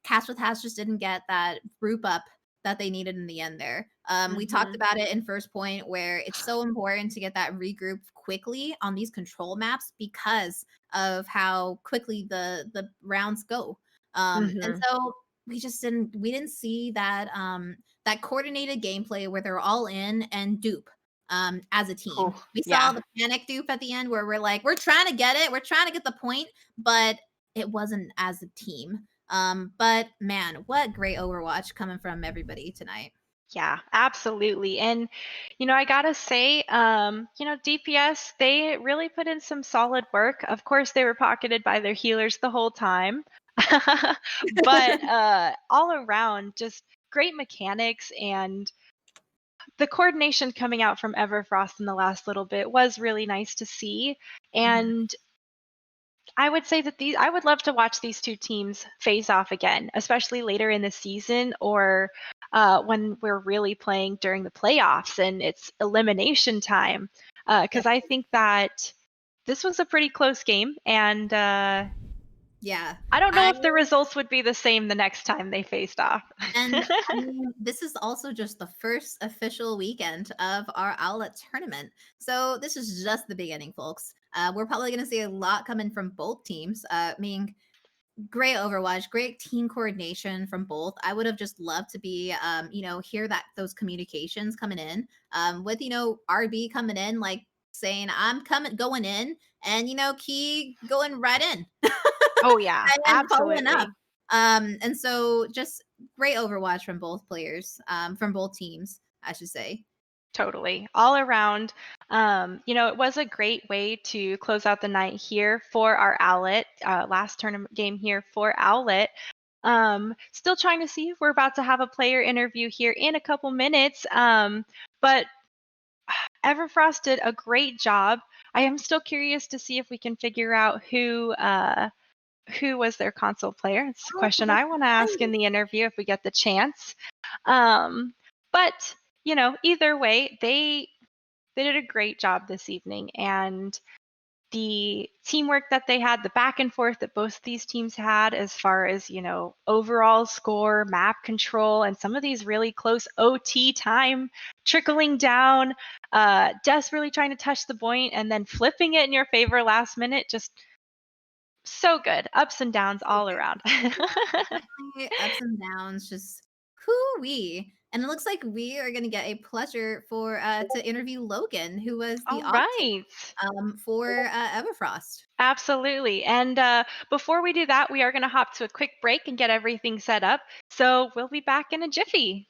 Cats with Hats just didn't get that group up that they needed in the end there. We talked about it in first point where it's so important to get that regroup quickly on these control maps because of how quickly the rounds go. And so we didn't see that that coordinated gameplay where they're all in and dupe as a team. We saw the panic dupe at the end where we're like, we're trying to get it, we're trying to get the point, but it wasn't as a team. But man, what great Overwatch coming from everybody tonight. Yeah, absolutely. And, I gotta say, DPS, they really put in some solid work. Of course, they were pocketed by their healers the whole time. But all around, just great mechanics, and the coordination coming out from Everfrost in the last little bit was really nice to see. And I would say that I would love to watch these 2 teams face off again, especially later in the season or when we're really playing during the playoffs and it's elimination time. Because I think that this was a pretty close game, and Yeah. I don't know if the results would be the same the next time they faced off. And I mean, this is also just the first official weekend of our Owlet tournament. So this is just the beginning, folks. We're probably going to see a lot coming from both teams. Meaning great Overwatch, great team coordination from both. I would have just loved to be, hear that those communications coming in with, RB coming in, like saying, I'm going in, and, Key going right in. Oh, yeah, And following up. absolutely. And so just great Overwatch from both players, from both teams, I should say. Totally. All around, it was a great way to close out the night here for our Owlet, last tournament game here for Owlet. Still trying to see if we're about to have a player interview here in a couple minutes. But Everfrost did a great job. I am still curious to see if we can figure out who was their console player. It's a question I want to ask in the interview if we get the chance. But either way, they did a great job this evening, and the teamwork that they had, the back and forth that both these teams had as far as, overall score, map control, and some of these really close OT time trickling down, Des really trying to touch the point and then flipping it in your favor last minute. Just so good. Ups and downs So all good. around. Definitely ups and downs, just hoo-wee. And it looks like we are gonna get a pleasure for to interview Logan, who was the All off right. for Everfrost. Absolutely. And before we do that, we are going to hop to a quick break and get everything set up. So we'll be back in a jiffy.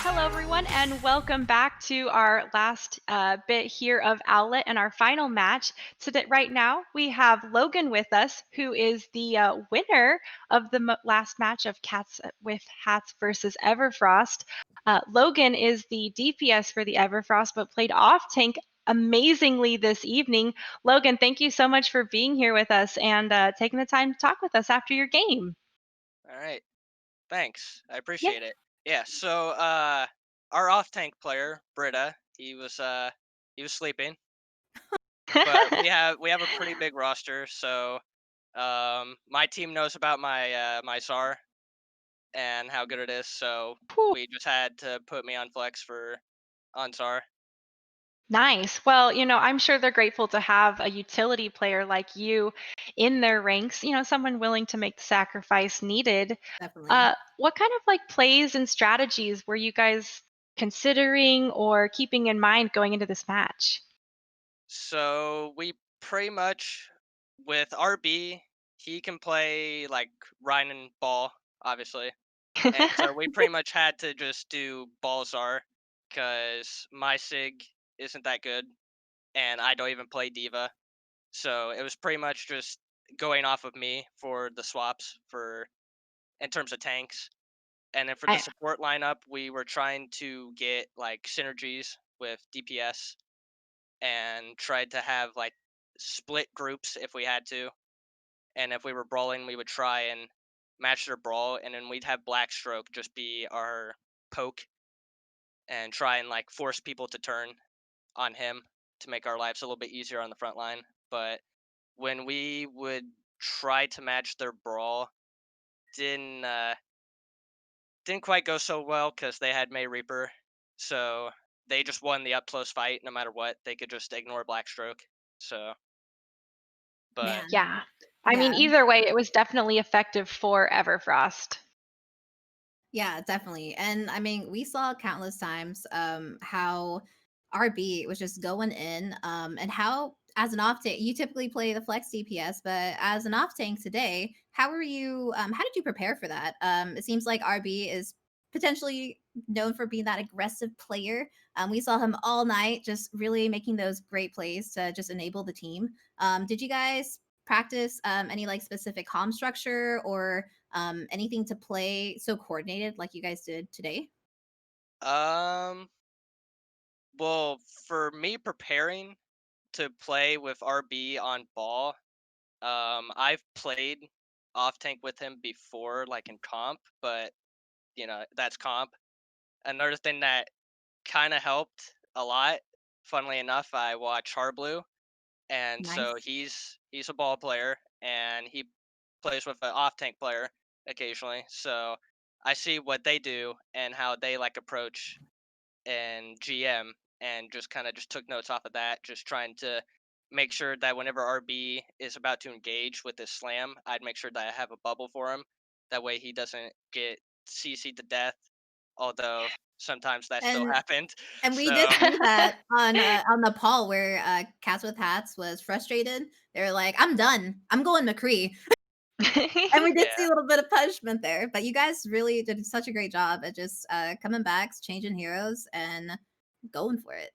Hello, everyone, and welcome back to our last bit here of Owlet and our final match. So that right now we have Logan with us, who is the winner of the last match of Cats with Hats versus Everfrost. Logan is the DPS for the Everfrost, but played off tank amazingly this evening. Logan, thank you so much for being here with us and taking the time to talk with us after your game. All right. Thanks. I Yeah. appreciate it. Yeah, so our off tank player, Britta, he was sleeping, but we have a pretty big roster, so my team knows about my SAR and how good it is, so Whew. we just had to put me on flex for on SAR. Nice. Well, I'm sure they're grateful to have a utility player like you in their ranks, someone willing to make the sacrifice needed. Definitely. What kind of like plays and strategies were you guys considering or keeping in mind going into this match? So we pretty much with RB, he can play like Ryan and Ball, obviously. And so we pretty much had to just do Balzar because my Sig isn't that good and I don't even play Diva. So it was pretty much just going off of me for the swaps for in terms of tanks. And then for the I support lineup, we were trying to get like synergies with DPS and tried to have like split groups if we had to. And if we were brawling, we would try and match their brawl, and then we'd have Blackstroke just be our poke and try and like force people to turn on him to make our lives a little bit easier on the front line. But when we would try to match their brawl, didn't uh, didn't quite go so well because they had May Reaper, so they just won the up close fight no matter what. They could just ignore Blackstroke. So, but Man, Yeah. I yeah. mean, either way, it was definitely effective for Everfrost. Yeah, definitely. And I mean, we saw countless times how RB was just going in and how as an off tank you typically play the flex DPS, but as an off tank today, how were you how did you prepare for that? It seems like RB is potentially known for being that aggressive player. We saw him all night just really making those great plays to just enable the team. Did you guys practice any like specific comm structure or anything to play so coordinated like you guys did today? um, well, for me preparing to play with RB on ball, I've played off tank with him before, like in comp, but that's comp. Another thing that kind of helped a lot, funnily enough, I watch Harblue, and so Nice. he's a ball player, and he plays with an off tank player occasionally. So I see what they do and how they like approach and GM, and just kind of just took notes off of that, just trying to make sure that whenever RB is about to engage with his slam, I'd make sure that I have a bubble for him. That way he doesn't get CC'd to death, although sometimes that still And happened. and we did So see that on the poll where Cats with Hats was frustrated. They were like, "I'm done. I'm going McCree." And we did see yeah. a little bit of punishment there, but you guys really did such a great job at just coming back, changing heroes, and going for it.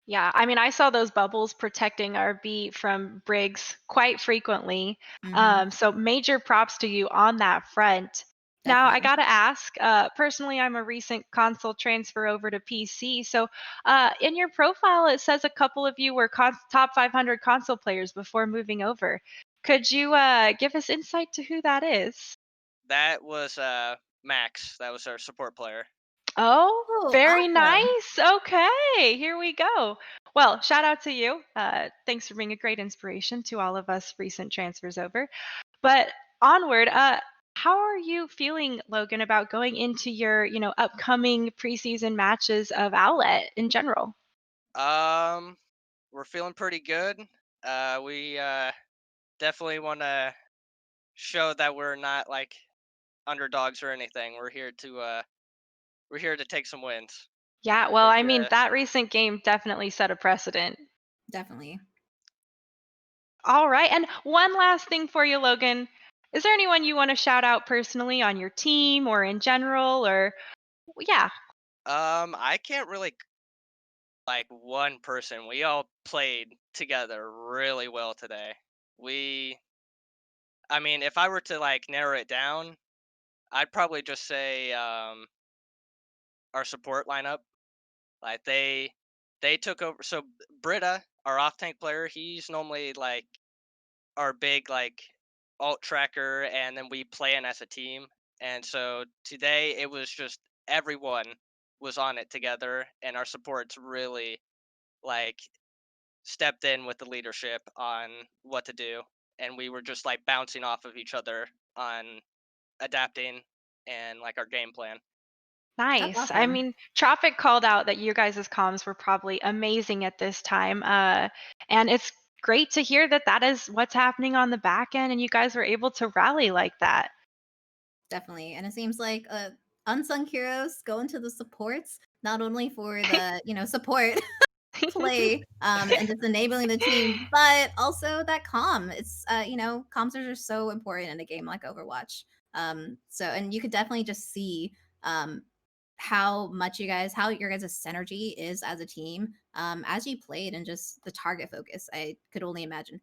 Yeah, I mean, I saw those bubbles protecting our beat from Briggs quite frequently. Hmm. So major props to you on that front. Now, I Definitely. gotta ask, personally, I'm a recent console transfer over to PC. So, in your profile, it says a couple of you were top 500 console players before moving over. Could you give us insight to who that is? That was Max. That was our support player. Oh, Oh, very awesome. nice. Okay, here we go. Well, shout out to you. Thanks for being a great inspiration to all of us recent transfers over. But onward, how are you feeling, Logan, about going into your, upcoming preseason matches of Owlet in general? Um, we're feeling pretty good. We definitely want to show that we're not like underdogs or anything. We're here to take some wins. Yeah, well, We're I mean, here that recent game definitely set a precedent. Definitely. All right, and one last thing for you, Logan. Is there anyone you want to shout out personally on your team or in general, or yeah. I can't really like one person. We all played together really well today. We I mean, if I were to like narrow it down, I'd probably just say our support lineup. Like they took over. So Britta, our off tank player, he's normally like our big like alt tracker, and then we plan as a team. And so today it was just everyone was on it together, and our supports really like stepped in with the leadership on what to do, and we were just like bouncing off of each other on adapting and like our game plan. That's Nice. I awesome. mean, Traffic called out that your guys' comms were probably amazing at this time. And it's great to hear that that is what's happening on the back end and you guys were able to rally like that. Definitely. And it seems like unsung heroes go into the supports, not only for the, support play and just enabling the team, but also that calm. It's comms are just so important in a game like Overwatch. So and you could definitely just see um how your guys' synergy is as a team as you played and just the target focus. I could only imagine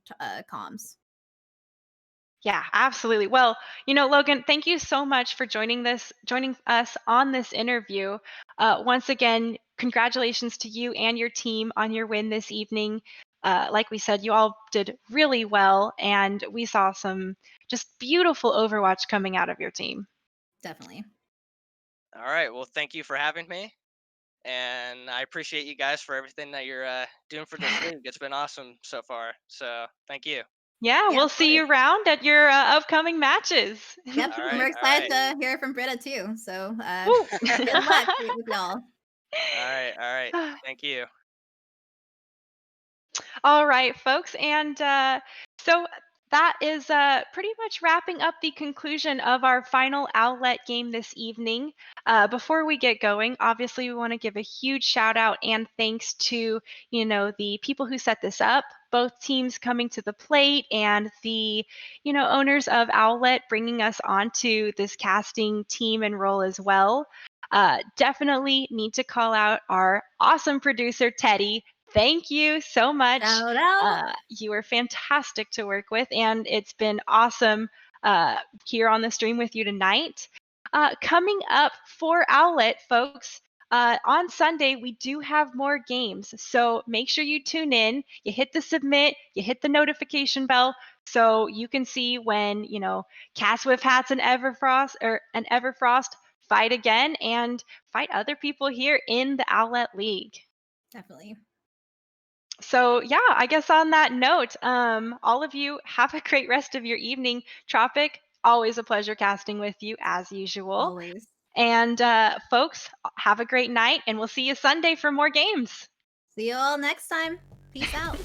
comms. Yeah, absolutely. Well, Logan, thank you so much for joining us on this interview. Once again, congratulations to you and your team on your win this evening. Like we said, you all did really well, and we saw some just beautiful Overwatch coming out of your team. Definitely. All right. Well, thank you for having me. and I appreciate you guys for everything that you're doing for this league. It's been awesome so far. So thank you. Yeah, Yeah, we'll of see you course. around at your upcoming matches. Yep, All and we're right, all excited right, to hear from Britta too. So Woo! good luck with y'all. all right, all right. Thank you. All right, folks. And so that is pretty much wrapping up the conclusion of our final outlet game this evening. Before we get going, obviously, we want to give a huge shout out and thanks to, the people who set this up, both teams coming to the plate and the, owners of Owlet bringing us onto this casting team and role as well. Definitely need to call out our awesome producer, Teddy. Thank you so much. Shout out. You were fantastic to work with, and it's been awesome here on the stream with you tonight. Coming up for Owlet, folks, on Sunday, we do have more games. So make sure you tune in. You hit the submit, you hit the notification bell so you can see when, Cats with Hats and Everfrost fight again and fight other people here in the Owlet League. Definitely. So yeah, I guess on that note, all of you have a great rest of your evening. Tropic, always a pleasure casting with you as usual. Always. And folks, have a great night, and we'll see you Sunday for more games. See you all next time. Peace out.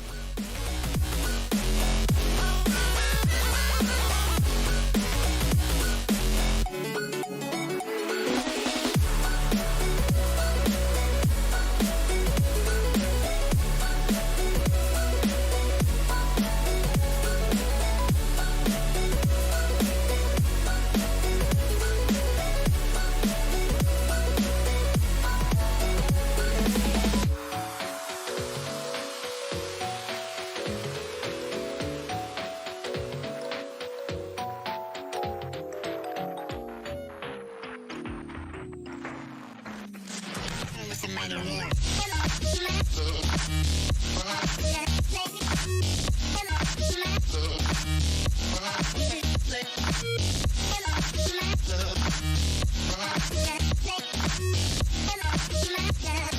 Yeah.